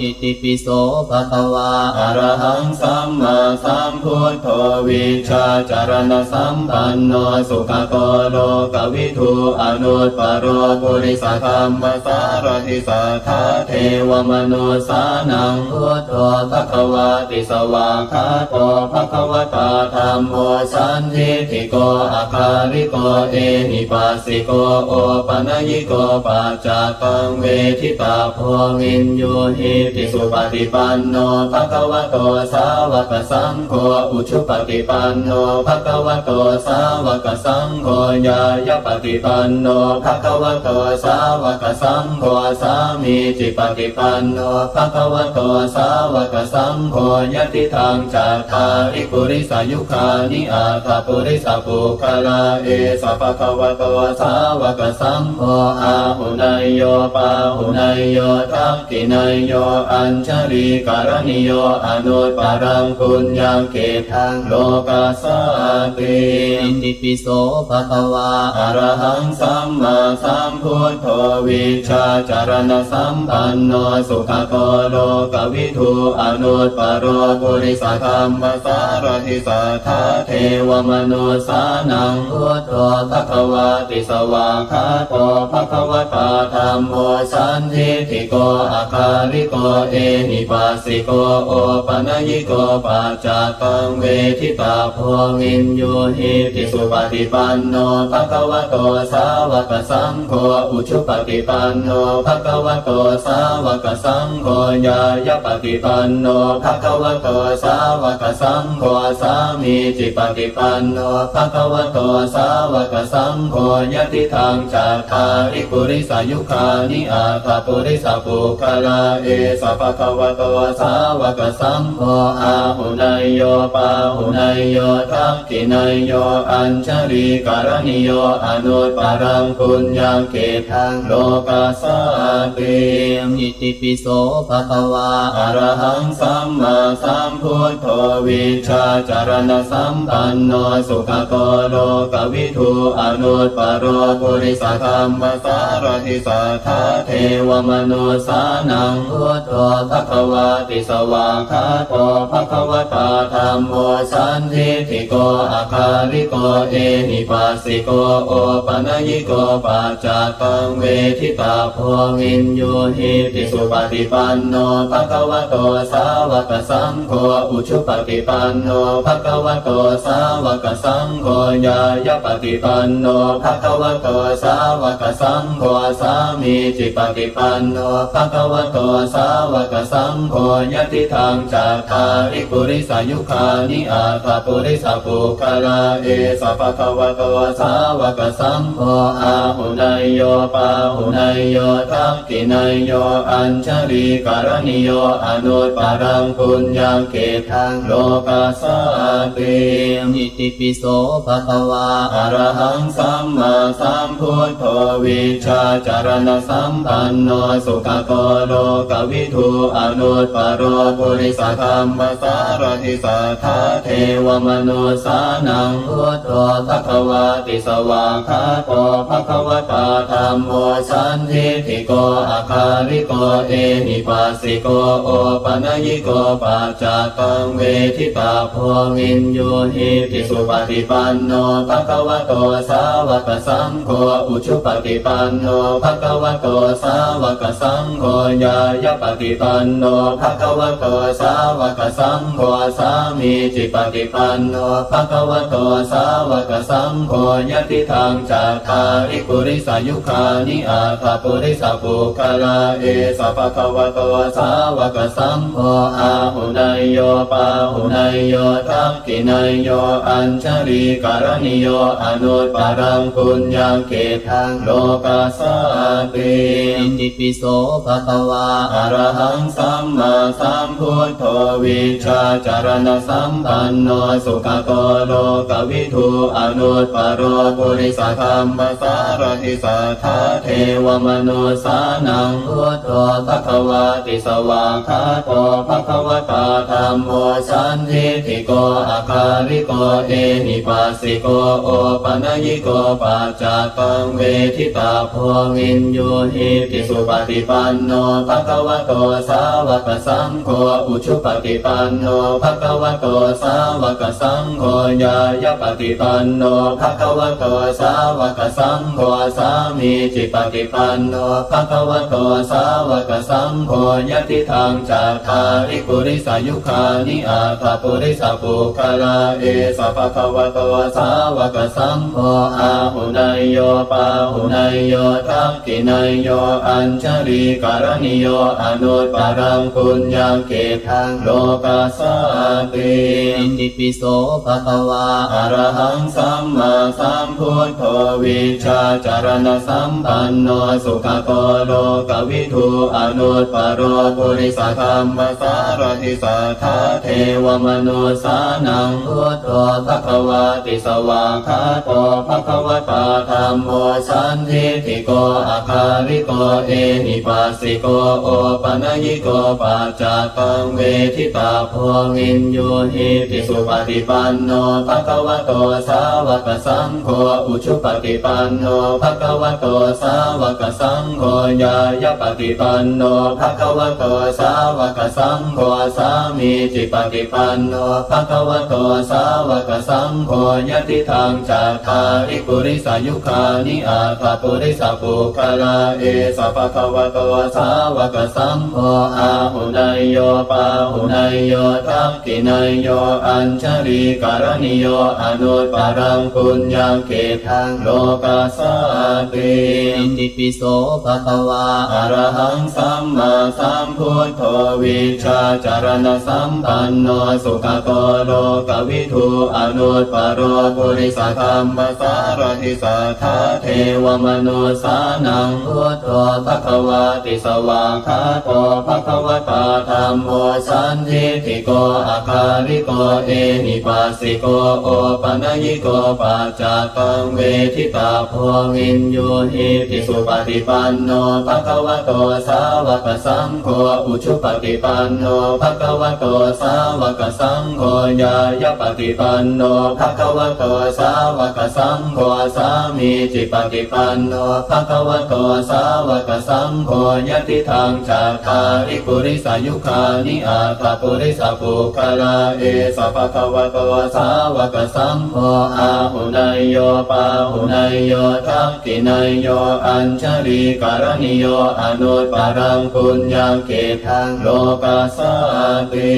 [SPEAKER 1] อิติปิโสภะคะวา
[SPEAKER 2] อะระหังสัมมาสัมพุทโธวิชาจารณสัมปันโนสุขโตโลกวิทูอนุตตรปุริสธรรมสารทิสัทธาเทวมนุสานังพุทโธภควาติสวากขาโตภควตาธัมโมสันทิฏฐิโกอาคาลิโกเอหิปัสสิโกโอปัญญิโกปัจจตังเวทิตาโพวินโยหิติสุปฏิปันโนภควโตสาวกสังโฆอุชุปฏิปันโนภควโตสาวกสังโฆญายปฏิปันโนภควโตสาวกสังโฆสามีจิปฏิปันโนภควโตสาวกสังโฆยติทางจัตตาริปุริสายุคานิอาตาปุริสปุคลาเอสะภควโตสาวกสังโฆอาหุนายโยปาหุนายโยทักขินายโยอัญชลีการณิโยอนุตตรังปุญญเกทังโลกัสสติ
[SPEAKER 1] อิติปิโสภะคะวา
[SPEAKER 2] อะระหังสัมมาสัมพุทโธวิชาจารณสัมปันโนสุขโตโลกวิทูอนุตตรปุริสธรรมสารทิสัทธาเทวมนุสานังพุทโธภควาติสวากขาโตภควตาธัมโมสันทิฏฐิโกอาคาลิโกเอหิปัสสิโกโอปัญญิโกปัจจตังเวทิตาโพวินโยหิติสุปฏิปันโนภควโตสาวกสังโฆอุชุปฏิปันโนภควโตสาวกสังโฆญายปฏิปันโนภควโตสาวกสังโฆสามีจิปฏิปันโนภควโตสาวกสังโฆยติทางจัตตาริปุริสายุคานิอาตาปุริสปุคลาเอสะภควโตสาวกสังโฆอาหุนายโยปาหุนายโยทักขินายโยอัญชลีการณิโยอนุตตรังปุญญเกทังโลกัสสติ
[SPEAKER 1] อิติปิโสภะคะวา
[SPEAKER 2] อะระหังสัมมาสัมพุทโธวิชาจารณสัมปันโนสุขโตโลกวิทูอนุตตรปุริสธรรมสารทิสัทธาเทวมนุสานังพุทโธภควาติสวากขาโตภควตาธัมโมสันทิฏฐิโกอาคาลิโกเอหิปัสสิโกโอปัญญิโกปัจจตังเวทิตาโพวินโยหิติสุปฏิปันโนภควโตสาวกสังโฆอุชุปฏิปันโนภควโตสาวกสังโฆญายปฏิปันโนภควโตสาวกสังโฆสามีจิปฏิปันโนภควโตสาวกสังโฆยติ ติทางจัตตาริปุริสายุคานิอาตปุริสปุคลาเอสัพพะวะโตสาวกสังโฆอาหุนายโยปาหุนายโยทักขินายโยอัญชลีการณิโยอนุตตรังปุญญเกตังโลกัสสติ
[SPEAKER 1] อิติปิโสภะคะวา
[SPEAKER 2] อรหังสัมมาสัมพุทโธวิชาจารณสัมปันโนสุขโตโลกวิทูอนุตตโรปุริสธรรมสารทิสัทธาเทวมนุสานังพุทโธภควาติสวากขาโตภควตาธัมโมสันทิฏฐิโกอาคาริโกเอหิปัสสิโกโอปัญญิโกปัจจตังเวทิตาโพวินโยหิติสุปฏิปันโนภควโตสาวกสังโฆอุชุปฏิปันโนภควโตสาวกสังโฆญาญปฏิปันโนภควโตสาวกสังโฆสามีจิปฏิปันโนภควโตสาวกสังโฆยติทางจัตตาริปุริสายุคานิอาตปุริสปุคลาเอสัพพะวะโตสาวกสังโฆอาหุนายโยปาหุนายโยทักขินายโยอัญชลีการณิโยอนุตตรังปุญญเกตังโลกัสสติ
[SPEAKER 1] อิติปิโสภะคะวา
[SPEAKER 2] อรหังสัมมาสัมพุทโธวิชาจารณสัมปันโนสุขโตโลกวิทูอนุตตโรปุริสธรรมสารทิสัทธาเทวมนุสานังพุทโธภควาติสวากขาโตภควตาธัมโมสันทิฏฐิโกอาคาริโกเอหิปัสสิโกโอปัญญิโกปัจจตังเวทิตาโพวินโยหิติสุปฏิปันโนภควโตสาวกสังโฆอุชุปฏิปันโนภควโตสาวกสังโฆญาญปฏิปันโนภควโตสาวกสังโฆสามีจิปฏิปันโนภควโตสาวกสังโฆยติทางจัตตาริปุริสายุคานิอาตปุริสปุคลาเอสัพพะวะโตสาวกสังโฆอาหุนายโยปาหุนายโยทักขินายโยอัญชลีการณิโยอนุตตรังปุญญเกตังโลกัสสติ
[SPEAKER 1] อิติปิโสภะคะวา
[SPEAKER 2] อรหังสัมมาสัมพุทโธวิชาจารณสัมปันโนสุขโตโลกวิทูอนุตตโรปุริสธรรมสารทิสัทธาเทวมนุสานังพุทโธภควาติสวากขาโตภควตาธัมโมสันทิฏฐิโกอาคาริโกเอหิปัสสิโกโอปัญญิโกปัจจตังเวทิตาโพวินโยหิติสุปฏิปันโนภควโตสาวกสังโฆอุชุปฏิปันโนภควโตสาวกสังโฆญาญปฏิปันโนภควโตสาวกสังโฆสามีจิปฏิปันโนภควโตสาวกสังโฆยติทางจัตตาริปุริสายุคานิอาตปุริสปุคลาเอสัพพะวะโตสาวกสังโฆอาหุนายโยปาหุนายโยทักขินายโยอัญชลีการณิโยอนุตตรังปุญญเกตังโลกัสสติ
[SPEAKER 1] อิติปิโสภะคะวา
[SPEAKER 2] อรหังสัมมาสัมพุทโธวิชาจารณสัมปันโนสุขโตโลกวิทูอนุตตโรปุริสธรรมสารทิสัทธาเทวมนุสานังพุทโธภควาติสวากขาโตภควตาธัมโมสันทิฏฐิโกอาคาริโกเอหิปัสสิโกโอปัญญิโกปัจจตังเวทิตาโพวินโยหิติสุปฏิปันโนภควโตสาวกสังโฆอุชุปฏิปันโนภควโตสาวกสังโฆญาญปฏิปันโนภควโตสาวกสังโฆสามีจิปฏิปันโนภควโตสาวกสังโฆยติทางจัตตาริปุริสายุคานิอาตปุริสปุคลาเอสัพพะวะโตสาวกสังโฆอาหุนายโยปาหุนายโยทักขินายโยอัญชลีการณิโยอนุตตรังปุญญเกตังโลกัสสติ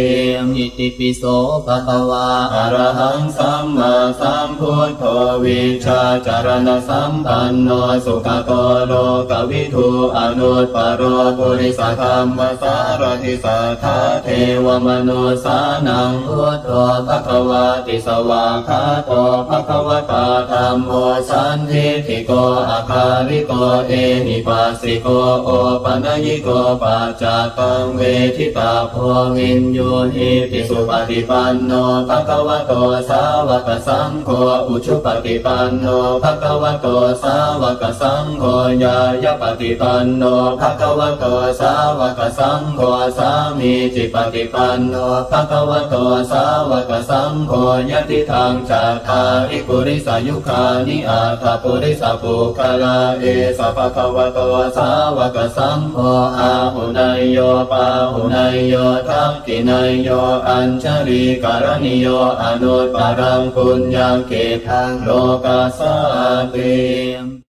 [SPEAKER 1] อิติปิโสภะคะวา
[SPEAKER 2] อรหังสัมมาสัมพุทโธวิชาจารณสัมปันโนสุขโตโลกวิทูอนุตตโรปุริสธรรมสารทิสัท ทธาเทวมนุสานังพุทโธภควาติสวากขาโตภควตาธัมโมสันทิฏฐิโกอาคาริโกเอหิปัสสิโกโอปัญญิโกปัจจตังเวทิตาโพวินโยหิติสุปฏิปันโนภควโตสาวกสังโฆอุชุปฏิปันโนภควโตสาวกสังโฆญายปฏิปันโนภควโตสาวกสังโฆสามีจิปฏิปันโนภควโตสาวกสังโฆยะติทังจัตตาริปุริสายุคานิอาตาปุริสาปุคลาเอสะภควโตสาวกสังโฆอาหุนายโยปาหุนายโยทักขินายโยอัญชลีการณิโยอนุตตรังปุญญเกตังโลกัสสาติ